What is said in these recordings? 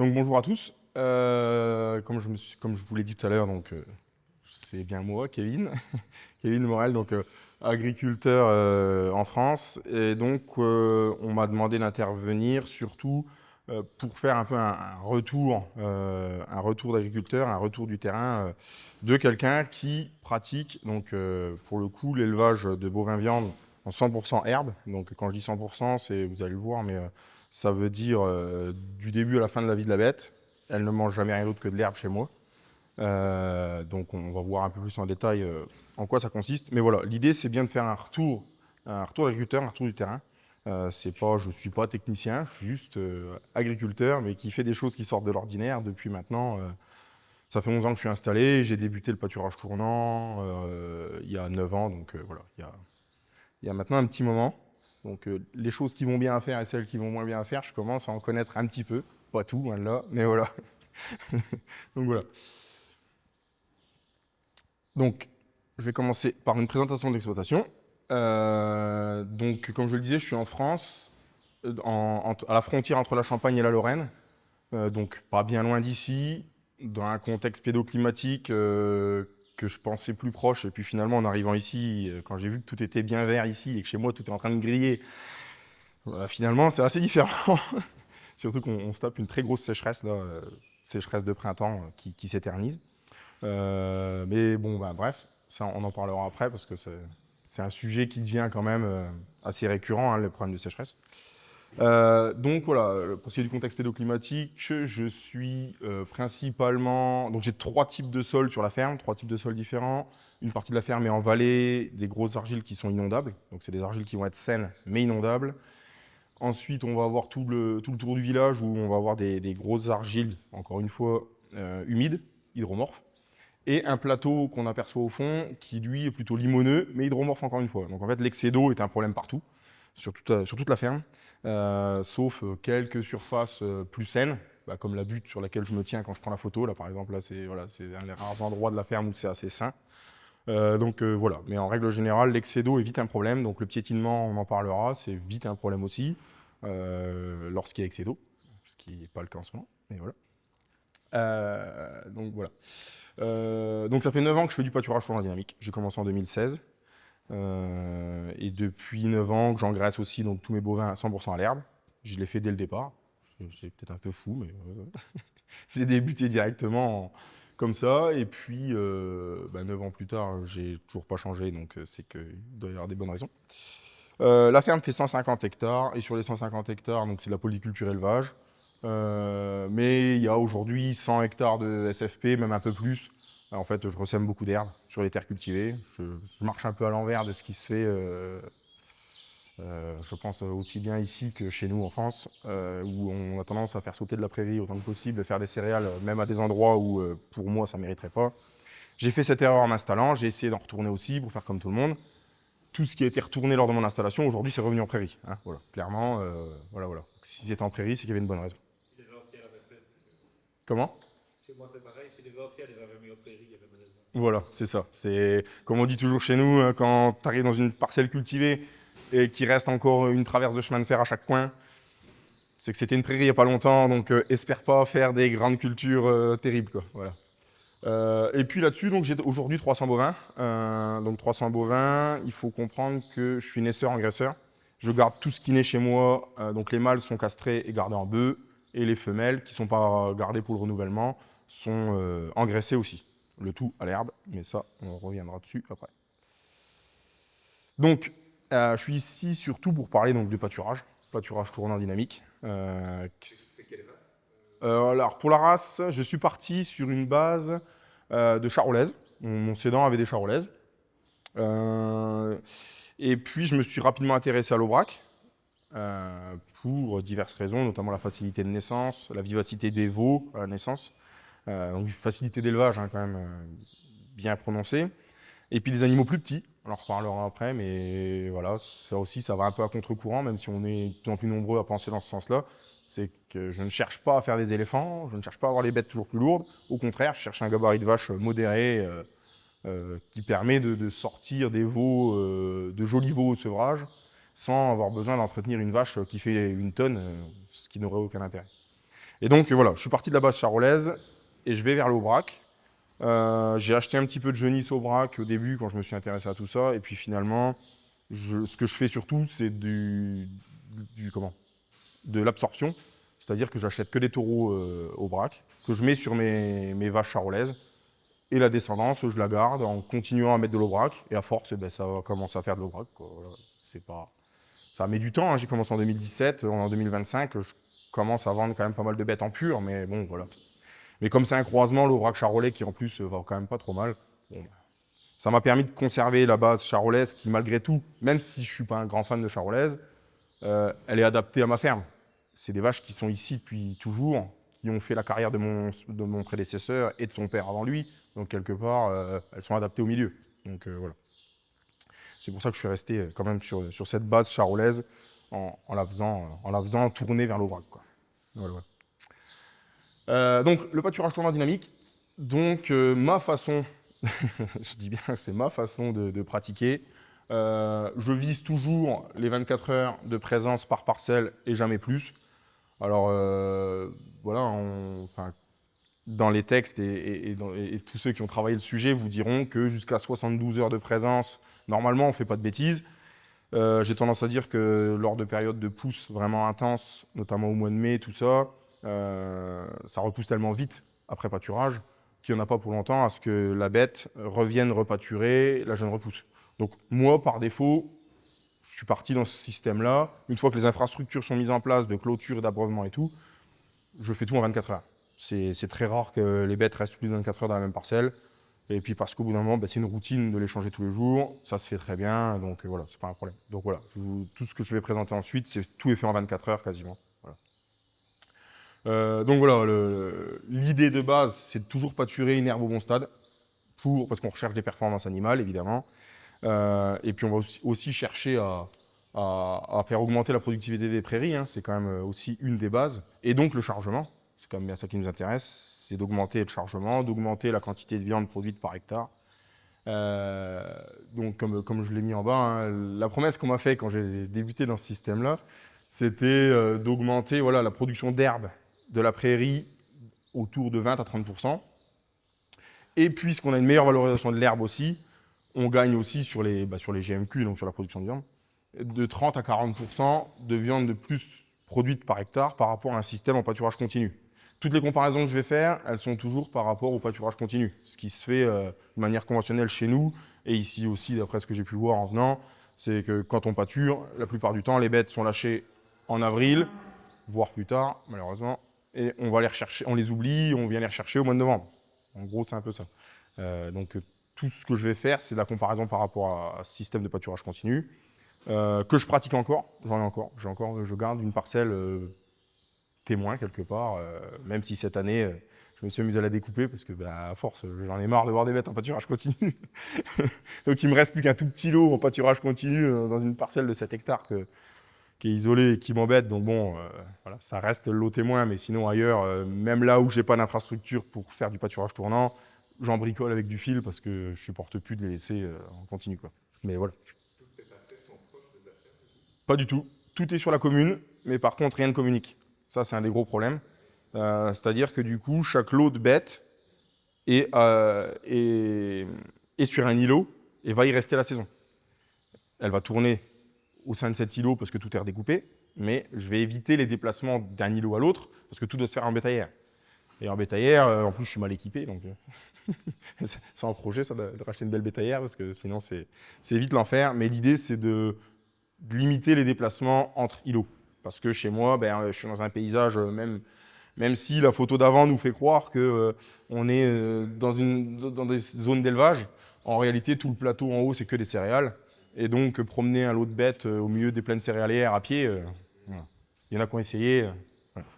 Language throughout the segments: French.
Donc bonjour à tous. Comme je vous l'ai dit tout à l'heure, c'est bien moi, Kevin, Kevin Morel, agriculteur en France. Et donc on m'a demandé d'intervenir surtout pour faire un peu un retour d'agriculteur, un retour du terrain de quelqu'un qui pratique pour le coup l'élevage de bovins viande en 100% herbe. Donc quand je dis 100%, vous allez le voir, mais ça veut dire du début à la fin de la vie de la bête. Elle ne mange jamais rien d'autre que de l'herbe chez moi. Donc on va voir un peu plus en détail en quoi ça consiste. Mais voilà, l'idée c'est bien de faire un retour d'agriculteur, un retour du terrain. Je ne suis pas technicien, je suis juste agriculteur, mais qui fait des choses qui sortent de l'ordinaire depuis maintenant. Ça fait 11 ans que je suis installé, j'ai débuté le pâturage tournant il y a 9 ans, il y a maintenant un petit moment. Donc les choses qui vont bien à faire et celles qui vont moins bien à faire, je commence à en connaître un petit peu. Pas tout, loin de là, mais voilà. Donc voilà. Donc, je vais commencer par une présentation d'exploitation. Comme je le disais, je suis en France, à la frontière entre la Champagne et la Lorraine. Donc, pas bien loin d'ici, dans un contexte pédoclimatique que je pensais plus proche. Et puis finalement, en arrivant ici, quand j'ai vu que tout était bien vert ici et que chez moi, tout est en train de griller, finalement, c'est assez différent. Surtout qu'on se tape une très grosse sécheresse, là, sécheresse de printemps qui s'éternise. Mais bon, bref, ça on en parlera après parce que c'est un sujet qui devient quand même assez récurrent, hein, le problème de sécheresse. Donc voilà, pour ce qui est du contexte pédoclimatique, je suis principalement... Donc j'ai 3 types de sols sur la ferme, 3 types de sols différents. Une partie de la ferme est en vallée, des grosses argiles qui sont inondables. Donc c'est des argiles qui vont être saines mais inondables. Ensuite, on va avoir tout le tour du village où on va avoir des grosses argiles, encore une fois, humides, hydromorphes. Et un plateau qu'on aperçoit au fond qui, lui, est plutôt limoneux, mais hydromorphe encore une fois. Donc en fait, l'excès d'eau est un problème partout, sur toute la ferme, sauf quelques surfaces plus saines, comme la butte sur laquelle je me tiens quand je prends la photo. Là, par exemple, là, c'est un des rares endroits de la ferme où c'est assez sain. Voilà, mais en règle générale, l'excès d'eau est vite un problème. Donc le piétinement, on en parlera, c'est vite un problème aussi, lorsqu'il y a excès d'eau, ce qui n'est pas le cas en ce moment, mais voilà. Voilà. Donc ça fait 9 ans que je fais du pâturage tournant dynamique. J'ai commencé en 2016. Et depuis 9 ans que j'engraisse aussi tous mes bovins à 100% à l'herbe. Je l'ai fait dès le départ. C'est peut-être un peu fou, mais j'ai débuté directement comme ça. Et puis 9 ans plus tard, j'ai toujours pas changé, donc c'est qu'il doit y avoir des bonnes raisons. La ferme fait 150 hectares, et sur les 150 hectares, c'est de la polyculture élevage. Mais il y a aujourd'hui 100 hectares de SFP, même un peu plus. En fait, je ressème beaucoup d'herbes sur les terres cultivées. Je marche un peu à l'envers de ce qui se fait, je pense, aussi bien ici que chez nous en France, où on a tendance à faire sauter de la prairie autant que possible, faire des céréales, même à des endroits où, pour moi, ça ne mériterait pas. J'ai fait cette erreur en m'installant, j'ai essayé d'en retourner aussi pour faire comme tout le monde. Tout ce qui a été retourné lors de mon installation, aujourd'hui, c'est revenu en prairie. Hein, voilà. Clairement, voilà. Si c'était en prairie, c'est qu'il y avait une bonne raison. Comment ? Chez moi, c'est pareil. Chez les anciens, les avait mis en prairie, il y avait malheureusement. Voilà, c'est ça. C'est comme on dit toujours chez nous, hein, quand tu arrives dans une parcelle cultivée et qu'il reste encore une traverse de chemin de fer à chaque coin, c'est que c'était une prairie il n'y a pas longtemps, donc espère pas faire des grandes cultures terribles, quoi. Voilà. Et puis là-dessus, j'ai aujourd'hui 300 bovins. 300 bovins, il faut comprendre que je suis naisseur-engraisseur. Je garde tout ce qui naît chez moi. Donc les mâles sont castrés et gardés en bœuf. Et les femelles, qui ne sont pas gardées pour le renouvellement, sont engraissées aussi. Le tout à l'herbe, mais ça, on reviendra dessus après. Donc, je suis ici surtout pour parler de pâturage tournant dynamique. C'est quelle race? Alors, pour la race, je suis parti sur une base de charolaises. Mon cédant avait des charolaises. Et puis, je me suis rapidement intéressé à l'aubrac pour diverses raisons, notamment la facilité de naissance, la vivacité des veaux à la naissance, donc une facilité d'élevage quand même bien prononcée. Et puis des animaux plus petits, on en reparlera après, mais voilà, ça aussi, ça va un peu à contre-courant, même si on est de plus en plus nombreux à penser dans ce sens-là. C'est que je ne cherche pas à faire des éléphants, je ne cherche pas à avoir les bêtes toujours plus lourdes. Au contraire, je cherche un gabarit de vache modéré qui permet de sortir des veaux, de jolis veaux au sevrage, sans avoir besoin d'entretenir une vache qui fait 1 tonne, ce qui n'aurait aucun intérêt. Et donc voilà, je suis parti de la base charolaise et je vais vers l'Aubrac. J'ai acheté un petit peu de Genisse Aubrac au début quand je me suis intéressé à tout ça. Et puis finalement, ce que je fais surtout, c'est de l'absorption. C'est-à-dire que j'achète que des taureaux Aubrac, que je mets sur mes vaches charolaises. Et la descendance, je la garde en continuant à mettre de l'Aubrac. Et à force, eh ben, ça va commencer à faire de l'Aubrac. Voilà. Ça met du temps, hein. J'ai commencé en 2017. En 2025, je commence à vendre quand même pas mal de bêtes en pur. Mais bon, voilà. Mais comme c'est un croisement, l'Aubrac charolais qui en plus va quand même pas trop mal. Bon, ça m'a permis de conserver la base charolaise qui, malgré tout, même si je ne suis pas un grand fan de charolaise, elle est adaptée à ma ferme. C'est des vaches qui sont ici depuis toujours, qui ont fait la carrière de mon prédécesseur et de son père avant lui. Donc, quelque part, elles sont adaptées au milieu. Donc, voilà. C'est pour ça que je suis resté quand même sur cette base charolaise en la faisant tourner vers l'Aubrac, quoi. Voilà, voilà. Donc, le pâturage tournant dynamique. Donc, ma façon, je dis bien, c'est ma façon de pratiquer. Je vise toujours les 24 heures de présence par parcelle et jamais plus. Alors, voilà, dans les textes et tous ceux qui ont travaillé le sujet vous diront que jusqu'à 72 heures de présence, normalement, on ne fait pas de bêtises. J'ai tendance à dire que lors de périodes de pousse vraiment intenses, notamment au mois de mai, tout ça, ça repousse tellement vite après pâturage qu'il n'y en a pas pour longtemps à ce que la bête revienne repâturer, la jeune repousse. Donc moi, par défaut, je suis parti dans ce système-là. Une fois que les infrastructures sont mises en place de clôture, d'abreuvement et tout, je fais tout en 24 heures. C'est très rare que les bêtes restent plus de 24 heures dans la même parcelle. Et puis parce qu'au bout d'un moment, c'est une routine de les changer tous les jours. Ça se fait très bien, donc voilà, c'est pas un problème. Donc voilà, tout ce que je vais présenter ensuite, tout est fait en 24 heures quasiment. Voilà. Donc voilà, l'idée de base, c'est de toujours pâturer une herbe au bon stade, parce qu'on recherche des performances animales, évidemment. Et puis on va aussi chercher à faire augmenter la productivité des prairies, hein. C'est quand même aussi une des bases. Et donc le chargement, c'est quand même bien ça qui nous intéresse, c'est d'augmenter le chargement, d'augmenter la quantité de viande produite par hectare. Donc comme je l'ai mis en bas, hein, la promesse qu'on m'a fait quand j'ai débuté dans ce système-là, c'était d'augmenter la production d'herbe de la prairie autour de 20 à 30%. Et puisqu'on a une meilleure valorisation de l'herbe aussi, on gagne aussi sur les GMQ, donc sur la production de viande, de 30 à 40% de viande de plus produite par hectare par rapport à un système en pâturage continu. Toutes les comparaisons que je vais faire, elles sont toujours par rapport au pâturage continu. Ce qui se fait de manière conventionnelle chez nous, et ici aussi, d'après ce que j'ai pu voir en venant, c'est que quand on pâture, la plupart du temps, les bêtes sont lâchées en avril, voire plus tard, malheureusement, et on va les rechercher, on les oublie, on vient les rechercher au mois de novembre. En gros, c'est un peu ça. Donc, tout ce que je vais faire, c'est la comparaison par rapport à ce système de pâturage continu, que je pratique encore. J'en ai encore. Je garde une parcelle témoin quelque part, même si cette année, je me suis amusé à la découper parce que, à force, j'en ai marre de voir des bêtes en pâturage continu. Donc, il me reste plus qu'un tout petit lot en pâturage continu dans une parcelle de 7 hectares qui est isolée et qui m'embête. Donc, bon, voilà, ça reste le lot témoin, mais sinon, ailleurs, même là où je n'ai pas d'infrastructure pour faire du pâturage tournant, j'en bricole avec du fil parce que je supporte plus de les laisser en continu, quoi. Mais voilà. Toutes tes parcelles sont proches de la ferme? Pas du tout. Tout est sur la commune, mais par contre, rien ne communique. Ça, c'est un des gros problèmes. C'est-à-dire que du coup, chaque lot de bêtes est sur un îlot et va y rester la saison. Elle va tourner au sein de cet îlot parce que tout est redécoupé, mais je vais éviter les déplacements d'un îlot à l'autre parce que tout doit se faire en bétaillère. Et en bétaillère, en plus, je suis mal équipé, donc c'est un projet, ça, de racheter une belle bétaillère, parce que sinon, c'est vite l'enfer. Mais l'idée, c'est de limiter les déplacements entre îlots. Parce que chez moi, je suis dans un paysage, même si la photo d'avant nous fait croire qu'on est dans des zones d'élevage, en réalité, tout le plateau en haut, c'est que des céréales. Et donc, promener un lot de bêtes au milieu des plaines céréalières à pied, voilà. Il y en a qui ont essayé. Voilà.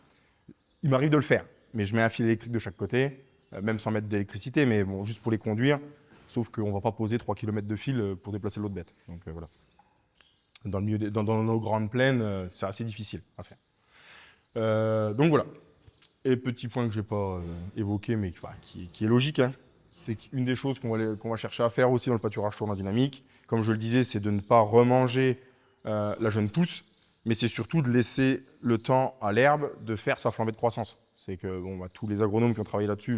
Il m'arrive de le faire. Mais je mets un fil électrique de chaque côté, même sans mettre d'électricité, mais bon, juste pour les conduire. Sauf qu'on ne va pas poser 3 km de fil pour déplacer l'autre bête. Donc voilà. Dans nos grandes plaines, c'est assez difficile à faire. Donc voilà. Et petit point que je n'ai pas évoqué, mais qui est logique, hein, c'est qu'une des choses qu'on va chercher à faire aussi dans le pâturage tournant dynamique, comme je le disais, c'est de ne pas remanger la jeune pousse, mais c'est surtout de laisser le temps à l'herbe de faire sa flambée de croissance. C'est que tous les agronomes qui ont travaillé là-dessus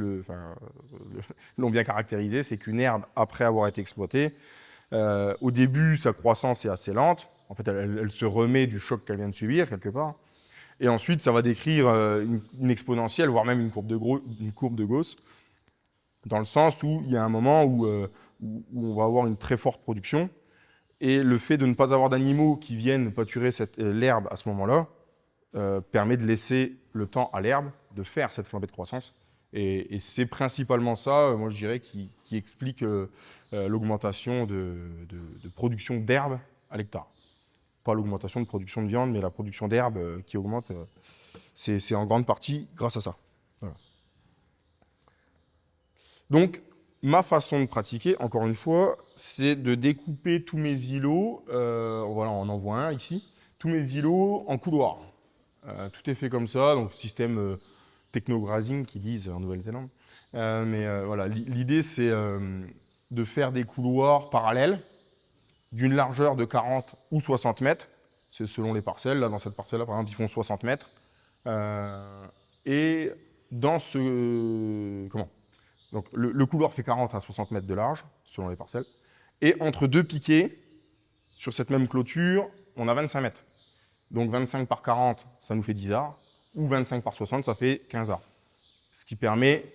l'ont bien caractérisé, c'est qu'une herbe, après avoir été exploitée, au début, sa croissance est assez lente. En fait, elle se remet du choc qu'elle vient de subir, quelque part. Et ensuite, ça va décrire une exponentielle, voire même une courbe de Gauss, dans le sens où il y a un moment où on va avoir une très forte production. Et le fait de ne pas avoir d'animaux qui viennent pâturer l'herbe à ce moment-là permet de laisser le temps à l'herbe de faire cette flambée de croissance. Et c'est principalement ça, moi je dirais, qui explique l'augmentation de production d'herbe à l'hectare. Pas l'augmentation de production de viande, mais la production d'herbe qui augmente. C'est en grande partie grâce à ça. Voilà. Donc, ma façon de pratiquer, encore une fois, c'est de découper tous mes îlots, voilà, on en voit un ici, tous mes îlots en couloirs. Tout est fait comme ça, donc système techno-grazing qu'ils disent en Nouvelle-Zélande. Voilà, l'idée c'est de faire des couloirs parallèles d'une largeur de 40 ou 60 mètres. C'est selon les parcelles. Là, dans cette parcelle-là, par exemple, ils font 60 mètres. Et dans ce... Comment ? Donc, le couloir fait 40 à 60 mètres de large, selon les parcelles. Et entre deux piquets, sur cette même clôture, on a 25 mètres. Donc 25 par 40, ça nous fait 10 arts. Ou 25 par 60, ça fait 15 arts. Ce qui permet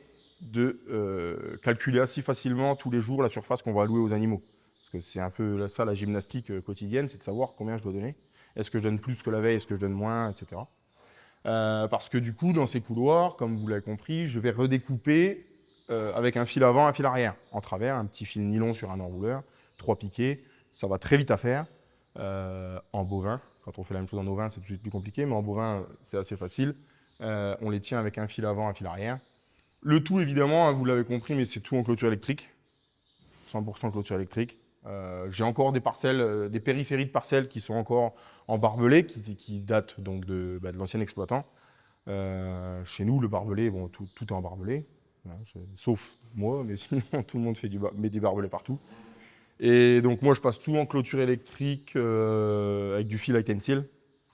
de calculer assez facilement tous les jours la surface qu'on va allouer aux animaux. Parce que c'est un peu ça la gymnastique quotidienne, c'est de savoir combien je dois donner. Est-ce que je donne plus que la veille, est-ce que je donne moins, etc. Parce que du coup, dans ces couloirs, comme vous l'avez compris, je vais redécouper avec un fil avant, un fil arrière, en travers, un petit fil nylon sur un enrouleur, 3 piquets, ça va très vite à faire. En bovin, quand on fait la même chose en ovin, c'est tout de suite plus compliqué, mais en bovin, c'est assez facile. On les tient avec un fil avant, un fil arrière. Le tout, évidemment, hein, vous l'avez compris, mais c'est tout en clôture électrique. 100% clôture électrique. J'ai encore des parcelles, des périphéries de parcelles qui sont encore en barbelé, qui datent donc de l'ancien exploitant. Chez nous, le barbelé, bon, tout est en barbelé, hein, sauf moi, mais sinon tout le monde met des barbelés partout. Et donc moi, je passe tout en clôture électrique avec du fil High-Tensile,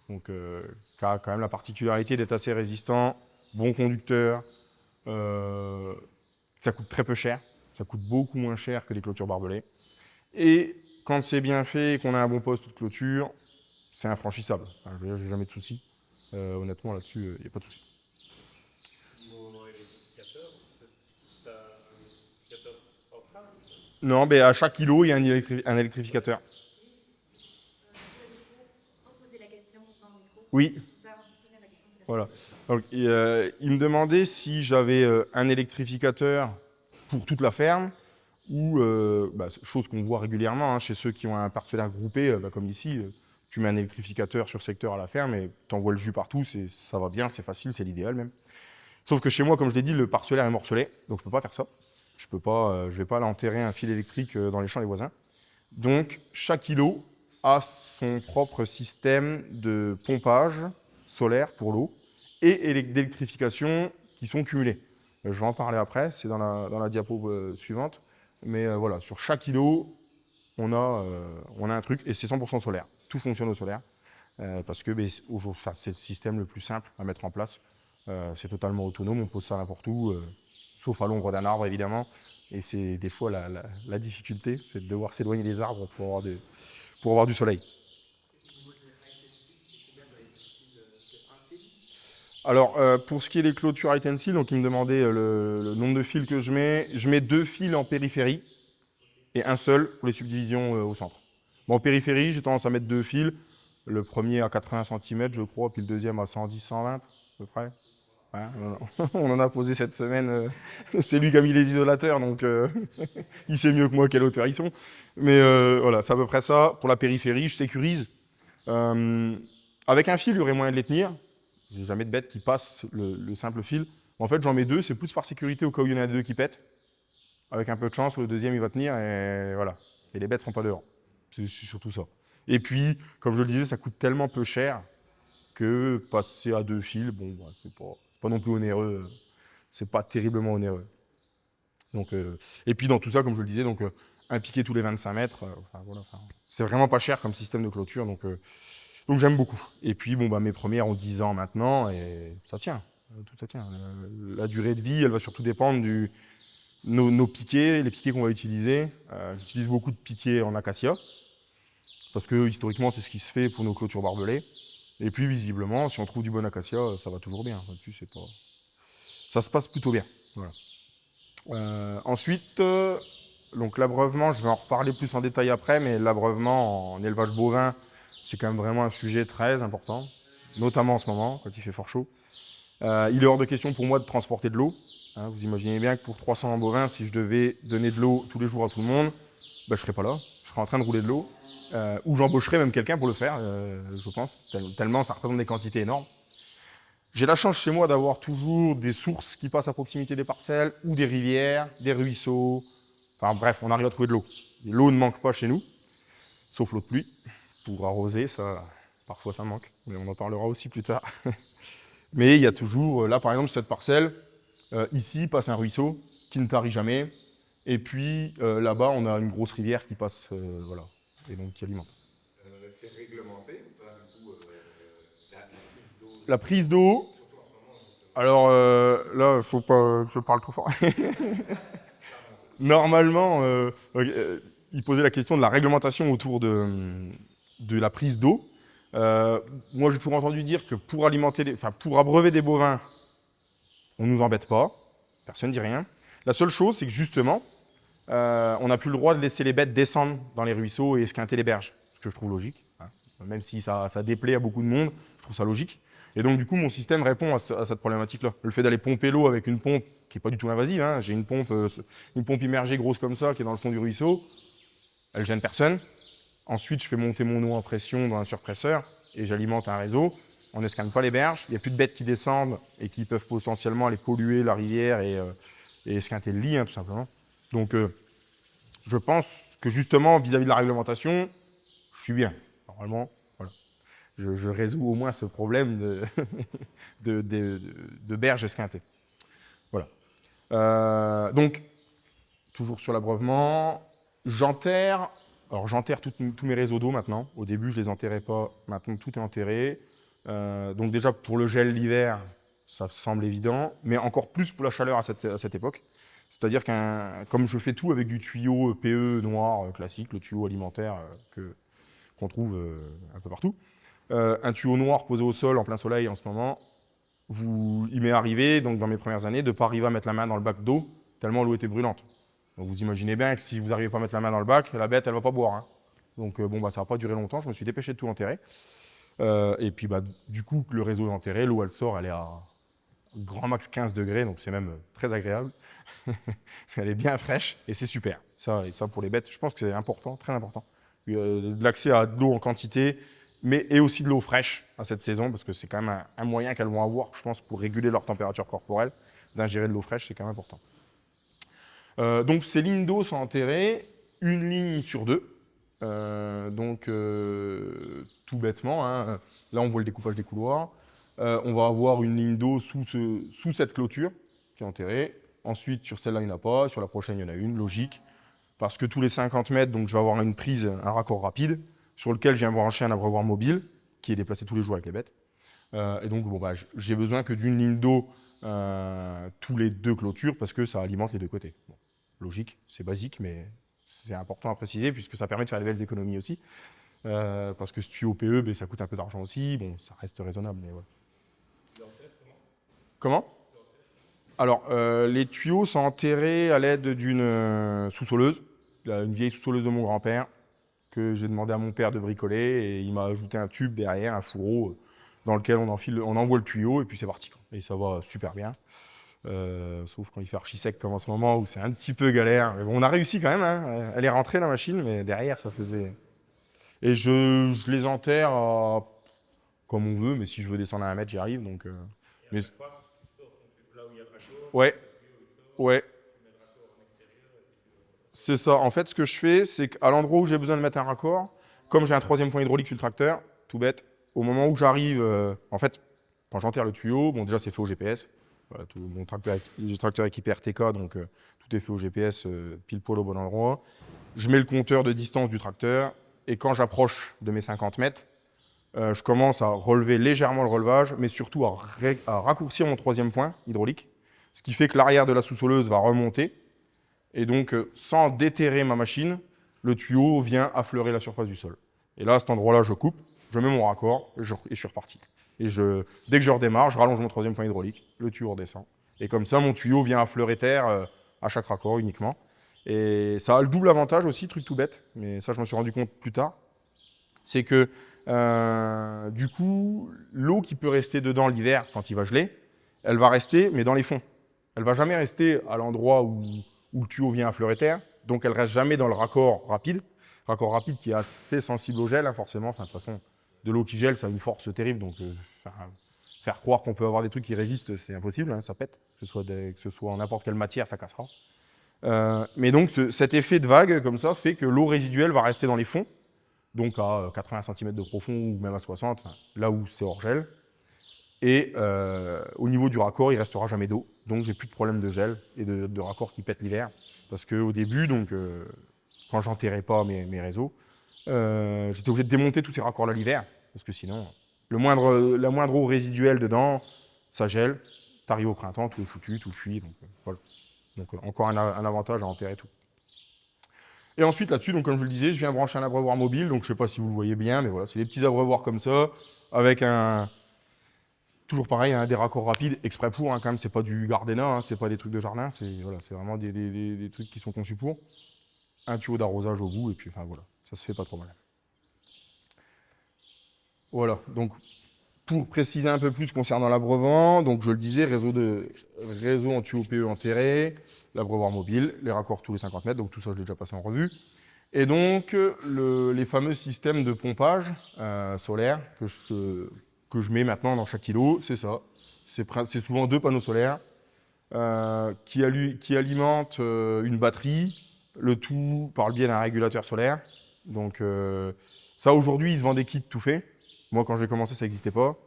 donc qui a quand même la particularité d'être assez résistant, bon conducteur. Ça coûte très peu cher, ça coûte beaucoup moins cher que les clôtures barbelées. Et quand c'est bien fait et qu'on a un bon poste de clôture, c'est infranchissable. Enfin, je veux dire, j'ai jamais de soucis. Honnêtement, là-dessus, il n'y a pas de soucis. Non, mais à chaque kilo, il y a un électrificateur. Oui. Voilà. Donc, il me demandait si j'avais un électrificateur pour toute la ferme ou, chose qu'on voit régulièrement hein, chez ceux qui ont un parcellaire groupé, comme ici, tu mets un électrificateur sur secteur à la ferme et tu envoies le jus partout, ça va bien, c'est facile, c'est l'idéal même. Sauf que chez moi, comme je l'ai dit, le parcellaire est morcelé, donc je ne peux pas faire ça. Je ne vais pas aller enterrer un fil électrique dans les champs des voisins. Donc, chaque îlot a son propre système de pompage solaire pour l'eau et d'électrification qui sont cumulés. Je vais en parler après, c'est dans la diapo suivante. Mais voilà, sur chaque îlot, on a un truc et c'est 100% solaire. Tout fonctionne au solaire parce que c'est le système le plus simple à mettre en place. C'est totalement autonome, on pose ça n'importe où, sauf à l'ombre d'un arbre évidemment. Et c'est des fois la difficulté, c'est de devoir s'éloigner des arbres pour avoir du soleil. Alors, pour ce qui est des clôtures High-Tensile, donc il me demandait le nombre de fils que je mets 2 fils en périphérie et un seul pour les subdivisions au centre. Bon, en périphérie, j'ai tendance à mettre 2 fils, le premier à 80 cm, je crois, puis le deuxième à 110-120 à peu près. Ouais, on en a posé cette semaine, c'est lui qui a mis les isolateurs, donc il sait mieux que moi quelle hauteur ils sont. Mais voilà, c'est à peu près ça. Pour la périphérie, je sécurise. Avec un fil, il y aurait moyen de les tenir. J'ai jamais de bête qui passe le simple fil. En fait, j'en mets 2, c'est plus par sécurité au cas où il y en a 2 qui pètent. Avec un peu de chance, le deuxième il va tenir et voilà. Et les bêtes ne seront pas dehors. C'est surtout ça. Et puis, comme je le disais, ça coûte tellement peu cher que passer à 2 fils, bon, c'est pas non plus onéreux. C'est pas terriblement onéreux. Donc, et puis dans tout ça, comme je le disais, donc, un piquet tous les 25 mètres, c'est vraiment pas cher comme système de clôture. Donc j'aime beaucoup. Et puis, mes premières ont 10 ans maintenant et ça tient. Tout ça tient. La durée de vie, elle va surtout dépendre nos piquets, les piquets qu'on va utiliser. J'utilise beaucoup de piquets en acacia, parce que historiquement, c'est ce qui se fait pour nos clôtures barbelées. Et puis, visiblement, si on trouve du bon acacia, ça va toujours bien. Là-dessus, ça se passe plutôt bien. Voilà. Ensuite, donc l'abreuvement, je vais en reparler plus en détail après, mais l'abreuvement en élevage bovin, c'est quand même vraiment un sujet très important, notamment en ce moment, quand il fait fort chaud. Il est hors de question pour moi de transporter de l'eau. Hein, vous imaginez bien que pour 300 bovins, si je devais donner de l'eau tous les jours à tout le monde, je ne serais pas là. Je serais en train de rouler de l'eau. Ou j'embaucherais même quelqu'un pour le faire, je pense, tellement ça représente des quantités énormes. J'ai la chance chez moi d'avoir toujours des sources qui passent à proximité des parcelles, ou des rivières, des ruisseaux. Enfin bref, on arrive à trouver de l'eau. L'eau ne manque pas chez nous, sauf l'eau de pluie. Pour arroser, ça, parfois ça manque, mais on en parlera aussi plus tard. Mais il y a toujours, là par exemple, cette parcelle, ici passe un ruisseau qui ne tarit jamais. Et puis là-bas, on a une grosse rivière qui passe, voilà, et donc qui alimente. C'est réglementé ou pas, du coup, la prise d'eau? La prise d'eau, alors là, il ne faut pas que je parle trop fort. Normalement, il posait la question de la réglementation autour de la prise d'eau. Moi, j'ai toujours entendu dire que pour abreuver des bovins, on ne nous embête pas, personne ne dit rien. La seule chose, c'est que justement, on n'a plus le droit de laisser les bêtes descendre dans les ruisseaux et esquinter les berges, ce que je trouve logique. Hein. Même si ça déplaît à beaucoup de monde, je trouve ça logique. Et donc, du coup, mon système répond à cette problématique-là. Le fait d'aller pomper l'eau avec une pompe qui n'est pas du tout invasive, hein. J'ai une pompe immergée grosse comme ça qui est dans le fond du ruisseau, elle ne gêne personne. Ensuite, je fais monter mon eau en pression dans un surpresseur et j'alimente un réseau. On n'esquinte pas les berges, il n'y a plus de bêtes qui descendent et qui peuvent potentiellement aller polluer la rivière et esquinter le lit, hein, tout simplement. Donc, je pense que justement, vis-à-vis de la réglementation, je suis bien. Normalement, voilà. Je résous au moins ce problème de berges esquintées. Voilà. Donc, toujours sur l'abreuvement, j'enterre. Alors, j'enterre tous mes réseaux d'eau maintenant. Au début, je ne les enterrais pas. Maintenant, tout est enterré. Donc, déjà, pour le gel l'hiver, ça semble évident. Mais encore plus pour la chaleur à cette époque. C'est-à-dire comme je fais tout avec du tuyau PE noir classique, le tuyau alimentaire qu'on trouve un peu partout, un tuyau noir posé au sol en plein soleil en ce moment, il m'est arrivé, donc dans mes premières années, de ne pas arriver à mettre la main dans le bac d'eau, tellement l'eau était brûlante. Donc vous imaginez bien que si vous n'arrivez pas à mettre la main dans le bac, la bête, elle ne va pas boire. Hein. Donc ça ne va pas durer longtemps, je me suis dépêché de tout enterrer. Et puis du coup, le réseau est enterré, l'eau elle sort, elle est à grand max 15 degrés, donc c'est même très agréable. Elle est bien fraîche et c'est super. Et ça pour les bêtes, je pense que c'est important, très important. De l'accès à de l'eau en quantité, et aussi de l'eau fraîche à cette saison, parce que c'est quand même un moyen qu'elles vont avoir, je pense, pour réguler leur température corporelle. D'ingérer de l'eau fraîche, c'est quand même important. Donc ces lignes d'eau sont enterrées, une ligne sur deux. Tout bêtement, hein, là on voit le découpage des couloirs. On va avoir une ligne d'eau sous cette clôture qui est enterrée. Ensuite, sur celle-là, il n'y en a pas. Sur la prochaine, il y en a une, logique. Parce que tous les 50 mètres, donc, je vais avoir une prise, un raccord rapide, sur lequel je viens brancher un abreuvoir mobile, qui est déplacé tous les jours avec les bêtes. Et donc, j'ai besoin que d'une ligne d'eau tous les deux clôtures, parce que ça alimente les deux côtés. Bon, logique, c'est basique, mais c'est important à préciser, puisque ça permet de faire des belles économies aussi. Parce que ce tuyau PE, ça coûte un peu d'argent aussi. Bon, ça reste raisonnable, mais voilà. Comment ? Alors, les tuyaux sont enterrés à l'aide d'une sous-soleuse, une vieille sous-soleuse de mon grand-père, que j'ai demandé à mon père de bricoler, et il m'a ajouté un tube derrière, un fourreau, dans lequel on envoie le tuyau, et puis c'est parti. Et ça va super bien. Sauf quand il fait archi sec comme en ce moment, où c'est un petit peu galère. Mais bon, on a réussi quand même, hein. Elle est rentrée la machine, mais derrière, ça faisait... Et je les enterre comme on veut, mais si je veux descendre à 1 mètre, j'y arrive. Donc, mais... Ouais. C'est ça. En fait, ce que je fais, c'est qu'à l'endroit où j'ai besoin de mettre un raccord, comme j'ai un 3e point hydraulique sur le tracteur, tout bête, au moment où j'arrive, en fait, quand j'enterre le tuyau, bon, déjà, c'est fait au GPS. Voilà, mon tracteur équipé RTK, donc tout est fait au GPS, pile poil au bon endroit. Je mets le compteur de distance du tracteur, et quand j'approche de mes 50 mètres, je commence à relever légèrement le relevage, mais surtout à raccourcir mon troisième point hydraulique, ce qui fait que l'arrière de la sous-soleuse va remonter, et donc sans déterrer ma machine, le tuyau vient affleurer la surface du sol. Et là, à cet endroit-là, je coupe, je mets mon raccord, et je suis reparti. Et dès que je redémarre, je rallonge mon troisième point hydraulique, le tuyau redescend. Et comme ça, mon tuyau vient affleurer terre à chaque raccord uniquement. Et ça a le double avantage aussi, truc tout bête, mais ça, je m'en suis rendu compte plus tard, c'est que du coup, l'eau qui peut rester dedans l'hiver quand il va geler, elle va rester, mais dans les fonds. Elle va jamais rester à l'endroit où le tuyau vient affleurer terre, donc elle reste jamais dans le raccord rapide qui est assez sensible au gel, hein, forcément. Enfin, de toute façon, de l'eau qui gèle, ça a une force terrible, donc faire croire qu'on peut avoir des trucs qui résistent, c'est impossible, hein, ça pète, que ce soit en n'importe quelle matière, ça cassera. Mais donc, cet effet de vague, comme ça, fait que l'eau résiduelle va rester dans les fonds, donc à 80 cm de profond ou même à 60, là où c'est hors gel. Et au niveau du raccord, il ne restera jamais d'eau, donc j'ai plus de problème de gel et de raccord qui pète l'hiver. Parce qu'au début, donc, quand j'enterrais pas mes réseaux, j'étais obligé de démonter tous ces raccords-là l'hiver, parce que sinon, la moindre eau résiduelle dedans, ça gèle. T'arrives au printemps, tout est foutu, tout cuit, donc voilà. Donc encore un avantage à enterrer tout. Et ensuite là-dessus, donc comme je vous le disais, je viens brancher un abreuvoir mobile, donc je ne sais pas si vous le voyez bien, mais voilà, c'est des petits abreuvoirs comme ça, avec toujours pareil, des raccords rapides, exprès pour, quand même, c'est pas du Gardena, hein, c'est pas des trucs de jardin, c'est vraiment des trucs qui sont conçus pour. Un tuyau d'arrosage au bout, et puis enfin voilà, ça se fait pas trop mal. Voilà, donc pour préciser un peu plus concernant l'abreuvant, donc je le disais, réseau en tuyau PE enterré, l'abreuvoir mobile, les raccords tous les 50 mètres, donc tout ça je l'ai déjà passé en revue. Et donc les fameux systèmes de pompage solaire que je mets maintenant dans chaque kilo, c'est ça. C'est souvent 2 panneaux solaires qui alimentent une batterie, le tout par le biais d'un régulateur solaire. Donc ça aujourd'hui, ils se vendent des kits tout faits. Moi, quand j'ai commencé, ça n'existait pas.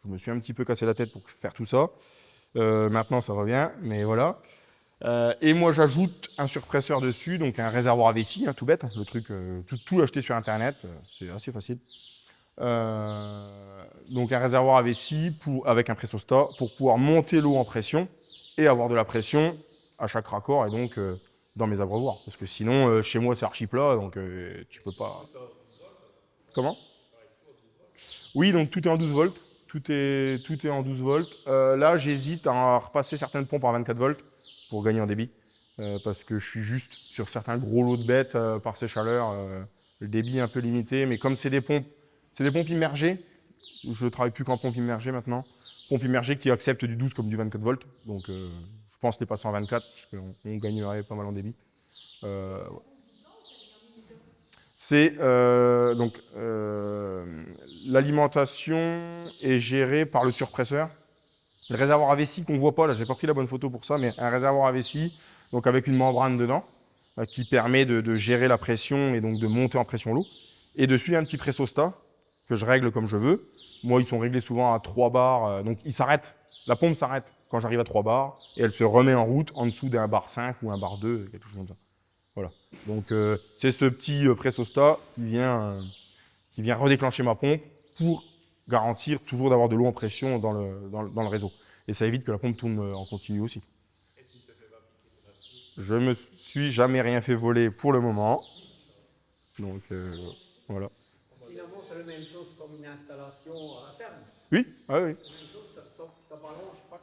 Je me suis un petit peu cassé la tête pour faire tout ça. Maintenant, ça revient, mais voilà. Et moi, j'ajoute un surpresseur dessus, donc un réservoir à vessie, tout bête. Le truc, tout acheté sur Internet, c'est assez facile. Donc un réservoir à vessie avec un pressostat pour pouvoir monter l'eau en pression et avoir de la pression à chaque raccord et donc dans mes abreuvoirs. Parce que sinon, chez moi, c'est archi plat, donc tu peux pas... Comment ? Oui, donc tout est en 12 volts. Tout est en 12 volts. Là, j'hésite à repasser certaines pompes en 24 volts pour gagner en débit. Parce que je suis juste sur certains gros lots de bêtes par ces chaleurs. Le débit est un peu limité, mais comme c'est des pompes immergées, je ne travaille plus qu'en pompe immergée maintenant. Pompe immergée qui accepte du 12 comme du 24 volts. Donc je pense les passer en 24 parce qu'on gagnerait pas mal en débit. C'est l'alimentation est gérée par le surpresseur. Le réservoir à vessie qu'on ne voit pas, là j'ai pas pris la bonne photo pour ça, mais un réservoir à vessie, donc avec une membrane dedans, qui permet de gérer la pression et donc de monter en pression l'eau. Et dessus, il y a un petit pressostat que je règle comme je veux. Moi, ils sont réglés souvent à 3 bars, donc ils s'arrêtent. La pompe s'arrête quand j'arrive à 3 bars et elle se remet en route en dessous d'un bar 5 ou un bar 2, quelque chose comme ça. Voilà. Donc c'est ce petit pressostat qui vient redéclencher ma pompe pour garantir toujours d'avoir de l'eau en pression dans le réseau. Et ça évite que la pompe tourne en continu aussi. Je me suis jamais rien fait voler pour le moment. Donc voilà. Finalement, c'est la même chose comme une installation à la ferme. Oui, oui. La même chose, ça stocke ta ballon, je sais pas,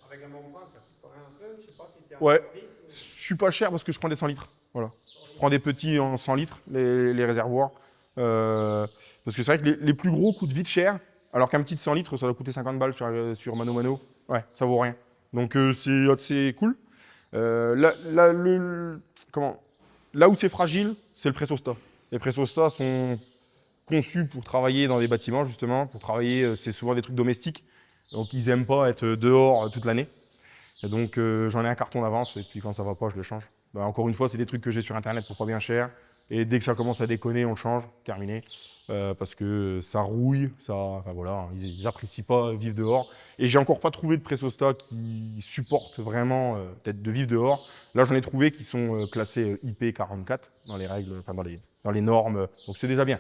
avec la membrane, ça coûte quand même un peu, je sais pas si tu as Ouais, je suis pas cher parce que je prends des 100 litres. Voilà. Je prends des petits en 100 litres, les réservoirs. Parce que c'est vrai que les plus gros coûtent vite cher, alors qu'un petit de 100 litres, ça doit coûter 50 balles sur Mano Mano. Ouais, ça vaut rien. Donc c'est cool. Là où c'est fragile, c'est le pressostat. Les pressostats sont conçus pour travailler dans des bâtiments, justement, pour travailler, c'est souvent des trucs domestiques. Donc ils n'aiment pas être dehors toute l'année. Et donc j'en ai un carton d'avance et puis quand ça va pas, je le change. Ben, encore une fois, c'est des trucs que j'ai sur Internet pour pas bien cher. Et dès que ça commence à déconner, on le change, terminé. Parce que ça rouille, enfin voilà, ils apprécient pas vivre dehors. Et j'ai encore pas trouvé de pressostat qui supporte vraiment peut-être de vivre dehors. Là, j'en ai trouvé qui sont classés IP44 dans les règles, enfin dans les normes. Donc c'est déjà bien.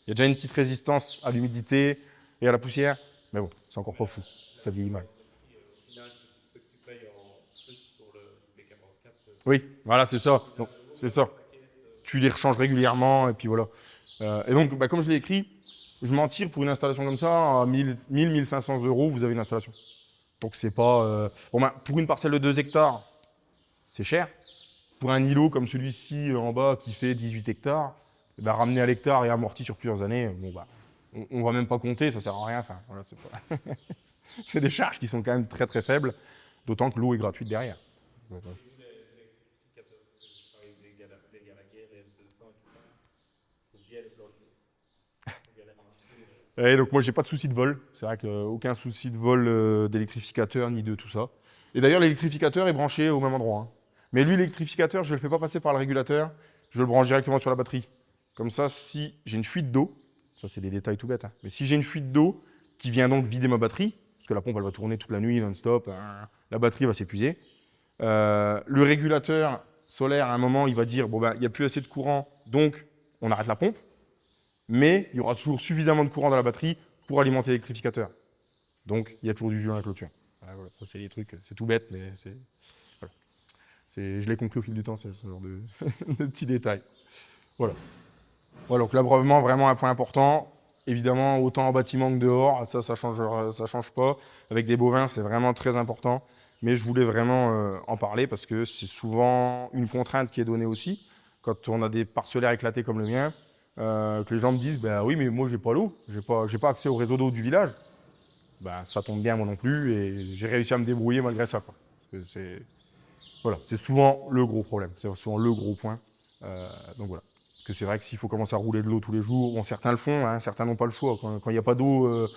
Il y a déjà une petite résistance à l'humidité et à la poussière, mais bon, c'est encore pas fou. Ça vieillit mal. Au final, ce que tu payes en plus pour le B44, Oui, voilà, c'est ça. Donc, c'est ça. Tu les rechanges régulièrement et puis voilà. Et donc, bah, comme je l'ai écrit, je m'en tire pour une installation comme ça, à 1 500 €, vous avez une installation. Donc, c'est pas. Bon, bah, pour une parcelle de 2 hectares, c'est cher. Pour un îlot comme celui-ci en bas qui fait 18 hectares, eh ben, ramener à l'hectare et amorti sur plusieurs années, bon, bah, on va même pas compter, ça sert à rien. Enfin, voilà, c'est pas... c'est des charges qui sont quand même très très faibles, d'autant que l'eau est gratuite derrière. Donc, j'ai vu les électrificateurs, je travaille avec les Gallagher, les S200 et tout ça. Faut bien les planter. Faut bien les ranger. Et donc moi j'ai pas de souci de vol, c'est vrai qu'aucun souci de vol d'électrificateur ni de tout ça. Et d'ailleurs l'électrificateur est branché au même endroit, hein. Mais lui l'électrificateur je le fais pas passer par le régulateur, je le branche directement sur la batterie. Comme ça si j'ai une fuite d'eau, ça c'est des détails tout bêtes, hein, mais si j'ai une fuite d'eau qui vient donc vider ma batterie, parce que la pompe elle va tourner toute la nuit non-stop, hein, la batterie va s'épuiser, le régulateur solaire à un moment il va dire bon ben il n'y a plus assez de courant donc on arrête la pompe. Mais il y aura toujours suffisamment de courant dans la batterie pour alimenter l'électrificateur. Donc, il y a toujours du jus dans la clôture. Voilà, ça, c'est les trucs, c'est tout bête, mais c'est... Voilà. Je l'ai compris au fil du temps, c'est ce genre de, de petits détails. Voilà. Voilà, donc l'abreuvement, vraiment un point important. Évidemment, autant en bâtiment que dehors, ça change pas. Avec des bovins, c'est vraiment très important. Mais je voulais vraiment en parler parce que c'est souvent une contrainte qui est donnée aussi. Quand on a des parcellaires éclatés comme le mien, que les gens me disent bah oui mais moi j'ai pas l'eau, j'ai pas accès au réseau d'eau du village. Bah ça tombe bien moi non plus et j'ai réussi à me débrouiller malgré ça quoi. Voilà, c'est souvent le gros problème, c'est souvent le gros point. Donc voilà. Parce que c'est vrai que s'il faut commencer à rouler de l'eau tous les jours, bon certains le font, hein, certains n'ont pas le choix. Quand il n'y a pas d'eau,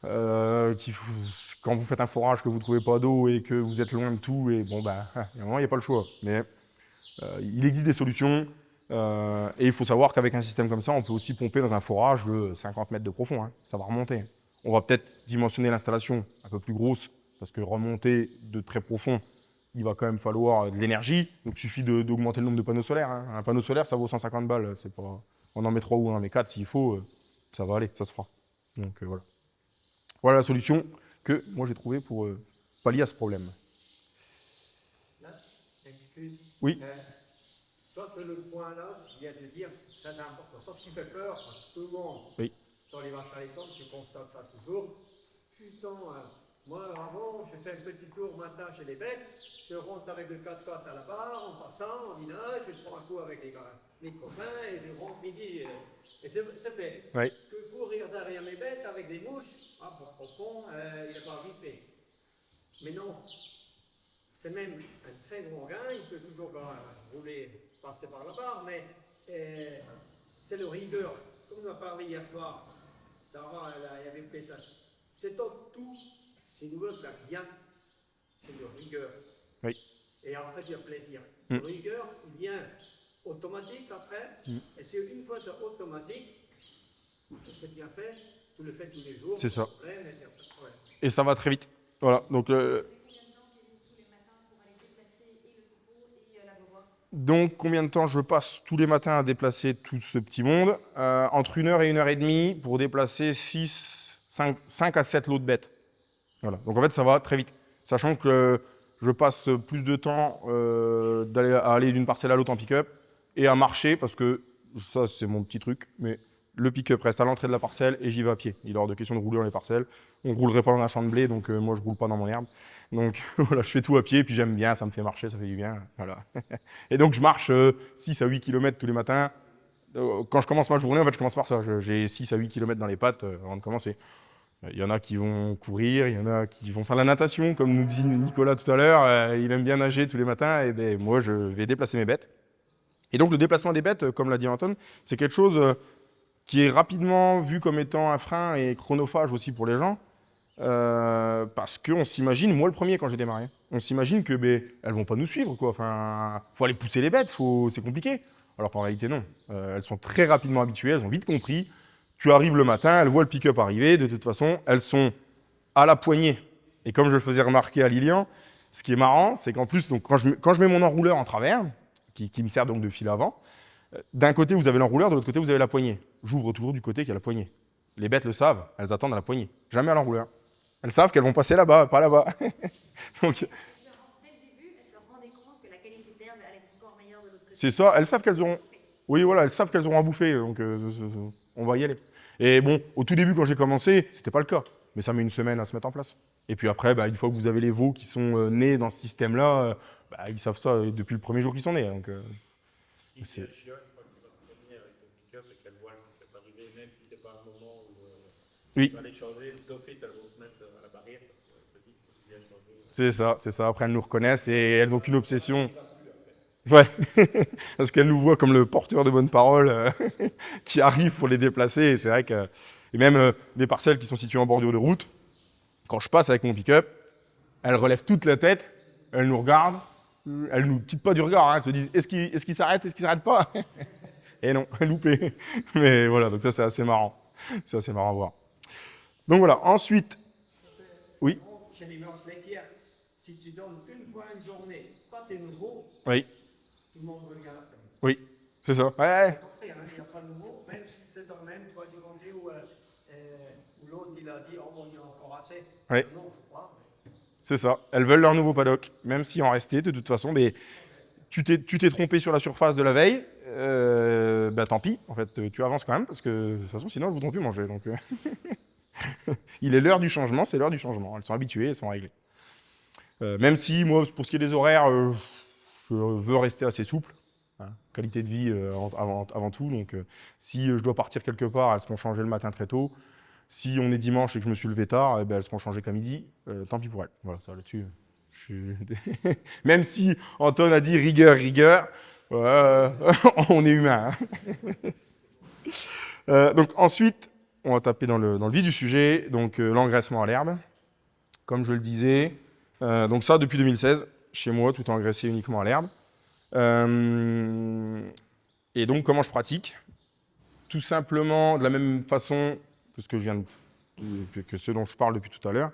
quand vous faites un forage que vous ne trouvez pas d'eau et que vous êtes loin de tout, et bon bah à un moment il n'y a pas le choix. Mais il existe des solutions. Et il faut savoir qu'avec un système comme ça, on peut aussi pomper dans un forage de 50 mètres de profond, hein. Ça va remonter. On va peut-être dimensionner l'installation un peu plus grosse, parce que remonter de très profond, il va quand même falloir de l'énergie. Donc il suffit d'augmenter le nombre de panneaux solaires, hein. Un panneau solaire, ça vaut 150 balles. C'est pas... On en met 3 ou on en met 4 s'il faut, ça va aller, ça se fera. Donc voilà. Voilà la solution que moi j'ai trouvée pour pallier à ce problème. Là, excuse. Oui. Ça, c'est le point-là, je viens de dire, c'est très important. Ça, ce qui fait peur à tout le monde. Oui. Dans les vaches allaitantes, je constate ça toujours. Putain, moi, avant, je fais un petit tour matin chez les bêtes, je rentre avec le 4x4 à la barre, en passant, en village, je prends un coup avec mes copains, et je rentre midi. Et c'est fait. Oui. Que courir derrière mes bêtes avec des mouches, au fond, il n'a pas vite fait. Mais non, c'est même un très gros gain, il peut toujours rouler, passer par la barre, mais c'est le rigueur. Comme on a parlé hier soir, Sarah, il y avait fait ça. C'est tout, si nous voulons faire bien, c'est le rigueur. Oui. Et après, il y a plaisir. Le rigueur, il vient automatique après, et c'est une fois c'est automatique, c'est bien fait, tu le fais tous les jours. C'est ça. Ouais. Et ça va très vite. Voilà. Donc, combien de temps je passe tous les matins à déplacer tout ce petit monde entre 1 heure et 1 heure et demie pour déplacer 5 à 7 lots de bêtes. Voilà. Donc, en fait, ça va très vite. Sachant que je passe plus de temps à aller d'une parcelle à l'autre en pick-up et à marcher parce que ça, c'est mon petit truc. Mais le pick-up reste à l'entrée de la parcelle et j'y vais à pied. Il est hors de question de rouler dans les parcelles. On ne roulerait pas dans un champ de blé, donc moi, je ne roule pas dans mon herbe. Donc voilà, je fais tout à pied, puis j'aime bien, ça me fait marcher, ça fait du bien. Voilà. Et donc je marche 6 à 8 km tous les matins. Quand je commence ma journée, en fait, je commence par ça. J'ai 6 à 8 km dans les pattes avant de commencer. Il y en a qui vont courir, il y en a qui vont faire la natation, comme nous dit Nicolas tout à l'heure. Il aime bien nager tous les matins, et ben, moi, je vais déplacer mes bêtes. Et donc le déplacement des bêtes, comme l'a dit Anton, c'est quelque chose qui est rapidement vu comme étant un frein et chronophage aussi pour les gens. Parce qu'on s'imagine, moi le premier quand j'ai démarré, on s'imagine que elles vont pas nous suivre quoi. Enfin, faut aller pousser les bêtes, c'est compliqué. Alors qu'en réalité non, elles sont très rapidement habituées, elles ont vite compris. Tu arrives le matin, elles voient le pick-up arriver, de toute façon elles sont à la poignée. Et comme je le faisais remarquer à Lilian, ce qui est marrant, c'est qu'en plus donc, quand je mets mon enrouleur en travers, qui me sert donc de fil avant, D'un côté, vous avez l'enrouleur, de l'autre côté, vous avez la poignée. J'ouvre toujours du côté qui a la poignée. Les bêtes le savent, elles attendent à la poignée, jamais à l'enrouleur. Elles savent qu'elles vont passer là-bas, pas là-bas. Donc, Dès le début, elles se rendaient compte que la qualité d'herbe allait être encore meilleure de l'autre côté. c'est ça, elles savent qu'elles auront. Oui, voilà, elles savent qu'elles auront à bouffer, donc on va y aller. Et bon, au tout début, quand j'ai commencé, c'était pas le cas, mais ça met une semaine à se mettre en place. Et puis après, une fois que vous avez les veaux qui sont nés dans ce système-là, ils savent ça depuis le premier jour qu'ils sont nés. Donc, Il c'est- c'est chiant une fois que tu vas te promener avec ton pick-up et qu'elles voient que c'est arrivé, même si c'est pas un moment où Oui. tu vas les changer, d'office elles vont se mettre à la barrière parce qu'elles se disent que tu viens changer. c'est ça. Après, elles nous reconnaissent et elles n'ont qu'une obsession. Ouais, parce qu'elles nous voient comme le porteur de bonnes paroles qui arrive pour les déplacer. Et c'est vrai que, et même des parcelles qui sont situées en bordure de route, quand je passe avec mon pick-up, elles relèvent toute la tête, elles nous regardent, elles nous quittent pas du regard, hein, elles se disent est-ce qu'il s'arrête, est-ce qu'il s'arrête pas. Et non, loupé. Mais voilà, donc ça c'est assez marrant. C'est assez marrant à voir. Donc voilà, ensuite, oui, Chez les manches laitières, si tu donnes une fois une journée, pas tes nouveaux, oui, tout le monde regarde ça. oui, c'est ça. Ouais, Il n'y a pas de nouveau, même si c'est dans le même toit du comté où l'autre il a dit oh bon, il y a encore assez. Oui. Non, faut pas. c'est ça. Elles veulent leur nouveau paddock, même s'il en restait de toute façon. Mais tu t'es trompé sur la surface de la veille, tant pis. En fait, tu avances quand même parce que de toute façon, sinon elles ne voudront plus manger. Donc, il est l'heure du changement, c'est l'heure du changement. Elles sont habituées, elles sont réglées. Même si moi, pour ce qui est des horaires, je veux rester assez souple. Hein, qualité de vie avant tout. Donc, si je dois partir quelque part, elles seront changées le matin très tôt. Si on est dimanche et que je me suis levé tard, elles seront changées qu'à midi. Tant pis pour elles. Voilà, ça là-dessus. Même si Anton a dit rigueur, on est humain. Hein. Donc ensuite, on va taper dans le vif du sujet. Donc l'engraissement à l'herbe. Comme je le disais, donc ça depuis 2016, chez moi, tout est engraissé uniquement à l'herbe. Et donc comment je pratique? Tout simplement de la même façon que ce que je viens que ce dont je parle depuis tout à l'heure,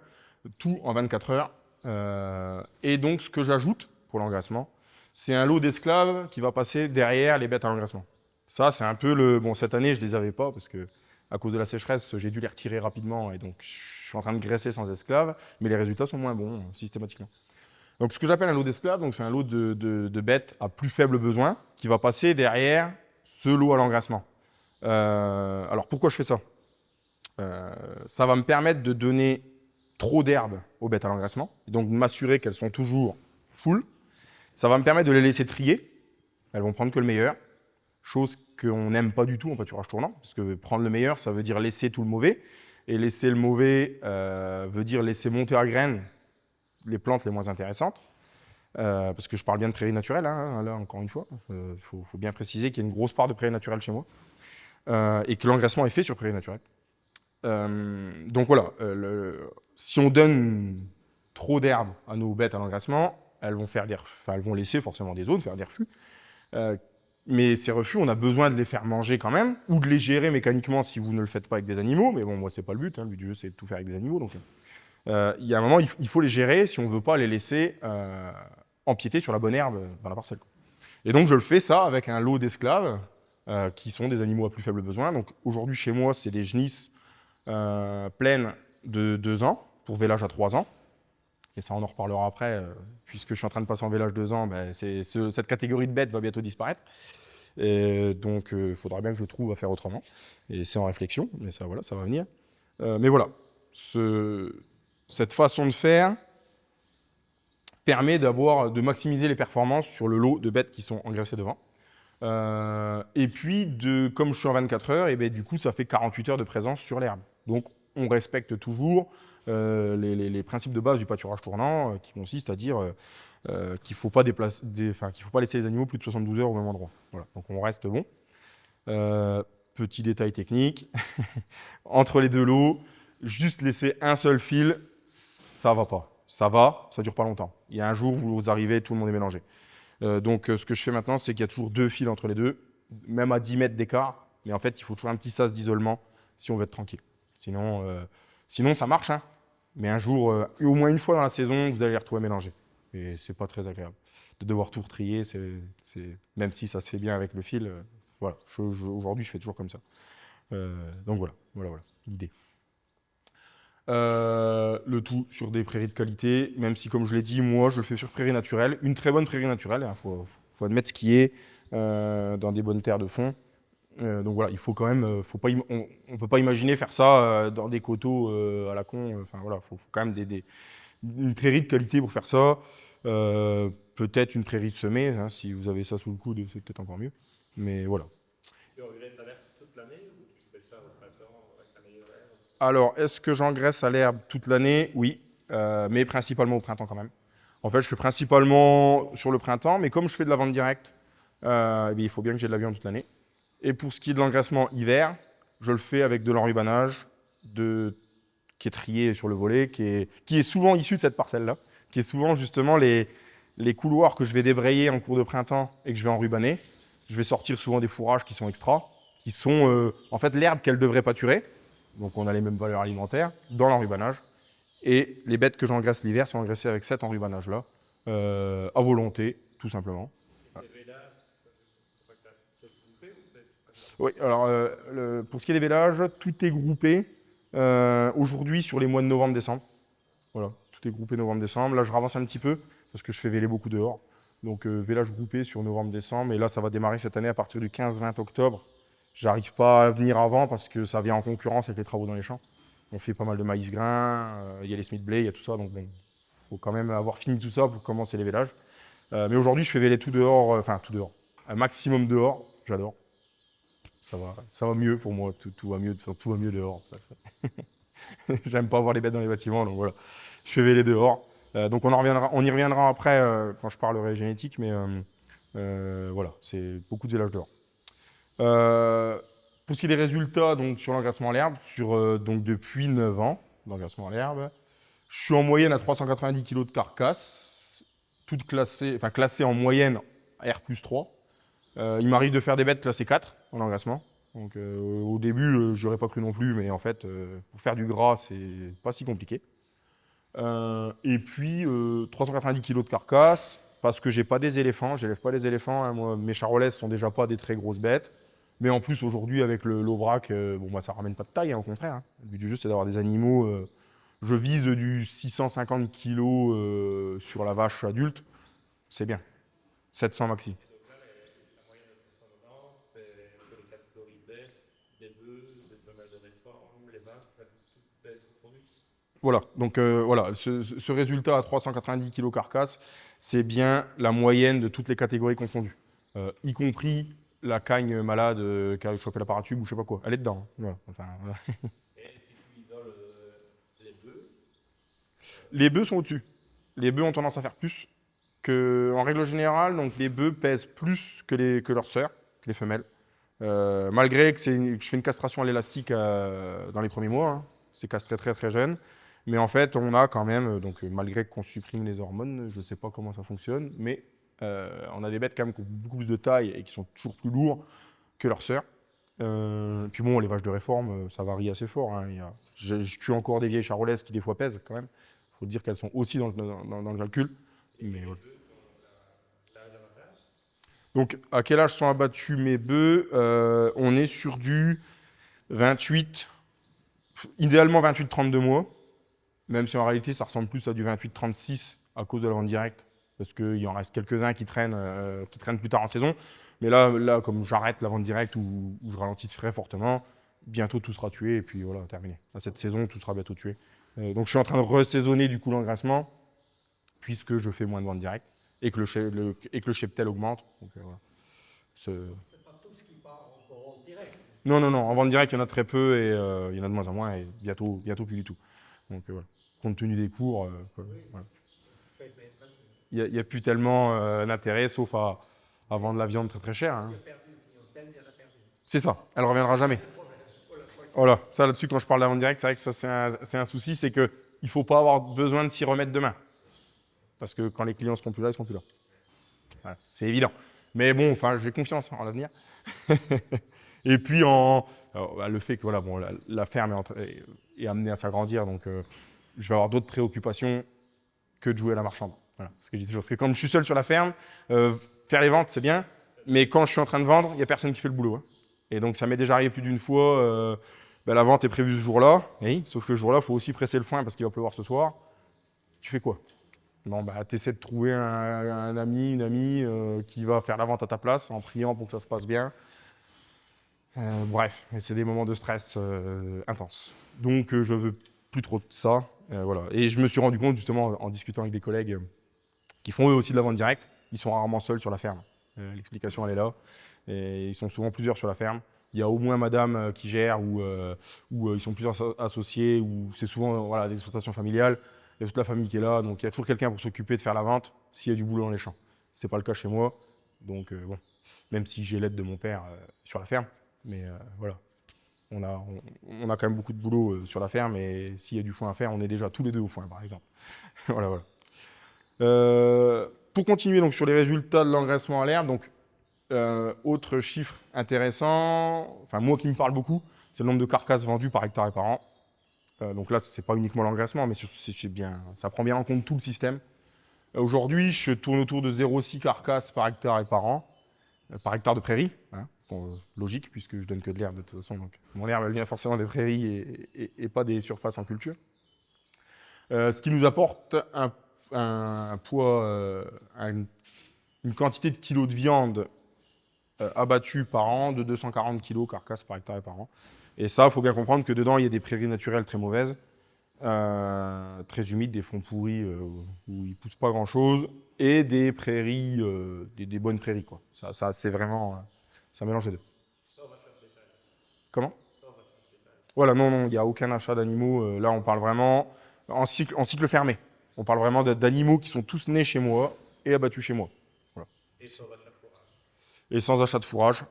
tout en 24 heures. Et donc ce que j'ajoute pour l'engraissement, c'est un lot d'esclaves qui va passer derrière les bêtes à l'engraissement. Ça, c'est un peu le... Bon, cette année, je ne les avais pas parce que à cause de la sécheresse, j'ai dû les retirer rapidement et donc je suis en train de graisser sans esclaves, mais les résultats sont moins bons systématiquement. Donc ce que j'appelle un lot d'esclaves, donc c'est un lot de bêtes à plus faible besoin qui va passer derrière ce lot à l'engraissement. Alors pourquoi je fais ça? Ça va me permettre de donner trop d'herbe aux bêtes à l'engraissement, donc de m'assurer qu'elles sont toujours full. Ça va me permettre de les laisser trier, elles vont prendre que le meilleur, chose qu'on n'aime pas du tout en pâturage tournant, parce que prendre le meilleur, ça veut dire laisser tout le mauvais, et laisser le mauvais veut dire laisser monter à graines les plantes les moins intéressantes, parce que je parle bien de prairies naturelles, hein, là encore une fois, il faut bien préciser qu'il y a une grosse part de prairies naturelles chez moi, et que l'engraissement est fait sur prairies naturelles. Donc voilà, si on donne trop d'herbe à nos bêtes à l'engraissement, elles vont laisser forcément des zones, faire des refus. Mais ces refus, on a besoin de les faire manger quand même, ou de les gérer mécaniquement si vous ne le faites pas avec des animaux. Mais bon, moi, c'est pas le but. Hein. Le but du jeu, c'est de tout faire avec des animaux. Donc, il y a un moment, il faut les gérer si on ne veut pas les laisser empiéter sur la bonne herbe dans la parcelle. Et donc, je le fais ça avec un lot d'esclaves qui sont des animaux à plus faible besoin. Donc, aujourd'hui, chez moi, c'est des genisses pleines de 2 ans pour vélage à 3 ans. Et ça, on en reparlera après, puisque je suis en train de passer en vélage 2 ans, cette catégorie de bêtes va bientôt disparaître. Et donc, il faudra bien que je trouve à faire autrement. Et c'est en réflexion, mais ça, voilà, ça va venir. Mais voilà, cette façon de faire permet de maximiser les performances sur le lot de bêtes qui sont engraissées devant. Et puis, comme je suis en 24 heures, et du coup, ça fait 48 heures de présence sur l'herbe. Donc, on respecte toujours les principes de base du pâturage tournant qui consistent à dire qu'il ne faut pas laisser les animaux plus de 72 heures au même endroit. Voilà. Donc on reste bon. Petit détail technique, entre les deux lots, juste laisser un seul fil, ça va pas. Ça dure pas longtemps. Il y a un jour, vous arrivez, tout le monde est mélangé. Donc ce que je fais maintenant, c'est qu'il y a toujours 2 fils entre les deux, même à 10 mètres d'écart. Mais en fait, il faut toujours un petit sas d'isolement si on veut être tranquille. Sinon ça marche, hein. Mais un jour, au moins une fois dans la saison, vous allez les retrouver mélangés. Et c'est pas très agréable. De devoir tout retrier, même si ça se fait bien avec le fil, voilà, aujourd'hui, je fais toujours comme ça. Donc voilà l'idée. Le tout sur des prairies de qualité, même si, comme je l'ai dit, moi, je le fais sur prairie naturelle. Une très bonne prairie naturelle, il faut admettre ce qui est dans des bonnes terres de fond. Donc voilà, il faut quand même, on ne peut pas imaginer faire ça dans des coteaux à la con. Enfin voilà, faut quand même une prairie de qualité pour faire ça. Peut-être une prairie semée, hein, si vous avez ça sous le coude, c'est peut-être encore mieux. Mais voilà. Tu engraisses à l'herbe toute l'année ou tu fais ça au printemps avec la meilleure herbe? Alors, est-ce que j'engraisse à l'herbe toute l'année? Oui, mais principalement au printemps quand même. En fait, je fais principalement sur le printemps, mais comme je fais de la vente directe, il faut bien que j'ai de la viande toute l'année. Et pour ce qui est de l'engraissement hiver, je le fais avec de l'enrubanage qui est trié sur le volet, qui est souvent issu de cette parcelle-là, qui est souvent justement les couloirs que je vais débrayer en cours de printemps et que je vais enrubaner. Je vais sortir souvent des fourrages qui sont extra, qui sont en fait l'herbe qu'elle devrait pâturer, donc on a les mêmes valeurs alimentaires, dans l'enrubanage. Et les bêtes que j'engraisse l'hiver sont engraissées avec cet enrubanage-là, à volonté, tout simplement. Les vélages, c'est groupé ou c'est... Oui, alors pour ce qui est des vélages, tout est groupé aujourd'hui sur les mois de novembre-décembre. Voilà, tout est groupé novembre-décembre. Là, je ravance un petit peu parce que je fais véler beaucoup dehors. Donc, vélage groupé sur novembre-décembre. Et là, ça va démarrer cette année à partir du 15-20 octobre. J'arrive pas à venir avant parce que ça vient en concurrence avec les travaux dans les champs. On fait pas mal de maïs grain, il y a les Smith Blay, il y a tout ça. Donc, bon, faut quand même avoir fini tout ça pour commencer les vélages. Mais aujourd'hui, je fais véler tout dehors, tout dehors. Un maximum dehors, j'adore. Ça va mieux pour moi, tout va mieux dehors. J'aime pas voir les bêtes dans les bâtiments, donc voilà. Je fais véler dehors. Donc on y reviendra après quand je parlerai génétique, mais voilà, c'est beaucoup de vélage dehors. Pour ce qui est des résultats donc, sur l'engraissement à l'herbe, donc depuis 9 ans d'engraissement à l'herbe, je suis en moyenne à 390 kg de carcasse, toutes classées en moyenne R+3. Il m'arrive de faire des bêtes classées 4 en engraissement. Donc, au début, je n'aurais pas cru non plus, mais en fait, pour faire du gras, c'est pas si compliqué. Et puis, 390 kg de carcasse, parce que j'ai pas des éléphants, j'élève pas des éléphants. Hein, moi, mes charolaises sont déjà pas des très grosses bêtes. Mais en plus, aujourd'hui, avec l'aubrac, ça ramène pas de taille, hein, au contraire. Hein. Le but du jeu, c'est d'avoir des animaux. Je vise du 650 kg sur la vache adulte, c'est bien. 700 maxi. Donc là, la moyenne de 390, c'est pour les catégories bêtes, des bœufs, des femelles de réforme, les vaches, toutes bêtes confondues. Voilà, donc voilà, ce résultat à 390 kg carcasse, c'est bien la moyenne de toutes les catégories confondues, y compris la cagne malade qui a chopé la paratube ou je sais pas quoi. Elle est dedans. Voilà. Enfin, voilà. Et si tu isoles les bœufs, Les bœufs sont au-dessus. Les bœufs ont tendance à faire plus en règle générale. Donc les bœufs pèsent plus que leurs sœurs, que les femelles. Malgré que je fais une castration à l'élastique dans les premiers mois, hein. C'est castré très très jeune. Mais en fait, on a quand même, donc malgré qu'on supprime les hormones, je ne sais pas comment ça fonctionne, mais on a des bêtes quand même qui ont beaucoup plus de taille et qui sont toujours plus lourds que leurs sœurs. Puis bon, les vaches de réforme, ça varie assez fort. Hein. Je tue encore des vieilles charolaises qui des fois pèsent quand même. Il faut dire qu'elles sont aussi dans le calcul. Mais, voilà. l'âge d'abattage, Donc, à quel âge sont abattus mes bœufs? On est sur du 28, idéalement 28-32 mois, même si en réalité, ça ressemble plus à du 28-36 à cause de la vente directe, parce qu'il en reste quelques-uns qui traînent plus tard en saison. Mais là comme j'arrête la vente directe ou je ralentis très fortement, bientôt tout sera tué et puis voilà, terminé. À cette saison, tout sera bientôt tué. Donc, je suis en train de ressaisonner du coup l'engraissement, puisque je fais moins de vente directe et que le cheptel augmente. Donc, voilà. C'est pas tout ce qui part en direct. Non, en vente directe, il y en a très peu et il y en a de moins en moins et bientôt plus du tout. Donc voilà, compte tenu des cours, voilà. Il n'y a plus tellement d'intérêt sauf à vendre la viande très très chère. Hein. C'est ça, elle ne reviendra jamais. Voilà, ça là-dessus, quand je parle de la vente directe, c'est vrai que ça c'est un souci, c'est qu'il ne faut pas avoir besoin de s'y remettre demain. Parce que quand les clients ne seront plus là, ils ne seront plus là. Voilà, c'est évident. Mais bon, j'ai confiance en l'avenir. Et puis, le fait que voilà, bon, la ferme est amenée à s'agrandir, donc je vais avoir d'autres préoccupations que de jouer à la marchande. Voilà, ce que je dis toujours. Parce que comme je suis seul sur la ferme, faire les ventes, c'est bien. Mais quand je suis en train de vendre, il n'y a personne qui fait le boulot. Hein. Et donc, ça m'est déjà arrivé plus d'une fois. La vente est prévue ce jour-là. Oui, sauf que ce jour-là, il faut aussi presser le foin parce qu'il va pleuvoir ce soir. Tu fais quoi? Bon, tu essaies de trouver un ami, une amie qui va faire la vente à ta place en priant pour que ça se passe bien. Bref, et c'est des moments de stress intenses. Donc, je veux plus trop de ça. Voilà. Et je me suis rendu compte, justement, en discutant avec des collègues qui font eux aussi de la vente directe, ils sont rarement seuls sur la ferme. L'explication, elle est là. Et ils sont souvent plusieurs sur la ferme. Il y a au moins madame qui gère ou ils sont plusieurs associés ou c'est souvent voilà, des exploitations familiales. Il y a toute la famille qui est là, donc il y a toujours quelqu'un pour s'occuper de faire la vente s'il y a du boulot dans les champs. Ce n'est pas le cas chez moi, donc bon, même si j'ai l'aide de mon père sur la ferme, mais voilà. On a quand même beaucoup de boulot sur la ferme et s'il y a du foin à faire, on est déjà tous les deux au foin, par exemple. Voilà. Pour continuer donc sur les résultats de l'engraissement à l'herbe, donc autre chiffre intéressant, enfin moi qui me parle beaucoup, c'est le nombre de carcasses vendues par hectare et par an. Donc là, c'est pas uniquement l'engraissement, mais c'est bien, ça prend bien en compte tout le système. Aujourd'hui, je tourne autour de 0,6 carcasses par hectare et par an, par hectare de prairie. Hein, logique, puisque je donne que de l'herbe de toute façon. Donc mon herbe, elle vient forcément des prairies et pas des surfaces en culture. Ce qui nous apporte un poids, une quantité de kilos de viande abattus par an de 240 kg carcasses par hectare et par an. Et ça, il faut bien comprendre que dedans, il y a des prairies naturelles très mauvaises, très humides, des fonds pourris où il ne pousse pas grand-chose, et des prairies, des bonnes prairies. Quoi. Ça c'est vraiment... ça mélange les deux. Comment? Voilà, non, il n'y a aucun achat d'animaux. Là, on parle vraiment en cycle fermé. On parle vraiment d'animaux qui sont tous nés chez moi et abattus chez moi. Voilà. Et sans achat de fourrage. Et sans achat de fourrage.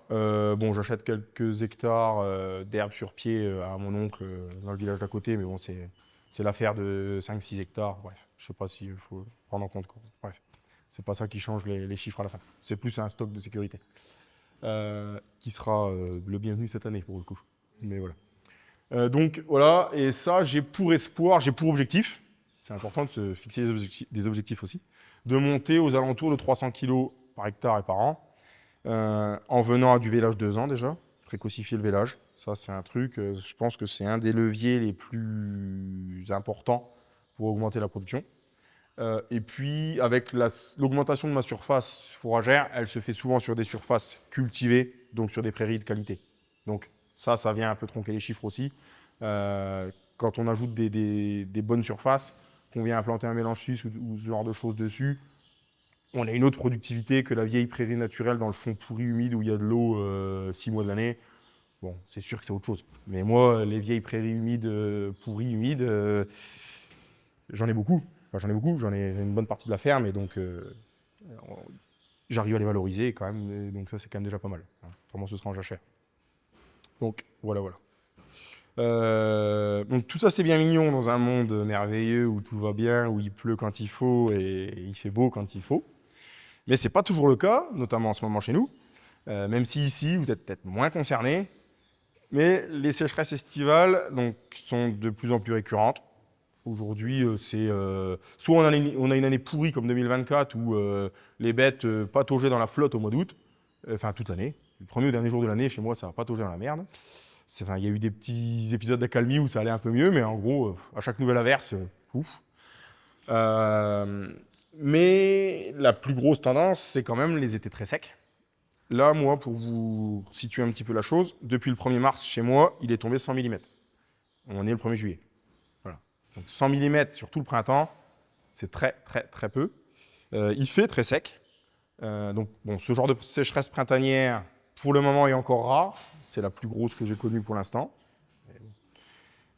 Bon, j'achète quelques hectares d'herbe sur pied à mon oncle dans le village d'à côté, mais bon, c'est l'affaire de 5-6 hectares. Bref, je ne sais pas s'il faut prendre en compte. Quoi. Bref, c'est pas ça qui change les chiffres à la fin. C'est plus un stock de sécurité qui sera le bienvenu cette année pour le coup. Mais voilà. Donc voilà, et ça, j'ai pour espoir, j'ai pour objectif, c'est important de se fixer des objectifs aussi, de monter aux alentours de 300 kg par hectare et par an. En venant à du vélage 2 ans déjà, précocifier le vélage. Ça, c'est un truc, je pense que c'est un des leviers les plus importants pour augmenter la production. Et puis, avec l'augmentation de ma surface fourragère, elle se fait souvent sur des surfaces cultivées, donc sur des prairies de qualité. Donc ça vient un peu tronquer les chiffres aussi. Quand on ajoute des bonnes surfaces, qu'on vient implanter un mélange suisse ou ce genre de choses dessus, on a une autre productivité que la vieille prairie naturelle dans le fond pourri humide où il y a de l'eau 6 mois de l'année. Bon, c'est sûr que c'est autre chose. Mais moi, les vieilles prairies humides, pourries, humides, j'en ai beaucoup. Enfin, j'en ai une bonne partie de la ferme et donc j'arrive à les valoriser quand même. Donc ça, c'est quand même déjà pas mal. Hein. Autrement, ce sera en jachère. Donc voilà. Donc tout ça, c'est bien mignon dans un monde merveilleux où tout va bien, où il pleut quand il faut et il fait beau quand il faut. Mais ce n'est pas toujours le cas, notamment en ce moment chez nous, même si ici, vous êtes peut-être moins concernés. Mais les sécheresses estivales donc, sont de plus en plus récurrentes. Aujourd'hui, soit on a une année pourrie comme 2024 où les bêtes pataugeaient dans la flotte au mois d'août, enfin toute l'année. Le premier ou dernier jour de l'année, chez moi, ça a pataugé dans la merde. Il y a eu des petits épisodes d'accalmie où ça allait un peu mieux, mais en gros, à chaque nouvelle averse, ouf. Mais la plus grosse tendance, c'est quand même les étés très secs. Là, moi, pour vous situer un petit peu la chose, depuis le 1er mars, chez moi, il est tombé 100 mm. On est le 1er juillet. Voilà. Donc 100 mm sur tout le printemps, c'est très peu. Il fait très sec. Donc, bon, ce genre de sécheresse printanière, pour le moment, est encore rare. C'est la plus grosse que j'ai connue pour l'instant.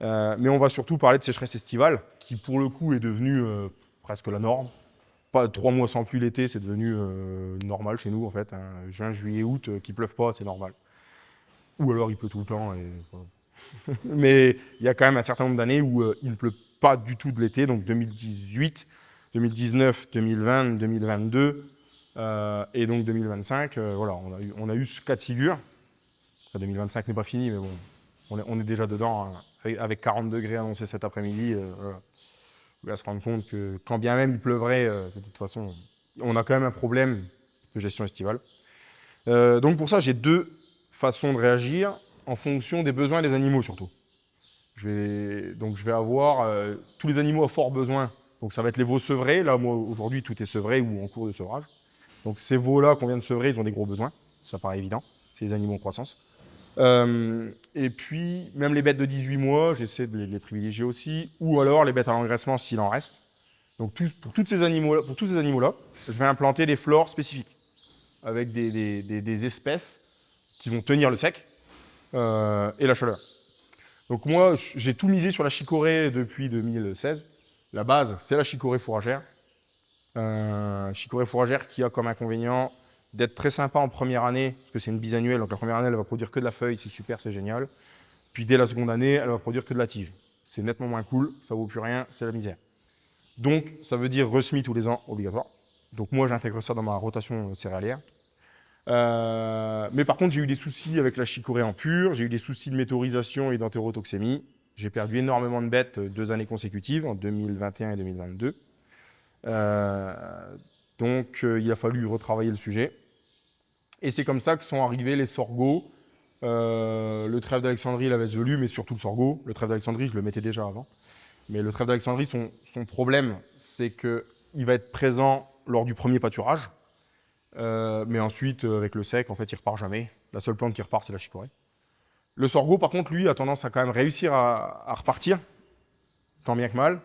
Mais on va surtout parler de sécheresse estivale, qui pour le coup est devenue presque la norme. Pas 3 mois sans pluie l'été, c'est devenu normal chez nous en fait. Hein. Juin, juillet, août, qu'il pleuve pas, c'est normal. Ou alors il pleut tout le temps. Mais il y a quand même un certain nombre d'années où il ne pleut pas du tout de l'été, donc 2018, 2019, 2020, 2022 et donc 2025. Voilà, on a eu ce cas de figure. Enfin, 2025 n'est pas fini, mais bon, on est déjà dedans. Hein. Avec 40 degrés annoncés cet après-midi, on va se rendre compte que quand bien même il pleuvrait, de toute façon, on a quand même un problème de gestion estivale. Donc pour ça, j'ai deux façons de réagir en fonction des besoins des animaux surtout. Je vais avoir tous les animaux à fort besoin. Donc ça va être les veaux sevrés. Là, moi, aujourd'hui, tout est sevré ou en cours de sevrage. Donc ces veaux-là qu'on vient de sevrer, ils ont des gros besoins. Ça paraît évident. C'est les animaux en croissance. Et puis, même les bêtes de 18 mois, j'essaie de les privilégier aussi. Ou alors les bêtes à l'engraissement s'il en reste. Donc pour tous ces animaux-là, je vais implanter des flores spécifiques avec des espèces qui vont tenir le sec et la chaleur. Donc moi, j'ai tout misé sur la chicorée depuis 2016. La base, c'est la chicorée fourragère. Chicorée fourragère qui a comme inconvénient d'être très sympa en première année, parce que c'est une bisannuelle, donc la première année, elle va produire que de la feuille, c'est super, c'est génial. Puis dès la seconde année, elle va produire que de la tige. C'est nettement moins cool, ça vaut plus rien, c'est la misère. Donc, ça veut dire resemis tous les ans, obligatoire. Donc moi, j'intègre ça dans ma rotation céréalière. Mais par contre, j'ai eu des soucis avec la chicorée en pur, j'ai eu des soucis de météorisation et d'entérotoxémie. J'ai perdu énormément de bêtes 2 années consécutives, en 2021 et 2022. Donc, il a fallu retravailler le sujet. Et c'est comme ça que sont arrivés les sorgho. Le trèfle d'Alexandrie l'avait velu, mais surtout le sorgho. Le trèfle d'Alexandrie, je le mettais déjà avant. Mais le trèfle d'Alexandrie, son problème, c'est qu'il va être présent lors du premier pâturage. Mais ensuite, avec le sec, en fait, il repart jamais. La seule plante qui repart, c'est la chicorée. Le sorgho, par contre, lui, a tendance à quand même réussir à repartir, tant bien que mal.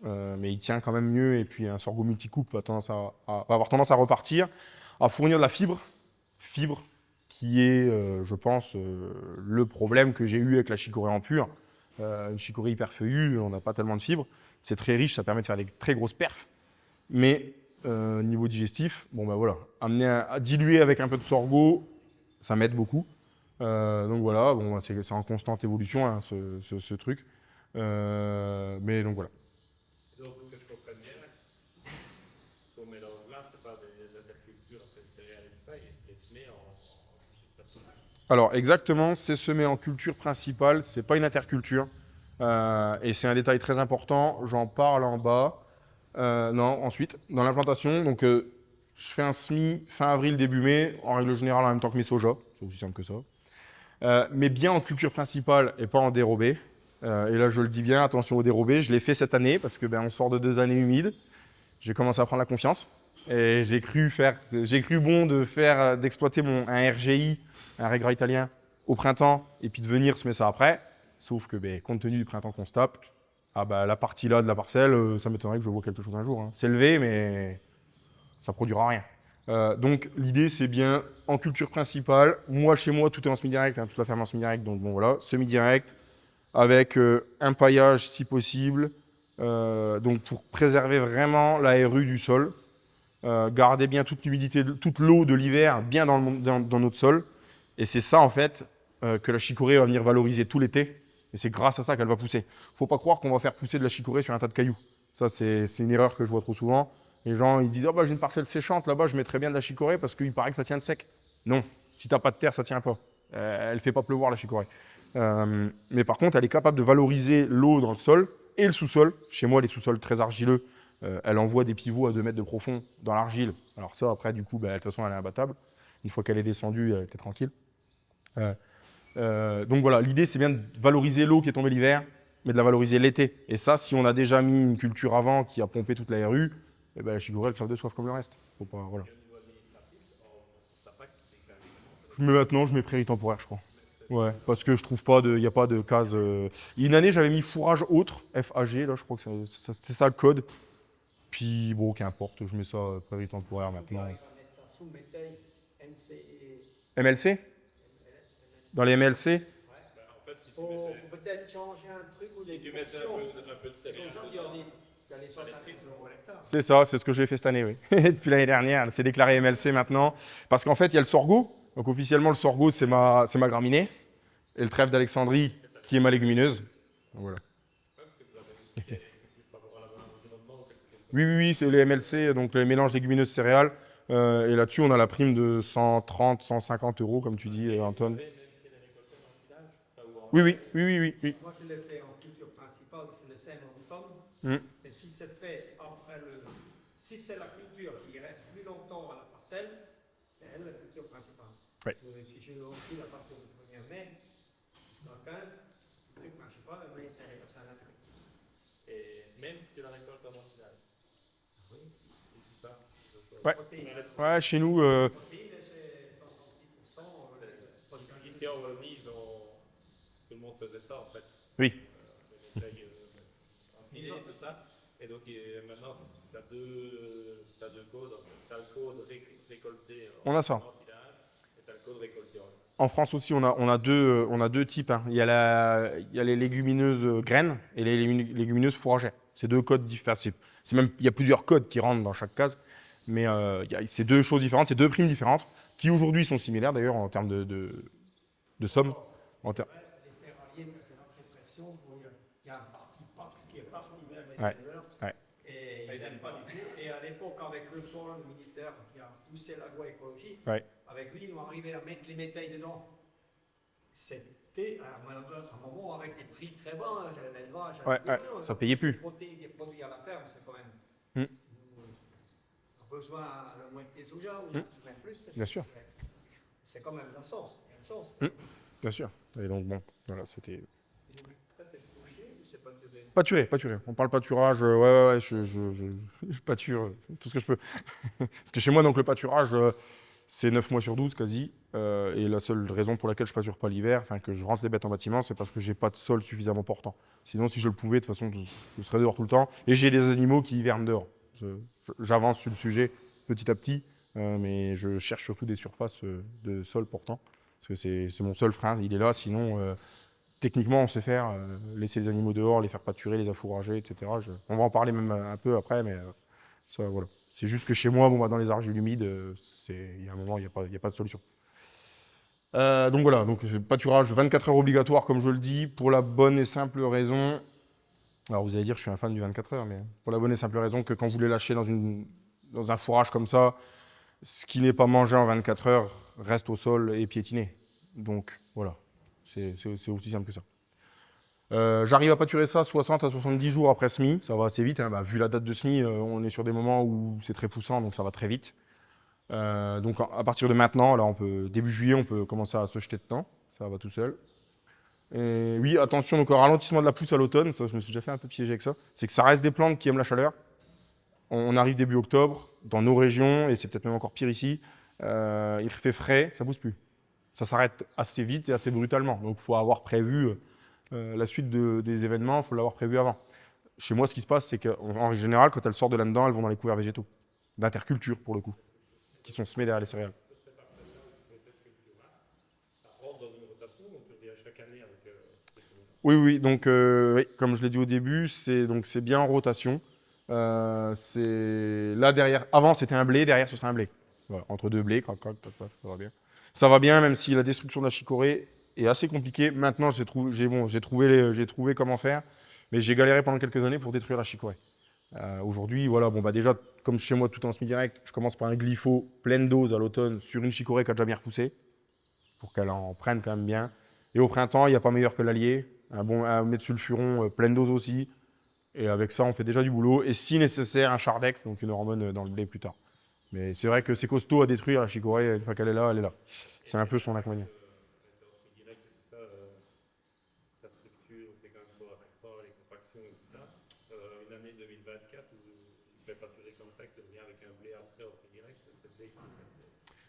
Mais il tient quand même mieux. Et puis, un sorgho multicoupe va avoir tendance à repartir, à fournir de la fibre qui est, je pense, le problème que j'ai eu avec la chicorée en pur. Une chicorée hyper feuillue, on n'a pas tellement de fibres. C'est très riche, ça permet de faire des très grosses perfs. Mais niveau digestif, bon ben voilà, amener à diluer avec un peu de sorgho, ça m'aide beaucoup. Donc voilà, bon, c'est en constante évolution hein, ce truc. Mais donc voilà. Donc, que je comprenne bien, ton mélange-là, c'est pas des intercultures après céréales et tout ça, et se met en Alors exactement, c'est semé en culture principale, c'est pas une interculture. Et c'est un détail très important, j'en parle en bas. Non, ensuite, dans l'implantation, donc je fais un semis fin avril, début mai, en règle générale en même temps que mes soja, c'est aussi simple que ça. Mais bien en culture principale et pas en dérobé. Et là, je le dis bien, attention au dérobé, je l'ai fait cette année parce que on sort de 2 années humides. J'ai commencé à prendre la confiance et j'ai cru bon d'exploiter un RGI, un Regra italien, au printemps et puis de venir semer ça après. Sauf que compte tenu du printemps qu'on se tape, la partie là de la parcelle, ça m'étonnerait que je vois quelque chose un jour. Hein. C'est élevé, mais ça produira rien. Donc l'idée c'est bien en culture principale. Moi chez moi tout est en semi-direct, hein, toute la ferme en semi-direct. Donc bon voilà, semi-direct avec un paillage si possible. Donc pour préserver vraiment la RU du sol, garder bien toute l'humidité, toute l'eau de l'hiver bien dans notre sol. Et c'est ça en fait que la chicorée va venir valoriser tout l'été. Et c'est grâce à ça qu'elle va pousser. Faut pas croire qu'on va faire pousser de la chicorée sur un tas de cailloux. Ça c'est une erreur que je vois trop souvent. Les gens ils disent j'ai une parcelle séchante là-bas, je mettrais bien de la chicorée parce qu'il paraît que ça tient le sec. Non, si t'as pas de terre, ça tient pas. Elle fait pas pleuvoir la chicorée. Mais par contre, elle est capable de valoriser l'eau dans le sol et le sous-sol. Chez moi, les sous-sols très argileux, elle envoie des pivots à 2 mètres de profond dans l'argile. Alors ça, après, du coup, de toute façon, elle est imbattable. Une fois qu'elle est descendue, elle était tranquille. Donc voilà, l'idée, c'est bien de valoriser l'eau qui est tombée l'hiver, mais de la valoriser l'été. Et ça, si on a déjà mis une culture avant qui a pompé toute la RU, la chicorée, elle crève de soif comme le reste. Faut pas, voilà. Je mets prairie temporaire, je crois. Ouais, parce que je trouve pas il n'y a pas de case. Une année, j'avais mis fourrage autre, FAG, là, je crois que c'était ça le code. Puis bon, qu'importe, je mets ça prairie temporaire maintenant. On arrive à mettre ça sous métail, MC et MLC? Dans les MLC? faut peut-être changer un truc ou des tu mets portions. un peu de C'est céréales. comme ça qu'il y a les 60 € à l'hectare. C'est ça, c'est ce que j'ai fait cette année, oui. Depuis l'année dernière, c'est déclaré MLC maintenant. Parce qu'en fait, il y a le sorgho. Donc officiellement, le sorgho, c'est ma graminée. Et le trèfle d'Alexandrie, qui est ma légumineuse. Donc, voilà. Oui, c'est les MLC, donc les mélanges légumineuses céréales. Et là-dessus, on a la prime de 130, 150 €, comme tu dis, Anton. Oui. Moi, je l'ai fait en culture principale, je le sème en automne. Et si c'est fait après si c'est la culture qui reste plus longtemps à la parcelle, C'est elle la culture principale. Ouais. Si je aussi la partir du 1er mai, dans 15, le truc principal, mais c'est un truc. Et même si tu la récoltes en mondial. Oui. Ici pas. Ouais. Protéines. Ouais, chez nous, Protéines, c'est 70%. Ici en Wallonie, tout le monde faisait ça en fait. oui. Les médailles affinées et tout ça. Et donc maintenant, tu as deux codes. Tu as le code récolté On a ça. en filage et tu as le code récolté en. En France aussi, on a deux types, hein. Il y a les légumineuses graines et les légumineuses fourragères. C'est deux codes différents. Il y a plusieurs codes qui rentrent dans chaque case, mais c'est deux choses différentes, c'est deux primes différentes qui aujourd'hui sont similaires d'ailleurs en termes de somme. En ter- Les céréaliers, ça fait l'entrée de pression. Il y a un parti qui est parti vers les Ouais. éleveurs. Ouais. Et ils n'aiment pas du tout. Et à l'époque, avec le soin, le ministère qui a poussé l'agroécologie, Ouais. avec lui, ils ont arrivé à mettre les métailles dedans. C'était à un moment avec des prix très bas, hein, l'élevage. Ouais, ça payait plus. Des produits à la ferme, c'est quand même. Mm. On a besoin de moitié soja ou même plus. Bien sûr. C'est quand même la sauce. Il y a une sauce. Bien sûr. Et donc bon, voilà, c'était Ça, c'est touché ou c'est pas turé? pâturé. On parle pâturage. Ouais, je pâture tout ce que je peux. Parce que chez moi, donc le pâturage, c'est 9 mois sur 12 quasi. Et la seule raison pour laquelle je pâture pas l'hiver, enfin que je rentre les bêtes en bâtiment, c'est parce que j'ai pas de sol suffisamment portant. Sinon, si je le pouvais, de toute façon, je serais dehors tout le temps. Et j'ai des animaux qui hivernent dehors. J'avance sur le sujet petit à petit, mais je cherche surtout des surfaces de sol portant. Parce que c'est mon seul frein, il est là. Sinon, techniquement, on sait faire. Laisser les animaux dehors, les faire pâturer, les affourager, etc. On va en parler même un peu après, mais ça, voilà. C'est juste que chez moi, bon, dans les argiles humides, il y a un moment, il n'y a pas de solution. Donc voilà, donc pâturage 24 heures obligatoire, comme je le dis, pour la bonne et simple raison. Alors vous allez dire, je suis un fan du 24 heures, mais pour la bonne et simple raison que quand vous les lâchez dans un fourrage comme ça, ce qui n'est pas mangé en 24 heures reste au sol et piétiné. Donc voilà, c'est aussi simple que ça. J'arrive à pâturer ça 60 à 70 jours après semis, ça va assez vite, hein. Vu la date de semis, on est sur des moments où c'est très poussant, donc ça va très vite. Donc à partir de maintenant, là, début juillet, on peut commencer à se jeter dedans, ça va tout seul. Et oui, attention, donc au ralentissement de la pousse à l'automne, ça je me suis déjà fait un peu piéger avec ça, c'est que ça reste des plantes qui aiment la chaleur. On arrive début octobre, dans nos régions, et c'est peut-être même encore pire ici, il fait frais, ça ne pousse plus. Ça s'arrête assez vite et assez brutalement, donc il faut avoir prévu la suite des événements, il faut l'avoir prévu avant. Chez moi, ce qui se passe, c'est qu'en général, quand elles sortent de là-dedans, elles vont dans les couverts végétaux, d'interculture pour le coup, qui sont semés derrière les céréales. Ça rentre dans une rotation ou tu reviens chaque année avec Oui, donc oui, comme je l'ai dit au début, c'est bien en rotation. Là derrière, avant c'était un blé, derrière ce sera un blé. Voilà, entre deux blés, crac, crac, paf, paf, ça va bien. Ça va bien, même si la destruction de la chicorée est assez compliquée. Maintenant, j'ai trouvé comment faire, mais j'ai galéré pendant quelques années pour détruire la chicorée. Aujourd'hui, voilà, déjà, comme chez moi tout en semi-direct, je commence par un glypho pleine dose à l'automne sur une chicorée qui a déjà bien repoussé, pour qu'elle en prenne quand même bien. Et au printemps, il n'y a pas meilleur que l'allier, un méthsulfuron pleine dose aussi. Et avec ça, on fait déjà du boulot. Et si nécessaire, un Chardex, donc une hormone dans le blé plus tard. Mais c'est vrai que c'est costaud à détruire la chicorée. Une fois qu'elle est là, elle est là. C'est un peu son inconvénient. direct et tout ça, ta structure, c'est quand même fort, les compactions et tout ça. Une année 2024 où tu ne fais pas pâturer comme ça, que tu reviens avec un blé après au direct, c'est blé.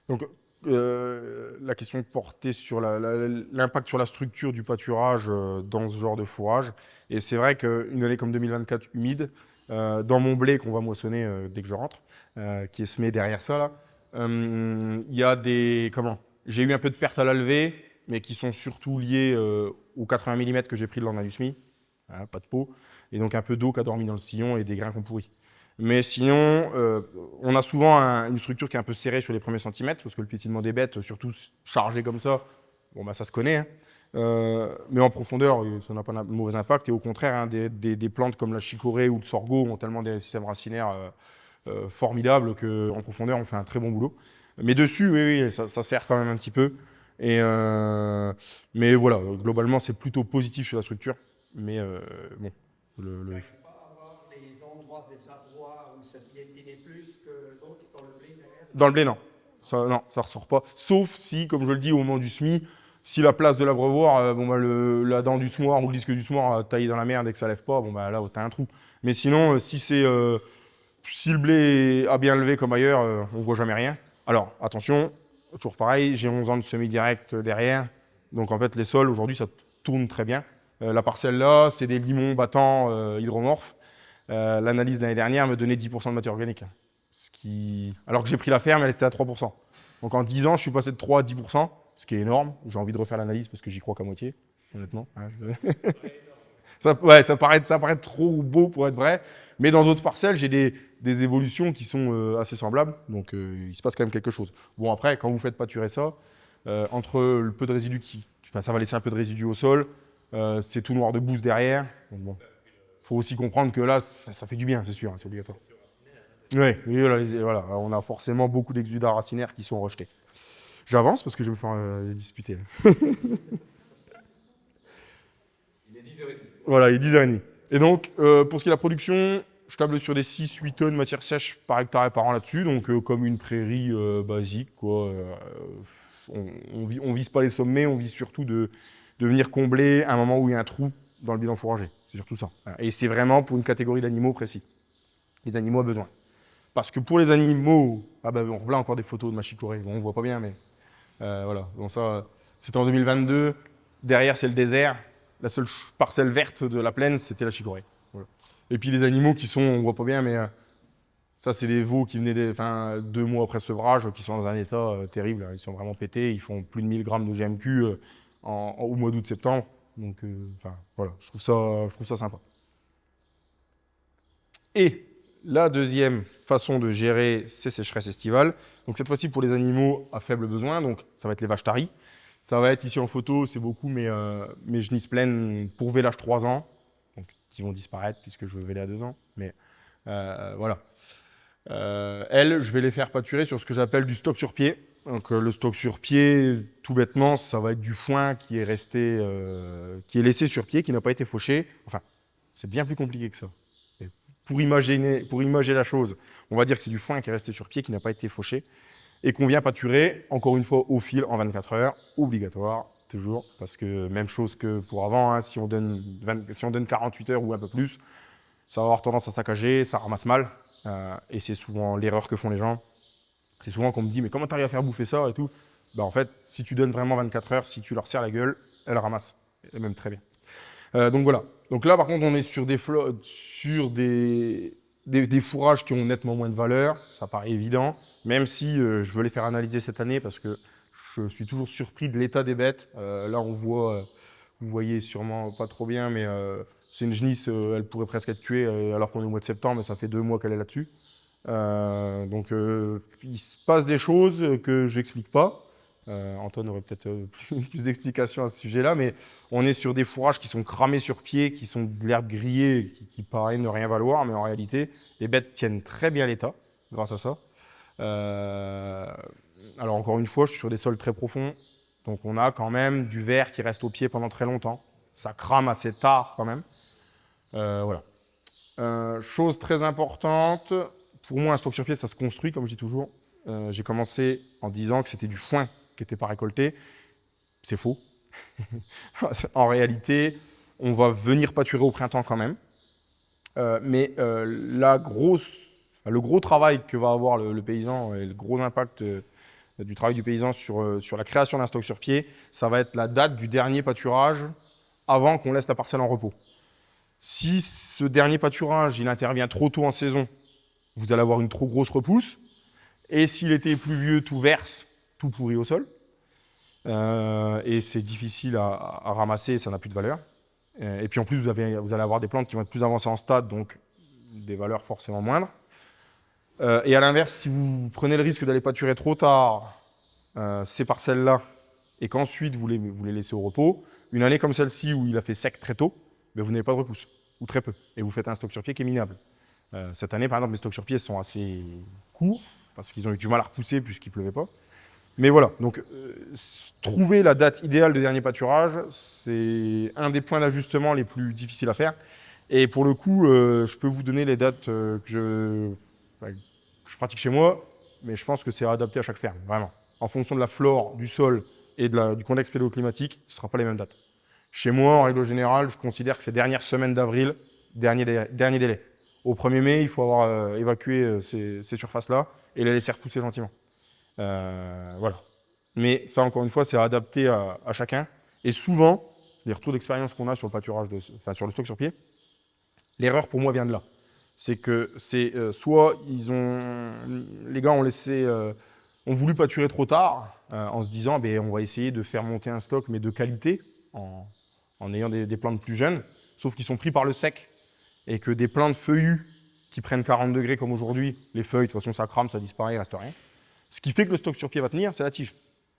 Donc, la question portait sur l'impact sur la structure du pâturage dans ce genre de fourrage. Et c'est vrai qu'une année comme 2024 humide, dans mon blé qu'on va moissonner dès que je rentre, qui est semé derrière ça, là, il y a j'ai eu un peu de pertes à la levée, mais qui sont surtout liées aux 80 mm que j'ai pris le lendemain du semis, hein, pas de peau, et donc un peu d'eau qui a dormi dans le sillon et des grains qui ont pourri. Mais sinon, on a souvent une structure qui est un peu serrée sur les premiers centimètres, parce que le piétinement des bêtes, surtout chargé comme ça, ça se connaît, hein. Mais en profondeur, ça n'a pas de mauvais impact. Et au contraire, hein, des plantes comme la chicorée ou le sorgho ont tellement des systèmes racinaires formidables qu'en profondeur, on fait un très bon boulot. Mais dessus, oui, ça sert quand même un petit peu. Mais voilà, globalement, c'est plutôt positif sur la structure. Mais bon, Pas avoir des endroits, des abois où ça piétinait plus que d'autres dans le blé derrière. dans le blé, non. non, ça ressort pas. Sauf si, comme je le dis au moment du semis, si la place de l'abreuvoir, la dent du semoir ou le disque du semoir taillé dans la merde et que ça lève pas, là, t'as un trou. Mais sinon, si le blé a bien levé comme ailleurs, on voit jamais rien. Alors, attention, toujours pareil, j'ai 11 ans de semis direct derrière. Donc, en fait, les sols, aujourd'hui, ça tourne très bien. La parcelle là, c'est des limons battants hydromorphes. L'analyse de l'année dernière me donnait 10% de matière organique. Alors que j'ai pris la ferme, elle était à 3%. Donc en 10 ans, je suis passé de 3 à 10%, ce qui est énorme. J'ai envie de refaire l'analyse parce que j'y crois qu'à moitié, honnêtement. Ça paraît trop beau pour être vrai. Mais dans d'autres parcelles, j'ai des évolutions qui sont assez semblables. Donc il se passe quand même quelque chose. Bon, après, quand vous faites pâturer ça, entre le peu de résidus ça va laisser un peu de résidus au sol, c'est tout noir de bouse derrière. Donc bon. Faut aussi comprendre que là, ça fait du bien, c'est sûr, c'est obligatoire. Oui, voilà, on a forcément beaucoup d'exudats racinaires qui sont rejetés. J'avance parce que je vais me faire disputer. Il est 10h30. Voilà, il est 10h30. Et donc, pour ce qui est de la production, je table sur des 6-8 tonnes de matière sèche par hectare et par an là-dessus, donc comme une prairie basique, quoi. On vise pas les sommets, on vise surtout de venir combler un moment où il y a un trou dans le bilan fourrager. C'est surtout ça. Et c'est vraiment pour une catégorie d'animaux précis. Les animaux à besoin. Parce que pour les animaux, on revoit encore des photos de ma chicorée. Bon, on voit pas bien, mais voilà. Donc ça, c'était en 2022. Derrière, c'est le désert. La seule parcelle verte de la plaine, c'était la chicorée. Voilà. Et puis les animaux qui sont, on voit pas bien, mais ça, c'est des veaux qui venaient 2 mois après sevrage, qui sont dans un état terrible. Ils sont vraiment pétés. Ils font plus de 1000 grammes de GMQ au mois d'août-septembre. Donc, voilà, je trouve ça sympa. Et la deuxième façon de gérer ces sécheresses estivales, donc cette fois-ci pour les animaux à faible besoin, donc ça va être les vaches taries. Ça va être ici en photo, c'est beaucoup mes genisses pleines pour vélage 3 ans, donc qui vont disparaître puisque je veux véler à 2 ans. Mais voilà. Elles, je vais les faire pâturer sur ce que j'appelle du stock sur pied. Donc le stock sur pied, tout bêtement, ça va être du foin qui est resté, qui est laissé sur pied, qui n'a pas été fauché. Enfin, c'est bien plus compliqué que ça. Et pour imaginer la chose, on va dire que c'est du foin qui est resté sur pied, qui n'a pas été fauché, et qu'on vient pâturer, encore une fois, au fil en 24 heures, obligatoire, toujours, parce que même chose que pour avant, hein, si on donne 48 heures ou un peu plus, ça va avoir tendance à saccager, ça ramasse mal, et c'est souvent l'erreur que font les gens. C'est souvent qu'on me dit, mais comment tu arrives à faire bouffer ça et tout. En fait, si tu donnes vraiment 24 heures, si tu leur serres la gueule, elles ramassent, et même très bien. Donc voilà. Donc là, par contre, on est sur des fourrages qui ont nettement moins de valeur, ça paraît évident, même si je veux les faire analyser cette année parce que je suis toujours surpris de l'état des bêtes. Là, on voit, vous voyez sûrement pas trop bien, mais c'est une genisse, elle pourrait presque être tuée alors qu'on est au mois de septembre, mais ça fait 2 mois qu'elle est là-dessus. Donc, il se passe des choses que je n'explique pas. Antoine aurait peut-être plus d'explications à ce sujet-là, mais on est sur des fourrages qui sont cramés sur pied, qui sont de l'herbe grillée, qui paraît ne rien valoir, mais en réalité, les bêtes tiennent très bien l'état grâce à ça. Alors encore une fois, je suis sur des sols très profonds, donc on a quand même du verre qui reste au pied pendant très longtemps. Ça crame assez tard quand même. Voilà. Chose très importante, pour moi un stock sur pied, ça se construit, comme je dis toujours. J'ai commencé en disant que c'était du foin qui n'était pas récolté. C'est faux. En réalité, on va venir pâturer au printemps quand même. Mais le gros travail que va avoir le paysan et le gros impact du travail du paysan sur la création d'un stock sur pied, ça va être la date du dernier pâturage avant qu'on laisse la parcelle en repos. Si ce dernier pâturage il intervient trop tôt en saison, vous allez avoir une trop grosse repousse. Et si l'été est pluvieux, tout verse, tout pourrit au sol. Et c'est difficile à ramasser, ça n'a plus de valeur. Et puis en plus, vous allez avoir des plantes qui vont être plus avancées en stade, donc des valeurs forcément moindres. Et à l'inverse, si vous prenez le risque d'aller pâturer trop tard ces parcelles-là, et qu'ensuite vous les laissez au repos, une année comme celle-ci où il a fait sec très tôt, ben vous n'avez pas de repousse, ou très peu, et vous faites un stock sur pied qui est minable. Cette année, par exemple, les stocks sur pied sont assez courts, parce qu'ils ont eu du mal à repousser puisqu'il ne pleuvait pas. Mais voilà, donc trouver la date idéale de dernier pâturage, c'est un des points d'ajustement les plus difficiles à faire. Et pour le coup, je peux vous donner les dates que je pratique chez moi. mais je pense que c'est adapté à chaque ferme, vraiment. En fonction de la flore, du sol et du contexte pédoclimatique, ce ne sera pas les mêmes dates. Chez moi, en règle générale, je considère que c'est dernière semaine d'avril, dernier délai. Au 1er mai, il faut avoir évacué ces surfaces-là et les laisser repousser gentiment. Voilà. Mais ça, encore une fois, c'est adapté à chacun. Et souvent, les retours d'expérience qu'on a sur le pâturage, sur le stock sur pied, l'erreur pour moi vient de là. C'est que soit les gars ont voulu pâturer trop tard en se disant on va essayer de faire monter un stock mais de qualité en ayant des plantes plus jeunes, sauf qu'ils sont pris par le sec et que des plantes feuillues qui prennent 40 degrés comme aujourd'hui, les feuilles, de toute façon ça crame, ça disparaît, il ne reste rien. Ce qui fait que le stock sur pied va tenir, c'est la tige.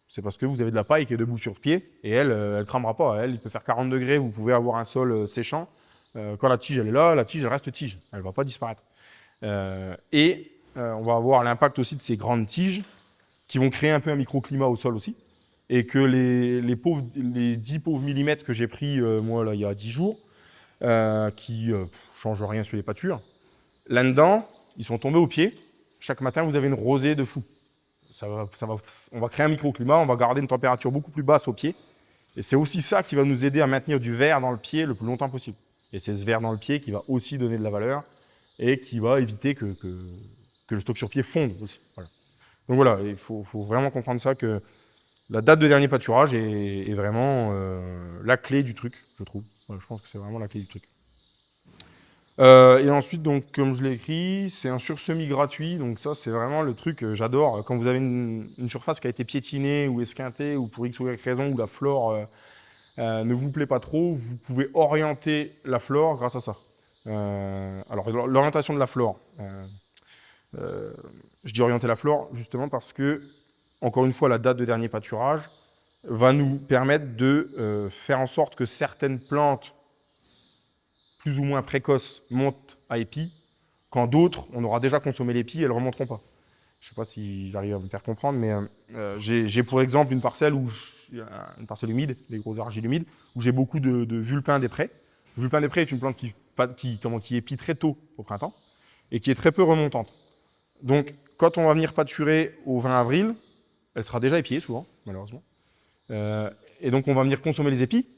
C'est parce que vous avez de la paille qui est debout sur pied et elle ne cramera pas. Elle, il peut faire 40 degrés, vous pouvez avoir un sol séchant. Quand la tige elle est là, la tige elle reste tige, elle ne va pas disparaître. On va avoir l'impact aussi de ces grandes tiges qui vont créer un peu un microclimat au sol aussi. Et que les 10 pauvres millimètres que j'ai pris moi là, il y a 10 jours, qui ne changent rien sur les pâtures, là-dedans, ils sont tombés au pied. Chaque matin, vous avez une rosée de fou. On va créer un microclimat, on va garder une température beaucoup plus basse au pied. Et c'est aussi ça qui va nous aider à maintenir du verre dans le pied le plus longtemps possible. Et c'est ce verre dans le pied qui va aussi donner de la valeur et qui va éviter que le stock sur pied fonde aussi. Voilà. Donc voilà, il faut vraiment comprendre ça, que la date de dernier pâturage est vraiment la clé du truc, je trouve. Voilà, je pense que c'est vraiment la clé du truc. Et ensuite, donc, comme je l'ai écrit, c'est un sursemis gratuit. Donc ça, c'est vraiment le truc que j'adore. Quand vous avez une surface qui a été piétinée ou esquintée, ou pour X ou Y raison, où la flore ne vous plaît pas trop, vous pouvez orienter la flore grâce à ça. Alors, l'orientation de la flore. Je dis orienter la flore justement parce que, encore une fois, la date de dernier pâturage va nous permettre de faire en sorte que certaines plantes plus ou moins précoces montent à épi, quand d'autres, on aura déjà consommé l'épi et elles ne remonteront pas. Je ne sais pas si j'arrive à me faire comprendre, mais j'ai pour exemple une parcelle humide, des grosses argiles humides, où j'ai beaucoup de vulpin des prés. Le vulpin des prés est une plante qui épie très tôt au printemps et qui est très peu remontante. Donc, quand on va venir pâturer au 20 avril, elle sera déjà épiée souvent, malheureusement. Et donc, on va venir consommer les épis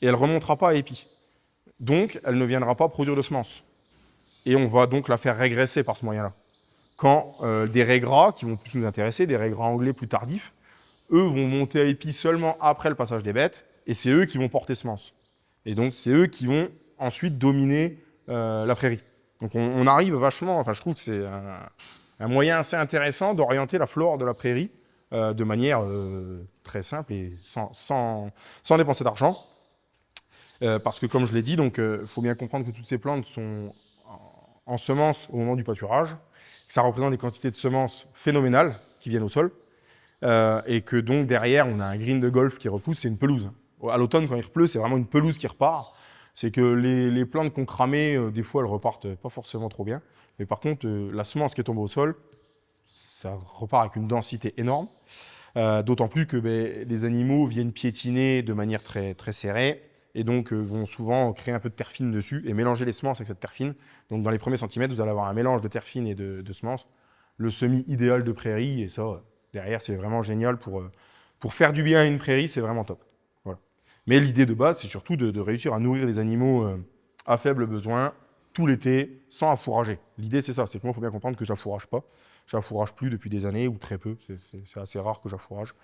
et elle ne remontera pas à épi. Donc, elle ne viendra pas produire de semences. Et on va donc la faire régresser par ce moyen-là. Quand des raies gras, qui vont plus nous intéresser, des raies gras anglais plus tardifs, eux vont monter à épi seulement après le passage des bêtes, et c'est eux qui vont porter semences. Et donc, c'est eux qui vont ensuite dominer la prairie. Donc, on arrive vachement, enfin, je trouve que c'est un moyen assez intéressant d'orienter la flore de la prairie de manière très simple et sans dépenser d'argent. Parce que, comme je l'ai dit, il faut bien comprendre que toutes ces plantes sont en semences au moment du pâturage, que ça représente des quantités de semences phénoménales qui viennent au sol, et que donc derrière, on a un green de golf qui repousse, c'est une pelouse. À l'automne, quand il pleut, c'est vraiment une pelouse qui repart. C'est que les plantes qu'on cramait, des fois, elles repartent pas forcément trop bien. Mais par contre, la semence qui est tombée au sol, ça repart avec une densité énorme. D'autant plus que les animaux viennent piétiner de manière très, très serrée et donc vont souvent créer un peu de terre fine dessus et mélanger les semences avec cette terre fine. Donc dans les premiers centimètres, vous allez avoir un mélange de terre fine et de semences. Le semis idéal de prairie, et ça, derrière, c'est vraiment génial pour faire du bien à une prairie, c'est vraiment top. Voilà. Mais l'idée de base, c'est surtout de réussir à nourrir des animaux à faible besoin tout l'été sans affourager. L'idée, c'est ça, c'est que moi, il faut bien comprendre que je n'affourage pas. Je n'affourage plus depuis des années, ou très peu, c'est assez rare que j'affourage.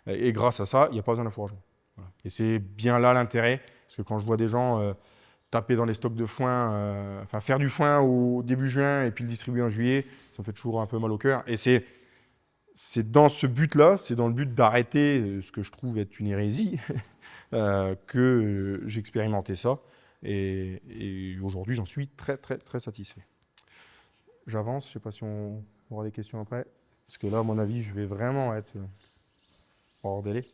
Et grâce à ça, il n'y a pas besoin d'affouragement. Voilà. Et c'est bien là l'intérêt, parce que quand je vois des gens taper dans les stocks de foin, faire du foin au début juin et puis le distribuer en juillet, ça me fait toujours un peu mal au cœur. Et c'est dans ce but-là, c'est dans le but d'arrêter ce que je trouve être une hérésie, que j'ai expérimenté ça. Et aujourd'hui, j'en suis très, très, très satisfait. J'avance, je ne sais pas si on aura des questions après, parce que là, à mon avis, je vais vraiment être hors délai.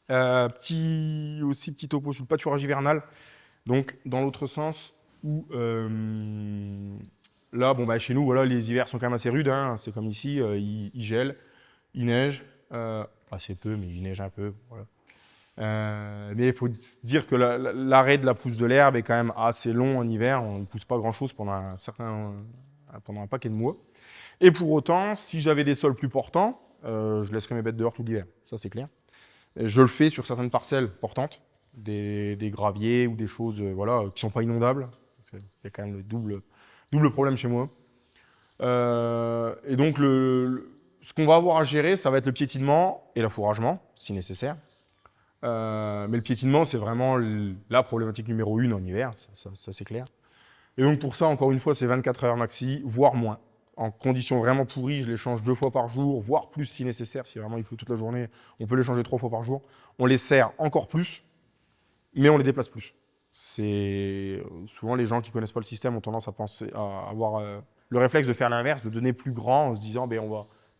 Petit topo sur le pâturage hivernal, donc dans l'autre sens, où là, chez nous, voilà, les hivers sont quand même assez rudes, hein, c'est comme ici, il gèle, il neige, assez peu, mais il neige un peu, voilà. Mais il faut se dire que l'arrêt de la pousse de l'herbe est quand même assez long en hiver. On ne pousse pas grand-chose pendant un paquet de mois. Et pour autant, si j'avais des sols plus portants, je laisserais mes bêtes dehors tout l'hiver, ça c'est clair. Je le fais sur certaines parcelles portantes, des graviers ou des choses voilà, qui ne sont pas inondables, parce qu'il y a quand même le double problème chez moi. Et donc, ce qu'on va avoir à gérer, ça va être le piétinement et l'affouragement, si nécessaire. Mais le piétinement, c'est vraiment la problématique numéro 1 en hiver, ça c'est clair. Et donc pour ça, encore une fois, c'est 24 heures maxi, voire moins. En conditions vraiment pourries, je les change 2 fois par jour, voire plus si nécessaire. Si vraiment il pleut toute la journée, on peut les changer 3 fois par jour. On les serre encore plus, mais on les déplace plus. Souvent, les gens qui ne connaissent pas le système ont tendance à avoir le réflexe de faire l'inverse, de donner plus grand en se disant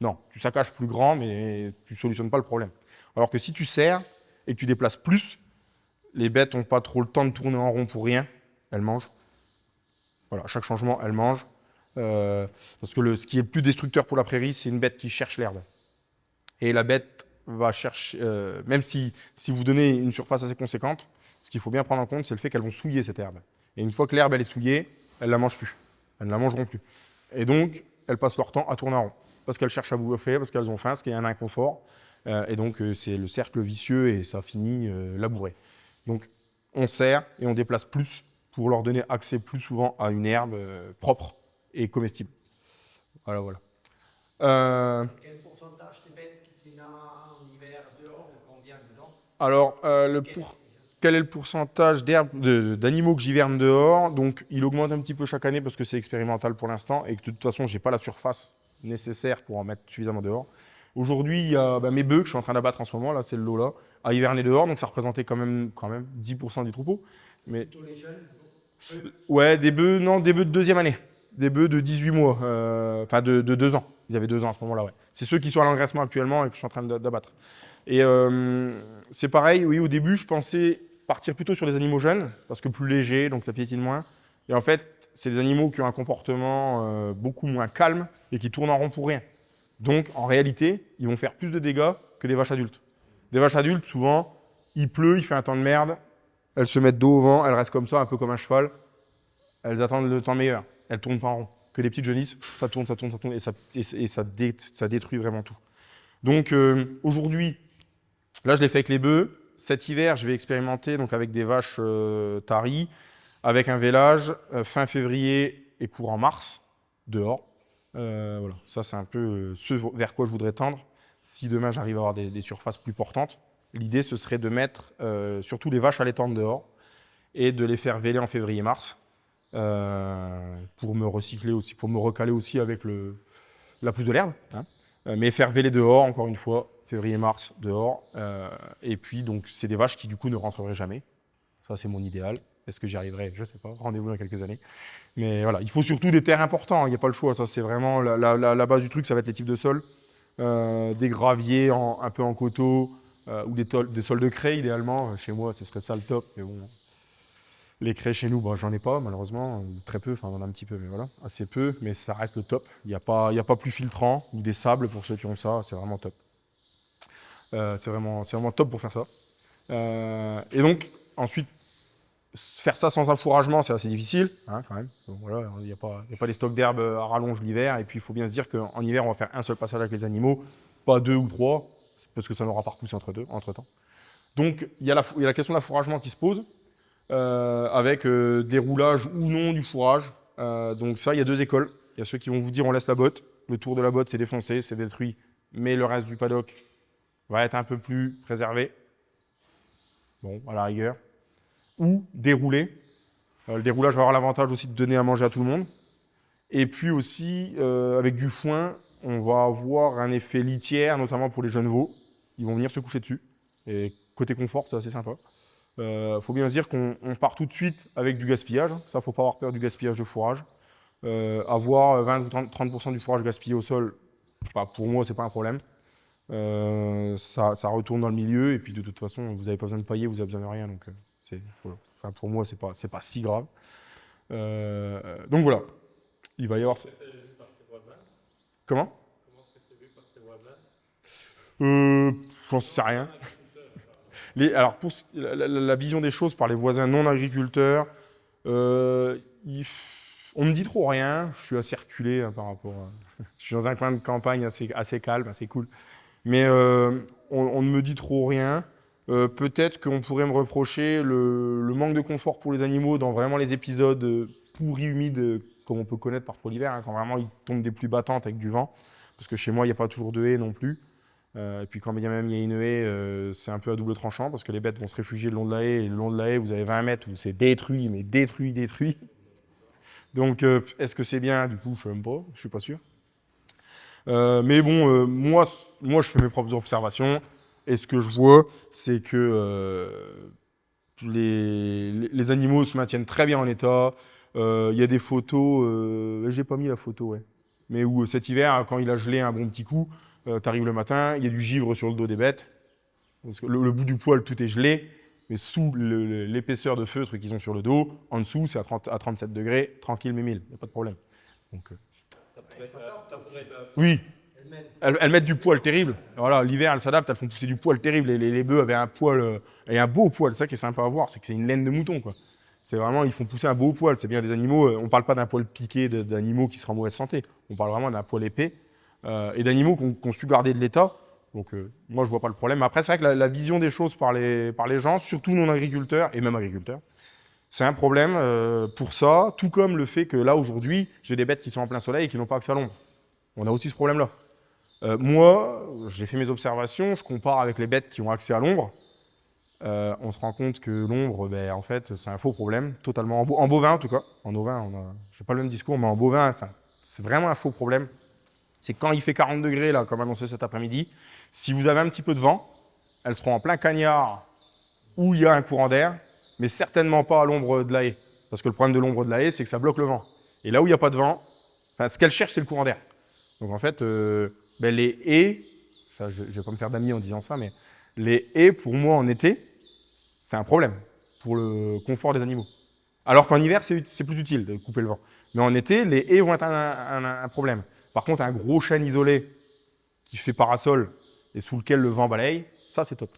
non, tu saccages plus grand, mais tu ne solutionnes pas le problème. Alors que si tu serres et que tu déplaces plus, les bêtes n'ont pas trop le temps de tourner en rond pour rien, elles mangent. Voilà, à chaque changement, elles mangent. Parce que ce qui est le plus destructeur pour la prairie, c'est une bête qui cherche l'herbe. Et la bête va chercher, même si vous donnez une surface assez conséquente, ce qu'il faut bien prendre en compte, c'est le fait qu'elles vont souiller cette herbe. Et une fois que l'herbe elle est souillée, elles ne la mangent plus. Elles ne la mangeront plus. Et donc, elles passent leur temps à tourner en rond. Parce qu'elles cherchent à bouffer, parce qu'elles ont faim, parce qu'il y a un inconfort. Et donc, c'est le cercle vicieux et ça finit labouré. Donc, on serre et on déplace plus pour leur donner accès plus souvent à une herbe propre et comestible. Voilà. Quel pourcentage des bêtes qui tiennent en hiver dehors ou combien dedans? Alors, quel est le pourcentage d'animaux que j'hiverne dehors? Donc, il augmente un petit peu chaque année parce que c'est expérimental pour l'instant et que de toute façon, je n'ai pas la surface nécessaire pour en mettre suffisamment dehors. Aujourd'hui, il y a mes bœufs que je suis en train d'abattre en ce moment, là, c'est le lot là, à hiverner dehors, donc ça représentait quand même 10% du troupeau. Mais Tous les jeunes? ouais, des bœufs de deuxième année. Des bœufs de 18 mois, enfin de 2 ans. Ils avaient 2 ans à ce moment-là, ouais. C'est ceux qui sont à l'engraissement actuellement et que je suis en train d'abattre. Et c'est pareil, oui, au début, je pensais partir plutôt sur des animaux jeunes, parce que plus légers, donc ça piétine moins. Et en fait, c'est des animaux qui ont un comportement beaucoup moins calme et qui tournent en rond pour rien. Donc, en réalité, ils vont faire plus de dégâts que des vaches adultes. Des vaches adultes, souvent, il pleut, il fait un temps de merde, elles se mettent dos au vent, elles restent comme ça, un peu comme un cheval. Elles attendent le temps meilleur. Elles ne tournent pas en rond. Que les petites jeunisses, ça tourne, et ça détruit vraiment tout. Donc, aujourd'hui, là, je l'ai fait avec les bœufs. Cet hiver, je vais expérimenter donc, avec des vaches taries, avec un vélage fin février et courant mars, dehors. Voilà. Ça, c'est un peu ce vers quoi je voudrais tendre. Si demain, j'arrive à avoir des surfaces plus portantes, l'idée, ce serait de mettre surtout les vaches allaitantes dehors et de les faire véler en février-mars pour me recycler aussi, pour me recaler aussi avec la pousse de l'herbe. Hein. Mais faire véler dehors, encore une fois, février-mars, dehors. Et puis, donc, c'est des vaches qui, du coup, ne rentreraient jamais. Ça, c'est mon idéal. Est-ce que j'y arriverai? Je ne sais pas. Rendez-vous dans quelques années. Mais voilà, il faut surtout des terres importants. Il n'y a pas le choix. Ça, c'est vraiment la base du truc. Ça va être les types de sols. Des graviers un peu en coteau ou des sols de craie, idéalement. Chez moi, ce serait ça le top. Mais bon, les craies chez nous, j'en ai pas, malheureusement. Très peu. Enfin, on en a un petit peu, mais voilà. Assez peu. Mais ça reste le top. Il n'y a pas plus filtrant ou des sables pour ceux qui ont ça. C'est vraiment top. C'est vraiment top pour faire ça. Et donc, ensuite, faire ça sans enfouragement, c'est assez difficile, hein, quand même. Donc, voilà, il n'y a pas des stocks d'herbe à rallonge l'hiver. Et puis, il faut bien se dire qu'en hiver, on va faire un seul passage avec les animaux, pas 2 ou 3, parce que ça n'aura pas repoussé entre-temps. Donc, il y a la question de l'affouragement qui se pose, avec déroulage ou non du fourrage. Donc ça, il y a 2 écoles. Il y a ceux qui vont vous dire on laisse la botte. Le tour de la botte, c'est défoncé, c'est détruit, mais le reste du paddock va être un peu plus préservé. Bon, à la rigueur. Ou dérouler. Le déroulage va avoir l'avantage aussi de donner à manger à tout le monde. Et puis aussi, avec du foin, on va avoir un effet litière, notamment pour les jeunes veaux. Ils vont venir se coucher dessus. Et côté confort, c'est assez sympa. Faut bien se dire qu'on part tout de suite avec du gaspillage. Ça, faut pas avoir peur du gaspillage de fourrage. Avoir 20 ou 30% du fourrage gaspillé au sol, pour moi, c'est pas un problème. Ça retourne dans le milieu et puis de toute façon, vous n'avez pas besoin de pailler, vous n'avez besoin de rien. Donc, voilà. Enfin, pour moi, c'est pas si grave. Donc voilà, il va y avoir. Comment? J'en sais rien. Alors, pour la vision des choses par les voisins non agriculteurs, on On me dit trop rien, je suis assez reculé par rapport à... Je suis dans un coin de campagne assez calme, assez cool. Mais on ne me dit trop rien. Peut-être qu'on pourrait me reprocher le manque de confort pour les animaux dans vraiment les épisodes pourris, humides, comme on peut connaître parfois l'hiver, hein, quand vraiment il tombe des pluies battantes avec du vent. Parce que chez moi, il n'y a pas toujours de haie non plus. Et puis quand bien même il y a une haie, c'est un peu à double tranchant parce que les bêtes vont se réfugier le long de la haie. Et le long de la haie, vous avez 20 mètres où c'est détruit, mais détruit. Donc, est-ce que c'est bien? Du coup, je ne sais même pas, je suis pas sûr. Mais bon, moi, je fais mes propres observations. Et ce que je vois, c'est que les animaux se maintiennent très bien en état. Il y a des photos, j'ai pas mis la photo, ouais. Mais où cet hiver, quand il a gelé un bon petit coup, tu arrives le matin, il y a du givre sur le dos des bêtes. Parce que le bout du poil, tout est gelé. Mais sous l'épaisseur de feutre qu'ils ont sur le dos, en dessous, c'est à 37 degrés, tranquille mais mille, il n'y a pas de problème. Donc, oui, elles mettent du poil terrible. Voilà, l'hiver, elles s'adaptent, elles font pousser du poil terrible. Les bœufs avaient un poil, et un beau poil, c'est ça qui est sympa à voir, c'est que c'est une laine de mouton, quoi. C'est vraiment, ils font pousser un beau poil. C'est bien des animaux, on ne parle pas d'un poil piqué d'animaux qui seraient en mauvaise santé. On parle vraiment d'un poil épais et d'animaux qui ont su garder de l'état. Donc, moi, je vois pas le problème. Après, c'est vrai que la vision des choses par les gens, surtout non-agriculteurs et même agriculteurs, c'est un problème pour ça, tout comme le fait que là, aujourd'hui, j'ai des bêtes qui sont en plein soleil et qui n'ont pas accès à l'ombre. On a aussi ce problème-là. Moi, j'ai fait mes observations, je compare avec les bêtes qui ont accès à l'ombre. On se rend compte que l'ombre, ben, en fait, c'est un faux problème, totalement. En bovin, en tout cas. En ovin, je n'ai pas le même discours, mais en bovin, c'est vraiment un faux problème. C'est que quand il fait 40 degrés, là, comme annoncé cet après-midi, si vous avez un petit peu de vent, elles seront en plein cagnard où il y a un courant d'air, mais certainement pas à l'ombre de la haie. Parce que le problème de l'ombre de la haie, c'est que ça bloque le vent. Et là où il n'y a pas de vent, ce qu'elles cherchent, c'est le courant d'air. Donc en fait, ben, les haies, ça, je ne vais pas me faire d'amis en disant ça, mais les haies, pour moi, en été, c'est un problème pour le confort des animaux. Alors qu'en hiver, c'est plus utile de couper le vent. Mais en été, les haies vont être un problème. Par contre, un gros chêne isolé qui fait parasol et sous lequel le vent balaye, ça, c'est top.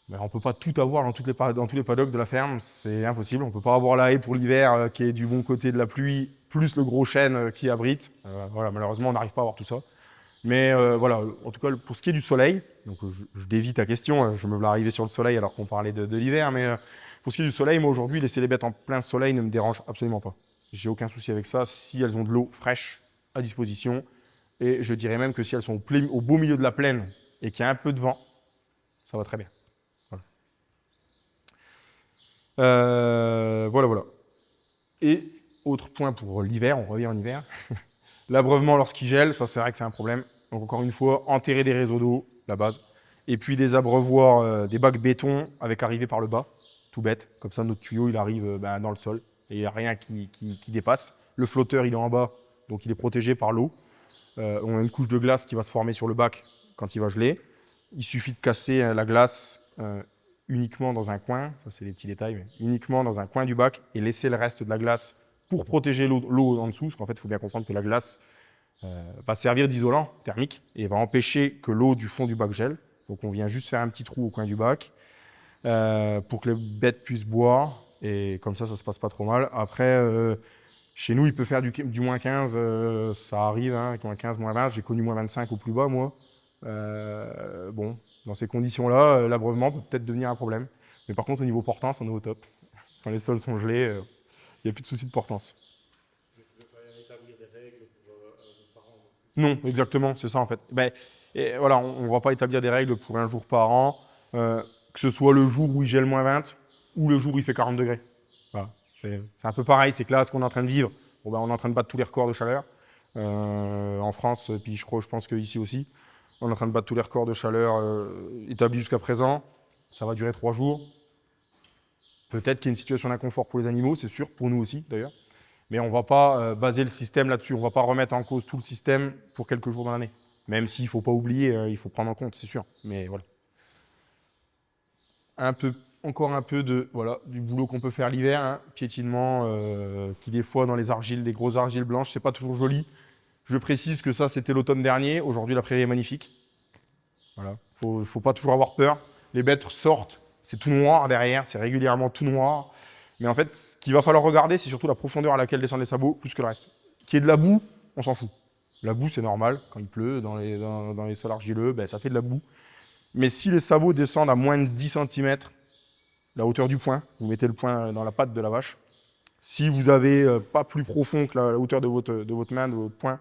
Mais on ne peut pas tout avoir dans tous les paddocks de la ferme, c'est impossible. On ne peut pas avoir la haie pour l'hiver qui est du bon côté de la pluie, plus le gros chêne qui abrite. Voilà, malheureusement, on n'arrive pas à avoir tout ça. Mais voilà, en tout cas, pour ce qui est du soleil, donc je dévie ta question, je me voulais arriver sur le soleil alors qu'on parlait de l'hiver, mais pour ce qui est du soleil, moi aujourd'hui, laisser les bêtes en plein soleil ne me dérange absolument pas. J'ai aucun souci avec ça si elles ont de l'eau fraîche à disposition. Et je dirais même que si elles sont au beau milieu de la plaine et qu'il y a un peu de vent, ça va très bien. Voilà. Et autre point pour l'hiver, on revient en hiver. L'abreuvement lorsqu'il gèle, ça c'est vrai que c'est un problème. Donc encore une fois, enterrer des réseaux d'eau, la base. Et puis des abreuvoirs, des bacs béton avec arrivée par le bas, tout bête. Comme ça, notre tuyau, il arrive dans le sol et il n'y a rien qui dépasse. Le flotteur, il est en bas, donc il est protégé par l'eau. On a une couche de glace qui va se former sur le bac quand il va geler. Il suffit de casser la glace uniquement dans un coin, ça c'est des petits détails, mais uniquement dans un coin du bac et laisser le reste de la glace pour protéger l'eau en dessous, parce qu'en fait, il faut bien comprendre que la glace va servir d'isolant thermique et va empêcher que l'eau du fond du bac gèle. Donc on vient juste faire un petit trou au coin du bac pour que les bêtes puissent boire et comme ça se passe pas trop mal. Après, chez nous, il peut faire du moins 15, ça arrive, hein, avec moins 15, moins 20. J'ai connu moins 25 au plus bas, moi. Bon, dans ces conditions-là, l'abreuvement peut peut-être devenir un problème. Mais par contre, au niveau portance, on est au top. Quand les sols sont gelés, il n'y a plus de souci de portance. Je ne peux pas établir des règles pour vos parents. Non, exactement, c'est ça en fait. Et voilà, on ne va pas établir des règles pour un jour par an, que ce soit le jour où il gèle moins 20 ou le jour où il fait 40 degrés. Voilà. C'est un peu pareil, c'est que là, ce qu'on est en train de vivre, on est en train de battre tous les records de chaleur en France, puis je pense qu'ici aussi. On est en train de battre tous les records de chaleur établis jusqu'à présent. Ça va durer 3 jours. Peut-être qu'il y a une situation d'inconfort pour les animaux, c'est sûr, pour nous aussi d'ailleurs. Mais on ne va pas baser le système là-dessus. On ne va pas remettre en cause tout le système pour quelques jours dans l'année. Même s'il ne faut pas oublier, il faut prendre en compte, c'est sûr. Mais voilà. Encore un peu du boulot qu'on peut faire l'hiver, hein. Piétinement, qui des fois dans les argiles, des grosses argiles blanches, c'est pas toujours joli. Je précise que ça, c'était l'automne dernier. Aujourd'hui, la prairie est magnifique. Voilà. Faut pas toujours avoir peur. Les bêtes sortent, c'est tout noir derrière, c'est régulièrement tout noir. Mais en fait, ce qu'il va falloir regarder, c'est surtout la profondeur à laquelle descendent les sabots, plus que le reste. Qu'il y ait de la boue, on s'en fout. La boue, c'est normal. Quand il pleut, dans les sols argileux, ben, ça fait de la boue. Mais si les sabots descendent à moins de 10 cm, la hauteur du poing, vous mettez le poing dans la patte de la vache. Si vous avez pas plus profond que la hauteur de votre main, de votre poing,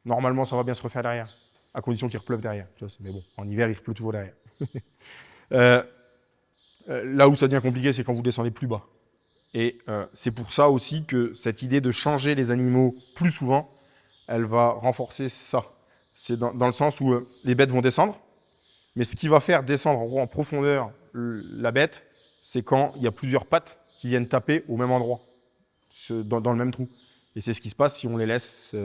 normalement, ça va bien se refaire derrière, à condition qu'il repleuve derrière. Mais bon, en hiver, il pleut toujours derrière. Là où ça devient compliqué, c'est quand vous descendez plus bas. Et c'est pour ça aussi que cette idée de changer les animaux plus souvent, elle va renforcer ça. C'est dans le sens où les bêtes vont descendre, mais ce qui va faire descendre en gros en profondeur la bête, c'est quand il y a plusieurs pattes qui viennent taper au même endroit, dans le même trou. Et c'est ce qui se passe si on les laisse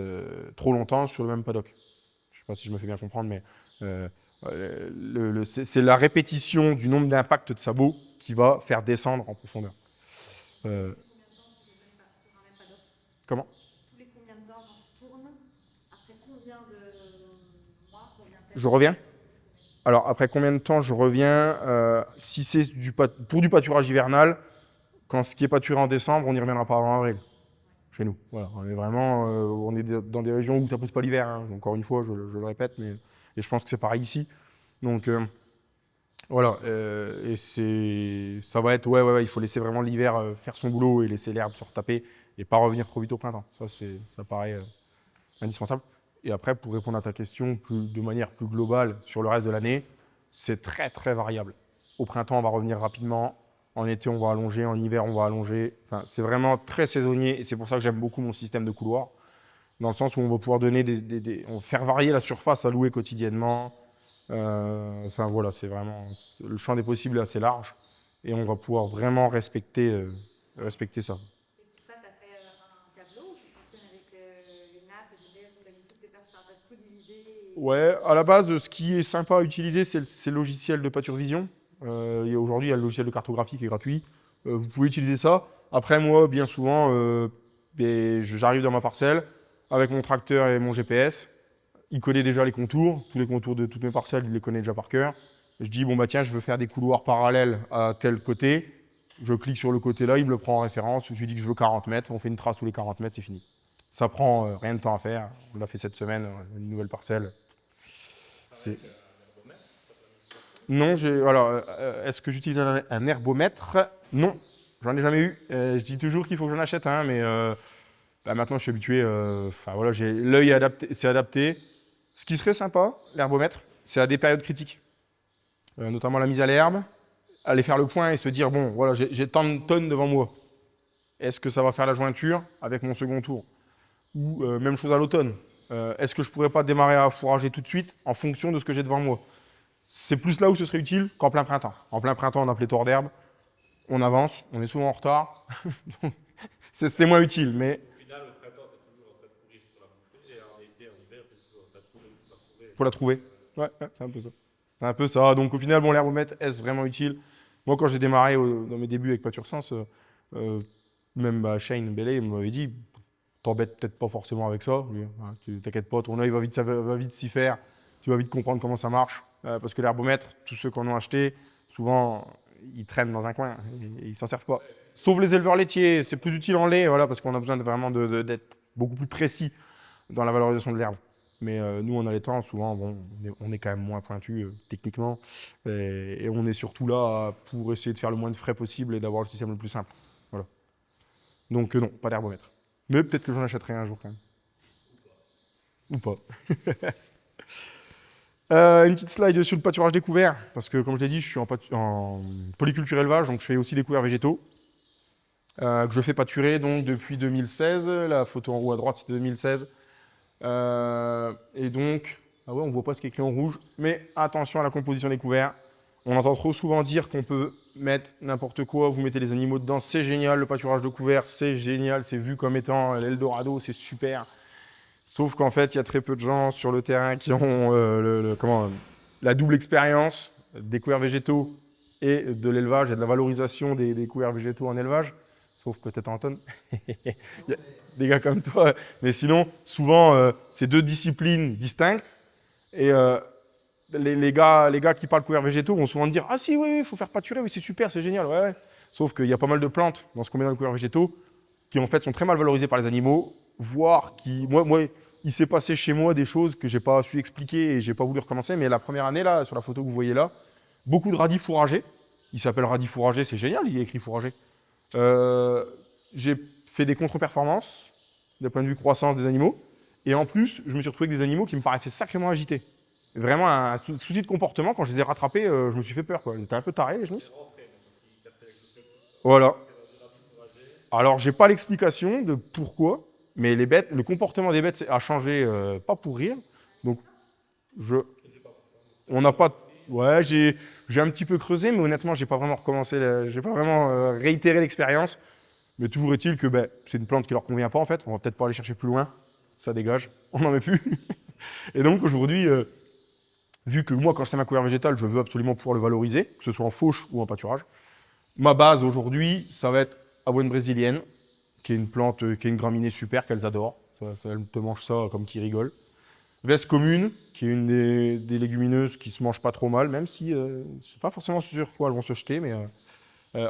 trop longtemps sur le même paddock. Je ne sais pas si je me fais bien comprendre, mais c'est la répétition du nombre d'impacts de sabots qui va faire descendre en profondeur. Comment ? Tous les combien de temps quand je tourne? Après combien de mois, combien de temps? Je reviens ? Alors, après combien de temps je reviens si c'est pour du pâturage hivernal, quand ce qui est pâturé en décembre, on n'y reviendra pas avant avril. Chez nous. Voilà. On est vraiment on est dans des régions où ça ne pousse pas l'hiver. Hein. Encore une fois, je le répète, mais et je pense que c'est pareil ici. Donc, voilà. Et ça va être, ouais, il faut laisser vraiment l'hiver faire son boulot et laisser l'herbe se retaper et pas revenir trop vite au printemps. Ça paraît indispensable. Et après, pour répondre à ta question de manière plus globale sur le reste de l'année, c'est très, très variable. Au printemps, on va revenir rapidement. En été, on va allonger. En hiver, on va allonger. Enfin, c'est vraiment très saisonnier. Et c'est pour ça que j'aime beaucoup mon système de couloir. Dans le sens où on va pouvoir donner on va faire varier la surface à louer quotidiennement. Enfin, voilà, c'est vraiment... Le champ des possibles est assez large. Et on va pouvoir vraiment respecter ça. Et pour ça, tu as fait un tableau qui fonctionne avec les nappes, les baies, vous avez toutes les personnes, tu as tout divisé. Ouais, à la base, ce qui est sympa à utiliser, c'est le logiciel de Pâture Vision. Aujourd'hui, il y a le logiciel de cartographie qui est gratuit. Vous pouvez utiliser ça. Après, moi, bien souvent, j'arrive dans ma parcelle avec mon tracteur et mon GPS. Il connaît déjà les contours. Tous les contours de toutes mes parcelles, il les connaît déjà par cœur. Je dis, bon, bah tiens, je veux faire des couloirs parallèles à tel côté. Je clique sur le côté là, il me le prend en référence. Je lui dis que je veux 40 mètres. On fait une trace tous les 40 mètres, c'est fini. Ça prend rien de temps à faire. On l'a fait cette semaine, une nouvelle parcelle. C'est... Non, est-ce que j'utilise un herbomètre? Non, j'en ai jamais eu. Je dis toujours qu'il faut que j'en achète un, mais maintenant je suis habitué. Voilà, l'œil adapté, c'est adapté. Ce qui serait sympa, l'herbomètre, c'est à des périodes critiques, notamment la mise à l'herbe, aller faire le point et se dire bon, voilà, j'ai tant de tonnes devant moi. Est-ce que ça va faire la jointure avec mon second tour? Ou même chose à l'automne. Est-ce que je pourrais pas démarrer à fourrager tout de suite en fonction de ce que j'ai devant moi? C'est plus là où ce serait utile qu'en plein printemps. En plein printemps, on a pléthore d'herbe, on avance, on est souvent en retard. c'est moins utile, mais... Au final, au printemps, tu es toujours en train de courir pour la bouffer, et en été, en hiver, tu es toujours en train de courir pour la trouver. Pour la trouver. Ouais, c'est un peu ça. C'est un peu ça. Donc au final, bon, l'herbomètre, est-ce vraiment utile? Moi, quand j'ai démarré dans mes débuts avec Pâture Sens, même Shane Bailey m'avait dit, t'embêtes peut-être pas forcément avec ça. T'inquiète pas, ton œil va vite s'y faire. Tu vas vite comprendre comment ça marche. Parce que l'herbomètre, tous ceux qui en ont acheté, souvent, ils traînent dans un coin et ils s'en servent pas. Sauf les éleveurs laitiers, c'est plus utile en lait, voilà, parce qu'on a besoin vraiment d'être beaucoup plus précis dans la valorisation de l'herbe. Mais nous, en allaitant, souvent, bon, on est quand même moins pointu techniquement. Et on est surtout là pour essayer de faire le moins de frais possible et d'avoir le système le plus simple. Voilà. Donc non, pas d'herbomètre. Mais peut-être que j'en achèterai un jour quand même. Ou pas. Une petite slide sur le pâturage découvert, parce que comme je l'ai dit, je suis en polyculture élevage, donc je fais aussi des couverts végétaux, que je fais pâturer donc, depuis 2016. La photo en haut à droite, c'était 2016. Et donc, ah ouais, on ne voit pas ce qui est écrit en rouge, mais attention à la composition des couverts. On entend trop souvent dire qu'on peut mettre n'importe quoi, vous mettez les animaux dedans, c'est génial, le pâturage de couverts, c'est génial, c'est vu comme étant l'Eldorado, c'est super. Sauf qu'en fait, il y a très peu de gens sur le terrain qui ont la double expérience des couverts végétaux et de l'élevage et de la valorisation des couverts végétaux en élevage. Sauf peut-être Anton. Il y a des gars comme toi. Mais sinon, souvent, c'est deux disciplines distinctes. Et les gars qui parlent couverts végétaux vont souvent dire « Ah si, oui, il faut faire pâturer, oui, c'est super, c'est génial. Ouais. » Sauf qu'il y a pas mal de plantes dans ce qu'on met dans les couverts végétaux qui en fait sont très mal valorisées par les animaux, voire qui... Moi, il s'est passé chez moi des choses que j'ai pas su expliquer et j'ai pas voulu recommencer, mais la première année, là, sur la photo que vous voyez là, beaucoup de radis fourragés. Il s'appelle radis fourragé, c'est génial, il est écrit fourragé. J'ai fait des contre-performances d'un point de vue croissance des animaux. Et en plus, je me suis retrouvé avec des animaux qui me paraissaient sacrément agités. Vraiment un souci de comportement. Quand je les ai rattrapés, je me suis fait peur, quoi. Ils étaient un peu tarés, les genoux. Voilà. Alors, j'ai pas l'explication de pourquoi, mais les bêtes, le comportement des bêtes a changé, pas pour rire. Donc, on n'a pas... Ouais, j'ai un petit peu creusé, mais honnêtement, j'ai pas vraiment recommencé, j'ai pas vraiment réitéré l'expérience. Mais toujours est-il que c'est une plante qui leur convient pas, en fait. On va peut-être pas aller chercher plus loin. Ça dégage. On n'en met plus. Et donc, aujourd'hui, vu que moi, quand je sème un couvert végétal, je veux absolument pouvoir le valoriser, que ce soit en fauche ou en pâturage. Ma base, aujourd'hui, ça va être avoine brésilienne, qui est une plante, qui est une graminée super, qu'elles adorent. Elles te mangent ça comme qui rigole. Veste commune, qui est une des légumineuses qui se mange pas trop mal, même si c'est pas forcément sûr quoi elles vont se jeter, mais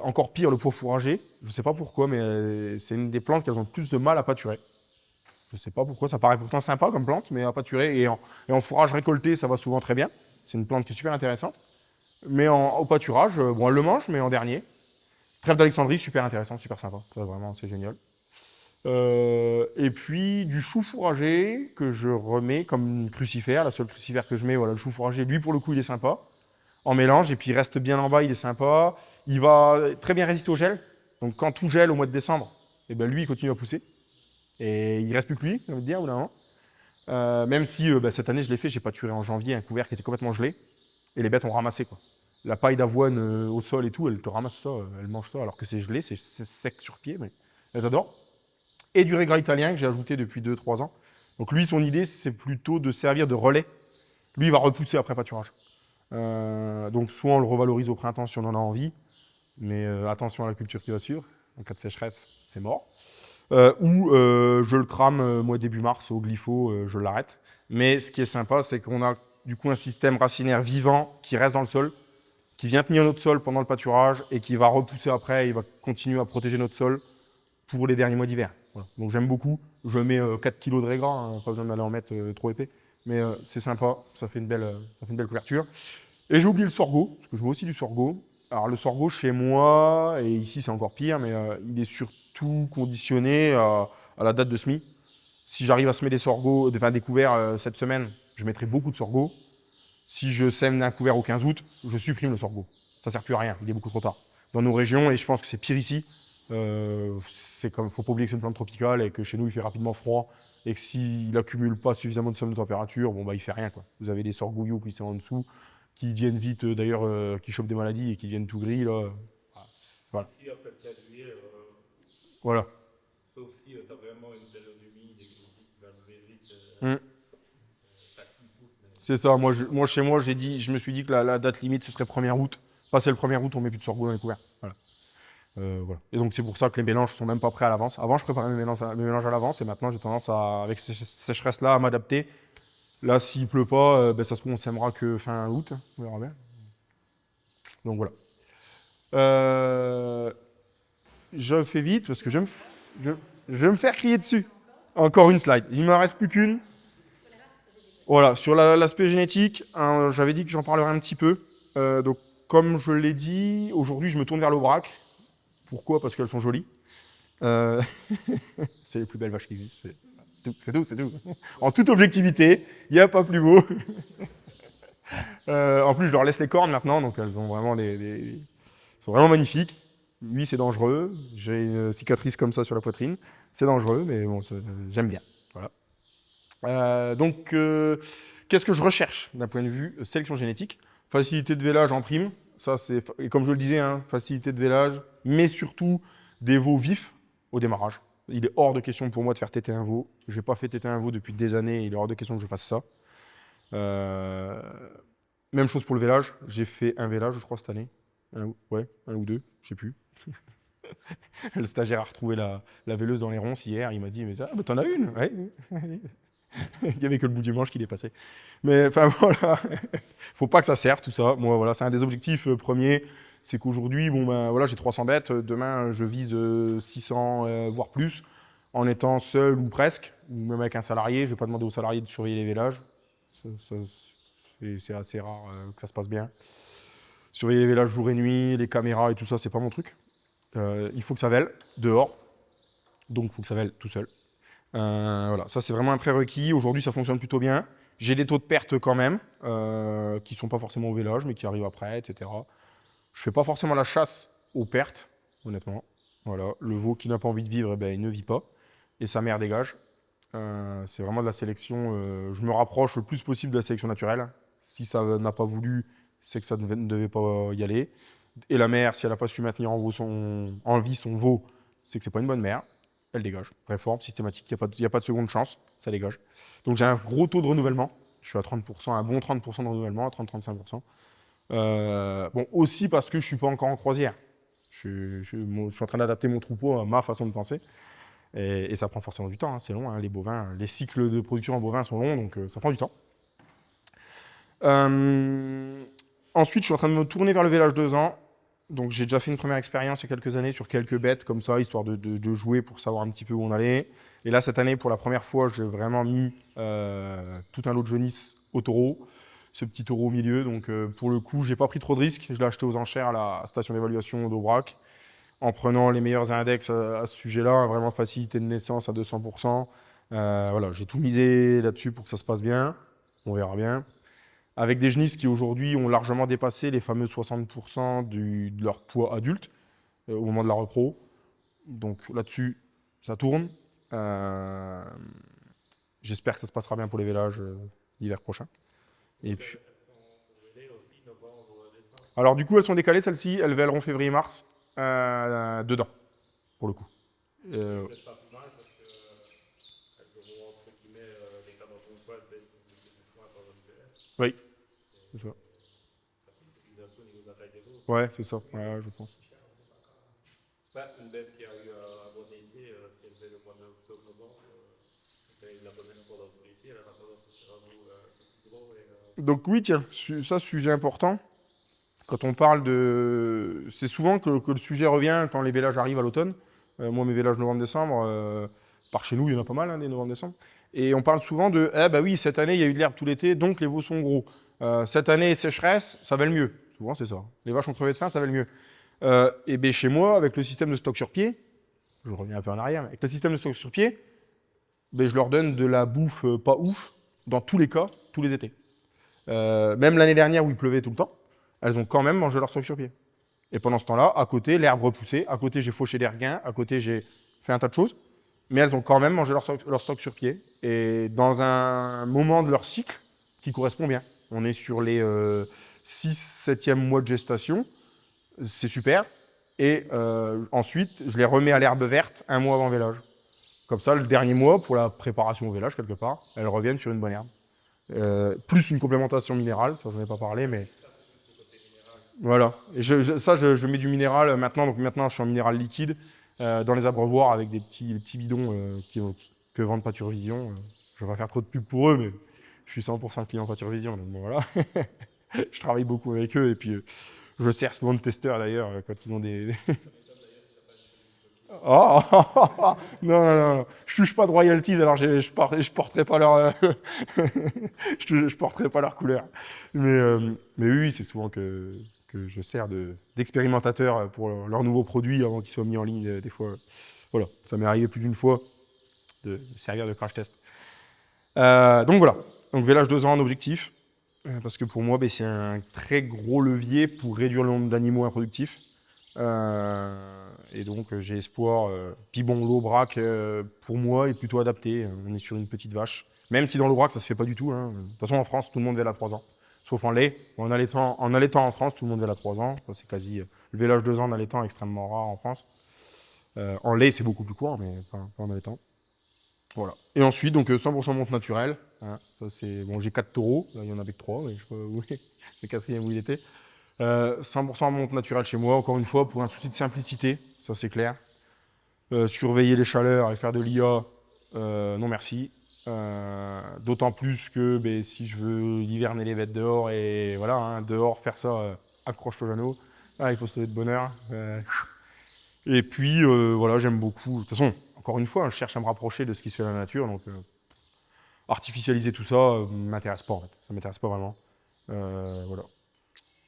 encore pire, le pot fourragé. Je sais pas pourquoi, mais c'est une des plantes qu'elles ont le plus de mal à pâturer. Je sais pas pourquoi, ça paraît pourtant sympa comme plante, mais à pâturer. Et en fourrage récolté, ça va souvent très bien. C'est une plante qui est super intéressante. Mais au pâturage, bon, elle le mange, mais en dernier. Trèfle d'Alexandrie, super intéressant, super sympa. Ça, vraiment, c'est génial. Et puis du chou fourragé que je remets comme crucifère, la seule crucifère que je mets, voilà, le chou fourragé, lui pour le coup il est sympa, en mélange, et puis il reste bien en bas, il est sympa, il va très bien résister au gel, donc quand tout gèle au mois de décembre, et ben lui il continue à pousser, et il reste plus que lui, on va dire, ou là, même si cette année je l'ai fait, j'ai pâturé en janvier un couvert qui était complètement gelé, et les bêtes ont ramassé quoi. La paille d'avoine au sol et tout, elle te ramasse ça, elle mange ça, alors que c'est gelé, c'est sec sur pied, mais elles adorent. Et du régras italien que j'ai ajouté depuis 2-3 ans. Donc lui, son idée, c'est plutôt de servir de relais. Lui, il va repousser après pâturage. Donc soit on le revalorise au printemps si on en a envie, mais attention à la culture qui va suivre. En cas de sécheresse, c'est mort. Ou je le crame moi début mars au glypho, je l'arrête. Mais ce qui est sympa, c'est qu'on a du coup un système racinaire vivant qui reste dans le sol, qui vient tenir notre sol pendant le pâturage et qui va repousser après, il va continuer à protéger notre sol pour les derniers mois d'hiver. Voilà. Donc j'aime beaucoup, je mets 4 kg de régras, hein, pas besoin d'aller en mettre trop épais, mais c'est sympa, ça fait une belle couverture. Et j'ai oublié le sorgho, parce que je mets aussi du sorgho. Alors le sorgho chez moi, et ici c'est encore pire, mais il est surtout conditionné à la date de semis. Si j'arrive à semer des sorghos, des couverts cette semaine, je mettrai beaucoup de sorgho. Si je sème un couvert au 15 août, je supprime le sorgho. Ça ne sert plus à rien, il est beaucoup trop tard. Dans nos régions, et je pense que c'est pire ici, faut pas oublier que c'est une plante tropicale et que chez nous il fait rapidement froid et que s'il n'accumule pas suffisamment de somme de température, bon il fait rien quoi. Vous avez des sorghouillots qui sont en dessous, qui viennent vite d'ailleurs, qui chopent des maladies et qui deviennent tout gris là. Voilà. Ici, après le 4 juillet, Voilà. sauf si tu as vraiment une belle humide et que va lever vite, C'est ça, moi chez moi je me suis dit que la date limite ce serait 1er août. Passé le 1er août, on met plus de sorgho dans les couverts. Voilà. Voilà. Et donc c'est pour ça que les mélanges sont même pas prêts à l'avance. Avant je préparais mes mélanges à l'avance et maintenant j'ai tendance avec ces sécheresses-là à m'adapter. Là s'il pleut pas, ça se trouve on sèmera que fin août, on verra bien. Donc voilà. Je fais vite parce que je vais me faire crier dessus. Encore une slide. Il ne m'en reste plus qu'une. Voilà, sur l'aspect génétique, hein, j'avais dit que j'en parlerais un petit peu. Donc comme je l'ai dit, aujourd'hui je me tourne vers l'Aubrac. Pourquoi? Parce qu'elles sont jolies. C'est les plus belles vaches qui existent. C'est tout. En toute objectivité, il n'y a pas plus beau. En plus, je leur laisse les cornes maintenant, donc elles ont vraiment sont vraiment magnifiques. Oui, c'est dangereux. J'ai une cicatrice comme ça sur la poitrine. C'est dangereux, mais bon, j'aime bien. Voilà. Donc, qu'est-ce que je recherche d'un point de vue sélection génétique? Facilité de vélage en prime. Ça, et comme je le disais, hein, facilité de vélage, mais surtout des veaux vifs au démarrage. Il est hors de question pour moi de faire téter un veau. Je n'ai pas fait téter un veau depuis des années. Il est hors de question que je fasse ça. Même chose pour le vélage. J'ai fait un vélage, je crois, cette année. Un ou deux, je ne sais plus. Le stagiaire a retrouvé la véleuse dans les ronces hier. Il m'a dit, mais t'en as une? Ouais. Il n'y avait que le bout du manche qui dépassait. Mais enfin voilà, faut pas que ça serve tout ça. Moi voilà, c'est un des objectifs premiers, C'est qu'aujourd'hui, bon, ben, voilà, j'ai 300 bêtes. Demain, je vise 600, voire plus, en étant seul ou presque, ou même avec un salarié. Je vais pas demander aux salariés de surveiller les vélages. C'est assez rare que ça se passe bien. Surveiller les vélages jour et nuit, les caméras et tout ça, c'est pas mon truc. Il faut que ça vèle dehors. Donc, il faut que ça vèle tout seul. Voilà, ça, c'est vraiment un prérequis. Aujourd'hui, ça fonctionne plutôt bien. J'ai des taux de perte quand même, qui ne sont pas forcément au vélage, mais qui arrivent après, etc. Je ne fais pas forcément la chasse aux pertes, honnêtement. Voilà. Le veau qui n'a pas envie de vivre, eh ben, il ne vit pas. Et sa mère dégage. C'est vraiment de la sélection. Je me rapproche le plus possible de la sélection naturelle. Si ça n'a pas voulu, c'est que ça ne devait pas y aller. Et la mère, si elle n'a pas su maintenir en vie son veau, c'est que c'est pas une bonne mère. Elle dégage. Réforme systématique, il n'y a pas de seconde chance, ça dégage. Donc j'ai un gros taux de renouvellement. Je suis à 30%, un bon 30% de renouvellement, à 30-35%. Bon, aussi parce que je ne suis pas encore en croisière. Je suis en train d'adapter mon troupeau à ma façon de penser. Et ça prend forcément du temps, hein, c'est long. Hein, les bovins, les cycles de production en bovins sont longs, donc ça prend du temps. Ensuite, je suis en train de me tourner vers le vélage 2 ans. Donc j'ai déjà fait une première expérience il y a quelques années sur quelques bêtes comme ça, histoire de jouer pour savoir un petit peu où on allait. Et là, cette année, pour la première fois, j'ai vraiment mis tout un lot de jaunisse au taureau, ce petit taureau au milieu. Donc pour le coup, j'ai pas pris trop de risques. Je l'ai acheté aux enchères à la station d'évaluation d'Aubrac, en prenant les meilleurs index à ce sujet-là, vraiment facilité de naissance à 200%. Voilà, j'ai tout misé là-dessus pour que ça se passe bien. On verra bien. Avec des genisses qui aujourd'hui ont largement dépassé les fameux 60% de leur poids adulte au moment de la repro. Donc là-dessus, ça tourne. J'espère que ça se passera bien pour les vélages l'hiver prochain. Et puis... Alors du coup, elles sont décalées, celles-ci. Elles vèleront février-mars dedans, pour le coup. Peut-être pas plus mal parce que elles auront entre guillemets les cadres de poil des soins pendant l'hiver. Oui, c'est ça. Un peu au niveau de la taille des veaux. Ouais, c'est ça, ouais, je pense. Bah, une bête qui a eu un bon été, si elle fait le mois d'octobre-novembre, elle a eu de la bonne pour l'autorité, elle a la tendance à faire un veau plus gros. Donc oui, tiens, ça, sujet important. Quand on parle de... C'est souvent que le sujet revient quand les vélages arrivent à l'automne. Moi, mes vélages novembre-décembre, par chez nous, il y en a pas mal, hein, des novembre-décembre. Et on parle souvent de « Eh ben oui, cette année, il y a eu de l'herbe tout l'été, donc les veaux sont gros. Cette année, sécheresse, ça va le mieux. » Souvent, c'est ça. Les vaches ont crevé de faim, ça va le mieux. Et bien chez moi, avec le système de stock sur pied, je reviens un peu en arrière, mais avec le système de stock sur pied, ben, je leur donne de la bouffe pas ouf, dans tous les cas, tous les étés. Même l'année dernière où il pleuvait tout le temps, elles ont quand même mangé leur stock sur pied. Et pendant ce temps-là, à côté, l'herbe repoussait, à côté, j'ai fauché des regains, à côté, j'ai fait un tas de choses, mais elles ont quand même mangé leur stock sur pied. Et dans un moment de leur cycle qui correspond bien. On est sur les 6-7e mois de gestation, c'est super. Et ensuite, je les remets à l'herbe verte un mois avant vélage. Comme ça, le dernier mois, pour la préparation au vélage, quelque part, elles reviennent sur une bonne herbe. Plus une complémentation minérale, ça, je n'en ai pas parlé, mais... Voilà. Et je mets du minéral maintenant. Donc maintenant, je suis en minéral liquide dans les abreuvoirs avec des petits bidons que vendent Pâture Vision. Je ne vais pas faire trop de pub pour eux, mais je suis 100% client Pâture Vision. Donc bon, voilà. Je travaille beaucoup avec eux et puis je sers souvent de testeur d'ailleurs quand ils ont des... Oh, non, je touche pas de royalties, alors je porterai pas leur, je porterai pas leur couleur. Mais oui, c'est souvent que je sers d'expérimentateur pour leurs nouveaux produits avant qu'ils soient mis en ligne. Des fois, voilà, ça m'est arrivé plus d'une fois de servir de crash test. Donc voilà, donc vélage 2 ans en objectif, parce que pour moi, c'est un très gros levier pour réduire le nombre d'animaux improductifs. Et donc j'ai espoir. Puis bon, l'Aubrac pour moi est plutôt adapté. On est sur une petite vache, même si dans l'Aubrac ça se fait pas du tout. Hein. De toute façon en France tout le monde vèle à 3 ans, sauf en lait. En allaitant en France tout le monde vèle à 3 ans. Ça, c'est quasi le vélage 2 ans en allaitant est extrêmement rare en France. En lait c'est beaucoup plus court, mais pas en allaitant. Voilà. Et ensuite donc 100% monte naturelle. Hein. Ça c'est bon, j'ai 4 taureaux. Là, il y en avait que 3, mais je sais pas où le quatrième où il était. 100% monte naturelle chez moi, encore une fois, pour un souci de simplicité, ça c'est clair. Surveiller les chaleurs et faire de l'IA, non merci. D'autant plus que si je veux hiverner les bêtes dehors, et voilà, hein, dehors, faire ça, accroche-toi l'anneau, Ah, il faut se lever de bonne heure. Et puis, voilà, j'aime beaucoup. De toute façon, encore une fois, je cherche à me rapprocher de ce qui se fait dans la nature. Donc, artificialiser tout ça m'intéresse pas, en fait. Ça m'intéresse pas vraiment. Voilà.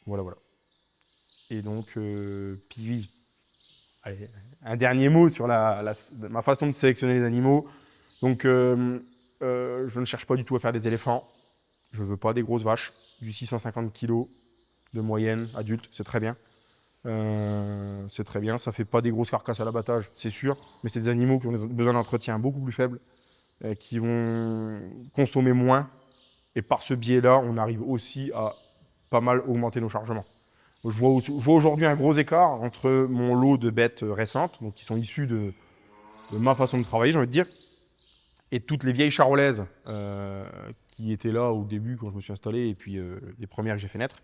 Voilà. Et donc, puis, oui. Allez, un dernier mot sur ma façon de sélectionner les animaux. Donc, je ne cherche pas du tout à faire des éléphants. Je veux pas des grosses vaches. Du 650 kg de moyenne adulte, c'est très bien. C'est très bien. Ça fait pas des grosses carcasses à l'abattage, c'est sûr. Mais c'est des animaux qui ont besoin d'entretien beaucoup plus faible, qui vont consommer moins. Et par ce biais-là, on arrive aussi à pas mal augmenter nos chargements. Je vois aujourd'hui un gros écart entre mon lot de bêtes récentes, donc qui sont issues de ma façon de travailler, j'ai envie de dire, et toutes les vieilles charolaises qui étaient là au début quand je me suis installé, et puis les premières que j'ai fait naître,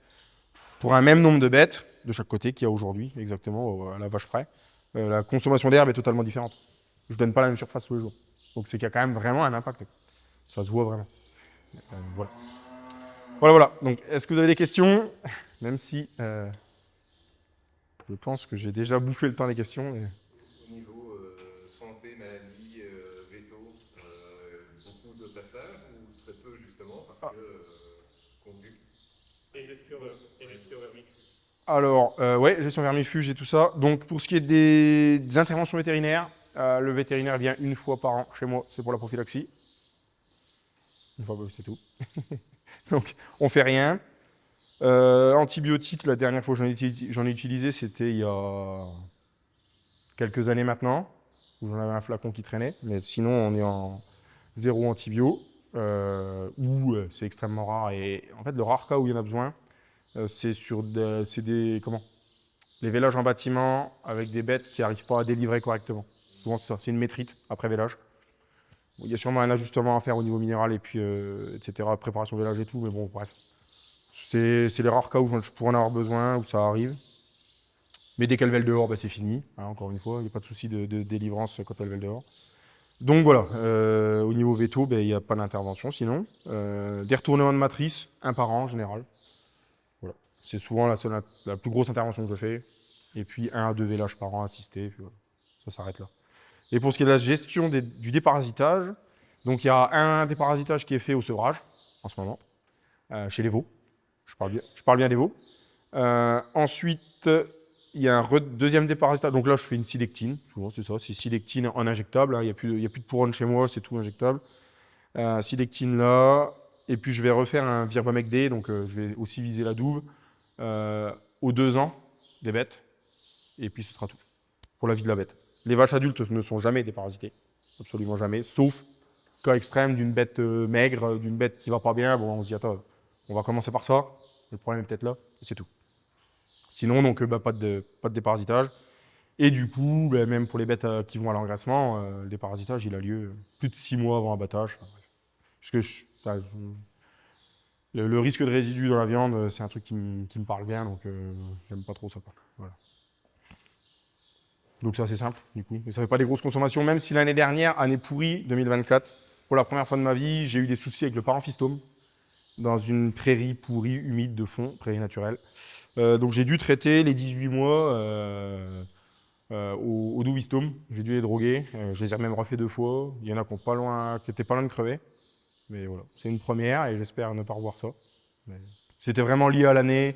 pour un même nombre de bêtes de chaque côté qu'il y a aujourd'hui, exactement à la vache près. La consommation d'herbe est totalement différente. Je ne donne pas la même surface tous les jours. Donc c'est qu'il y a quand même vraiment un impact. Ça se voit vraiment. Voilà. Voilà. Donc, est-ce que vous avez des questions? Même si je pense que j'ai déjà bouffé le temps des questions. Au niveau santé, maladie, veto, beaucoup de passages ou très peu justement parce que conduit. Et gestion vermifuge. Alors, ouais, gestion vermifuge et tout ça. Donc, pour ce qui est des interventions vétérinaires, le vétérinaire vient une fois par an chez moi, c'est pour la prophylaxie. Une fois, c'est tout. Donc, on fait rien. Antibiotiques, la dernière fois que j'en ai utilisé, c'était il y a quelques années maintenant, où j'en avais un flacon qui traînait. Mais sinon, on est en zéro antibio, ou c'est extrêmement rare. Et en fait, le rare cas où il y en a besoin, c'est sur les vélages en bâtiment avec des bêtes qui n'arrivent pas à délivrer correctement. Souvent, c'est ça, c'est une métrite après vélage. Il y a sûrement un ajustement à faire au niveau minéral et puis, etc., préparation vélage et tout, mais bon, bref. C'est les rares cas où je pourrais en avoir besoin, où ça arrive. Mais dès qu'elle vèle dehors, bah, c'est fini. Hein, encore une fois, il n'y a pas de souci de délivrance quand elle vèle dehors. Donc voilà, au niveau veto, il n'y a pas d'intervention sinon. Des retournements de matrice, un par an en général. Voilà. C'est souvent la plus grosse intervention que je fais. Et puis 1 à 2 vélages par an assistés. Puis voilà. Ça s'arrête là. Et pour ce qui est de la gestion du déparasitage, donc il y a un déparasitage qui est fait au sevrage en ce moment, chez les veaux. Je parle bien des veaux. Ensuite, il y a un deuxième déparasitage. Donc là, je fais une silectine. Souvent, c'est ça. C'est silectine en injectable. Hein. Il n'y a plus de couronne chez moi. C'est tout injectable. Silectine là. Et puis, je vais refaire un Virbamecd. Donc, je vais aussi viser la douve aux 2 ans des bêtes. Et puis, ce sera tout pour la vie de la bête. Les vaches adultes ne sont jamais déparasitées. Absolument jamais. Sauf cas extrême d'une bête maigre, d'une bête qui ne va pas bien. Bon, on se dit, attends, on va commencer par ça. Le problème est peut-être là. C'est tout. Sinon, donc, pas de déparasitage. Et du coup, même pour les bêtes qui vont à l'engraissement, le déparasitage, il a lieu plus de 6 mois avant abattage. Parce que le risque de résidus dans la viande, c'est un truc qui me parle bien, donc j'aime pas trop ça. Voilà. Donc c'est assez simple, du coup. Et ça fait pas des grosses consommations, même si l'année dernière, année pourrie, 2024, pour la première fois de ma vie, j'ai eu des soucis avec le paramphistome dans une prairie pourrie, humide de fond, prairie naturelle. Donc j'ai dû traiter les 18 mois au Duvistome. J'ai dû les droguer. Je les ai même refait 2 fois. Il y en a qui étaient pas loin de crever. Mais voilà, c'est une première et j'espère ne pas revoir ça. C'était vraiment lié à l'année.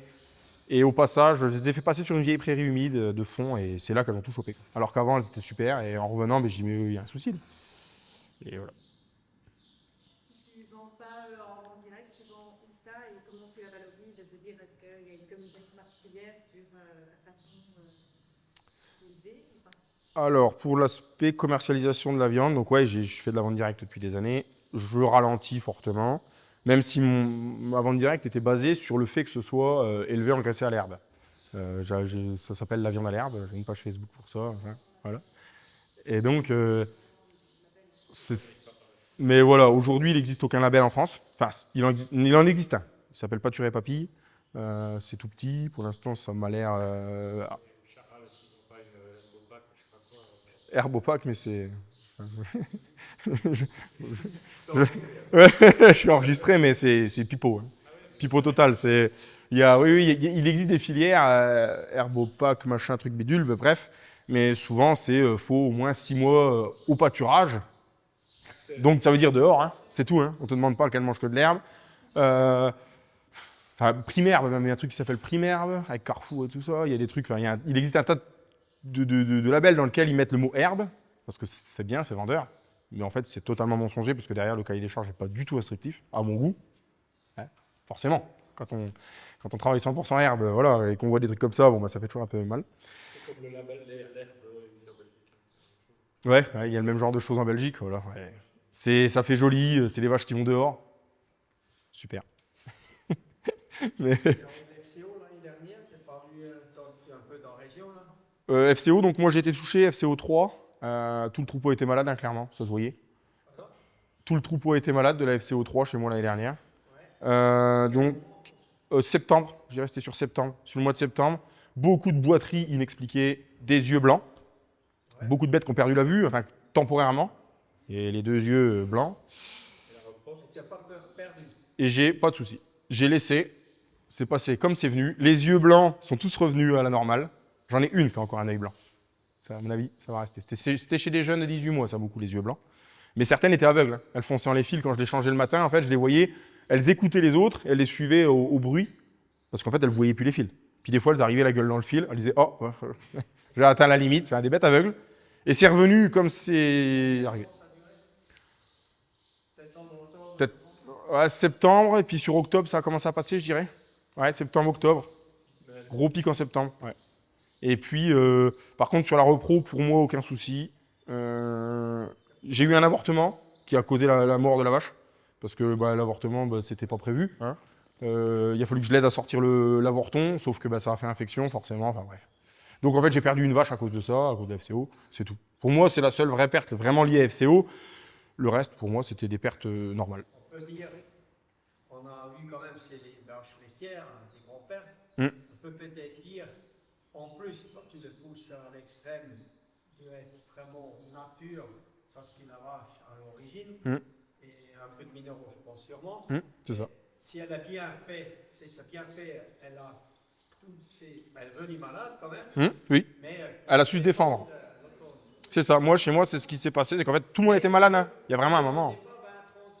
Et au passage, je les ai fait passer sur une vieille prairie humide de fond et c'est là qu'elles ont tout chopé. Alors qu'avant, elles étaient super et en revenant, j'ai dit, mais il y a un souci. Et voilà. Tu ne vends pas en vente directe, tu vends où ça et comment tu la valorises? Je veux dire, est-ce qu'il y a une communication particulière sur la façon d'élever ou pas? Alors, pour l'aspect commercialisation de la viande, donc ouais, je fais de la vente directe depuis des années. Je ralentis fortement, même si ma vente directe était basée sur le fait que ce soit élevé, engraissé à l'herbe. Ça s'appelle la viande à l'herbe, j'ai une page Facebook pour ça. Hein, voilà. Et donc, mais voilà, aujourd'hui, il n'existe aucun label en France. Enfin, il en existe un. Il ne s'appelle Pâturé Papy. C'est tout petit. Pour l'instant, ça m'a l'air... Herbopac, mais c'est... je suis enregistré, mais c'est pipeau. Hein. Pipeau total. Oui, il existe des filières, herbopac, machin, truc bidule, bah, bref. Mais souvent, faut au moins 6 mois au pâturage. Donc, ça veut dire dehors, hein, c'est tout. Hein. On ne te demande pas qu'elle mange que de l'herbe. Enfin, primaire, même il y a un truc qui s'appelle primaire, avec Carrefour et tout ça. Il y a des trucs, il existe un tas de labels dans lesquels ils mettent le mot herbe, parce que c'est bien, c'est vendeur. Mais en fait, c'est totalement mensonger, parce que derrière, le cahier des charges n'est pas du tout instructif, à mon goût. Ouais, forcément, quand on travaille 100% herbe, voilà, et qu'on voit des trucs comme ça, bon, bah, ça fait toujours un peu mal. C'est comme le label l'herbe ici en Belgique. Ouais, il y a le même genre de choses en Belgique. Voilà, ouais. Ça fait joli, c'est des vaches qui vont dehors. Super. Mais... Dans le FCO l'année dernière, tu as paru un peu dans la région là. FCO, donc moi j'ai été touché, FCO 3. Tout le troupeau était malade, hein, clairement, ça se voyait. Pardon? Tout le troupeau était malade de la FCO 3 chez moi l'année dernière. Ouais. Donc, septembre, j'ai resté sur septembre, sur le mois de septembre. Beaucoup de boiteries inexpliquées, des yeux blancs. Ouais. Beaucoup de bêtes qui ont perdu la vue, enfin temporairement. Et les 2 yeux blancs. Tu n'as pas perdu. Et j'ai pas de souci. J'ai laissé, c'est passé comme c'est venu. Les yeux blancs sont tous revenus à la normale. J'en ai une qui a encore un œil blanc. Ça, à mon avis, ça va rester. C'était chez des jeunes de 18 mois, ça, beaucoup, les yeux blancs. Mais certaines étaient aveugles. Hein. Elles fonçaient en les fils quand je les changeais le matin. En fait, je les voyais, elles écoutaient les autres, elles les suivaient au bruit, parce qu'en fait, elles ne voyaient plus les fils. Puis des fois, elles arrivaient la gueule dans le fil, elles disaient « Oh, j'ai atteint la limite », enfin, des bêtes aveugles. Et c'est revenu comme c'est arrivé. Peut-être ouais, septembre, et puis sur octobre, ça a commencé à passer, je dirais. Ouais, septembre, octobre. Gros pic en septembre, ouais. Et puis, par contre, sur la repro, pour moi, aucun souci. J'ai eu un avortement qui a causé la mort de la vache. Parce que l'avortement, c'était pas prévu. Hein. Il a fallu que je l'aide à sortir l'avorton, sauf que ça a fait infection, forcément. Enfin bref. Donc en fait, j'ai perdu une vache à cause de ça, à cause de FCO. C'est tout. Pour moi, c'est la seule vraie perte vraiment liée à FCO. Le reste, pour moi, c'était des pertes normales. On peut dire, on a vu quand même chez les vaches laitières, des grands pertes. Mm. On peut peut-être dire, en plus, quand tu le pousses à l'extrême, de être vraiment nature, ça ce qui est la vache à l'origine, et un peu de minéraux, je pense sûrement. C'est ça. Si elle a bien fait, si ça a bien fait, elle a toutes ses. Elle est venue malade quand même. Oui. Mais Elle a su se défendre. C'est ça. Moi, chez moi, c'est ce qui s'est passé. C'est qu'en fait, tout le monde était malade. Hein. Il y a vraiment un moment. Tu n'as pas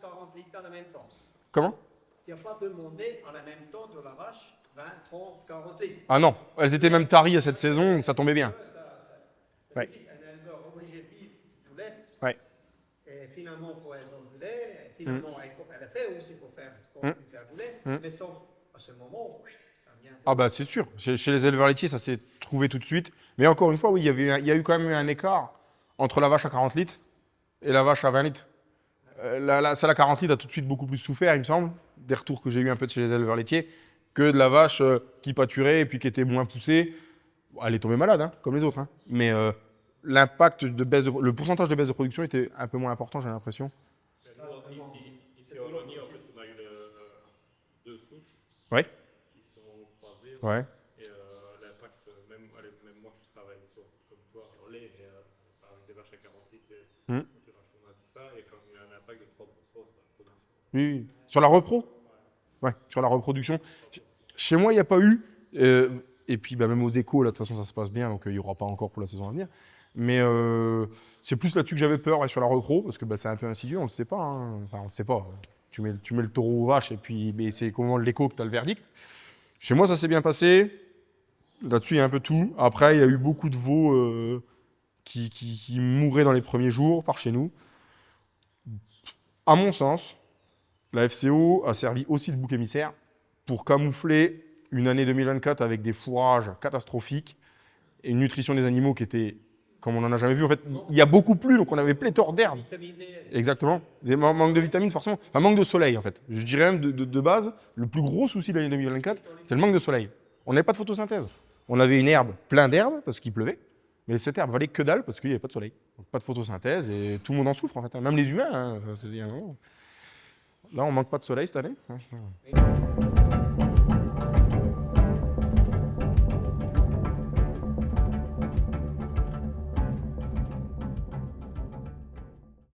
20, 30, 40 litres en même temps. Comment? Tu n'as pas demandé en même temps de la vache 20, 30, 40 litres. Ah non. Elles étaient même taries à cette saison, donc ça tombait bien. Ouais. Un éleveur obligé de vivre du lait. Ouais. Et finalement, il faut être dans du lait. Et finalement, elle a fait aussi pour faire du lait. Mais sauf à ce moment, ça vient. Ah c'est sûr. Chez les éleveurs laitiers, ça s'est trouvé tout de suite. Mais encore une fois, oui, il y a eu quand même un écart entre la vache à 40 litres et la vache à 20 litres. Celle à 40 litres a tout de suite beaucoup plus souffert, il me semble, des retours que j'ai eu un peu de chez les éleveurs laitiers, que de la vache qui pâturait et puis qui était moins poussée. Elle est tombée malade, hein, comme les autres. Hein. Mais l'impact de baisse, le pourcentage de baisse de production était un peu moins important, j'ai l'impression. Ici au Rony, en fait, on a eu 2 souches Ouais. qui sont croisées. Ouais. Et l'impact, même moi qui travaille comme toi en lait, avec des vaches à 40 litres, des vaches qu'on a tout ça, et quand il y a un impact de 3% sur la production. Oui. Sur la repro? Ouais, sur la reproduction. Chez moi, il n'y a pas eu. Et puis même aux échos, là, de toute façon, ça se passe bien, donc il n'y aura pas encore pour la saison à venir. Mais c'est plus là-dessus que j'avais peur, ouais, sur la repro, parce que c'est un peu insidieux, on ne le sait pas. Hein. Enfin, on ne le sait pas. Tu mets le taureau aux vaches, et puis c'est au moment de l'écho que tu as le verdict. Chez moi, ça s'est bien passé. Là-dessus, il y a un peu tout. Après, il y a eu beaucoup de veaux qui mouraient dans les premiers jours par chez nous. À mon sens, la FCO a servi aussi de bouc émissaire pour camoufler une année 2024 avec des fourrages catastrophiques et une nutrition des animaux qui était comme on n'en a jamais vu. En fait, il y a beaucoup plus, donc on avait pléthore d'herbes. Exactement. Des manques de vitamines, forcément. Enfin, manque de soleil, en fait. Je dirais même de base, le plus gros souci de l'année 2024, c'est le manque de soleil. On n'avait pas de photosynthèse. On avait une herbe plein d'herbes parce qu'il pleuvait, mais cette herbe valait que dalle parce qu'il n'y avait pas de soleil. Donc, pas de photosynthèse et tout le monde en souffre, en fait. Même les humains. Hein. Là, on manque pas de soleil cette année.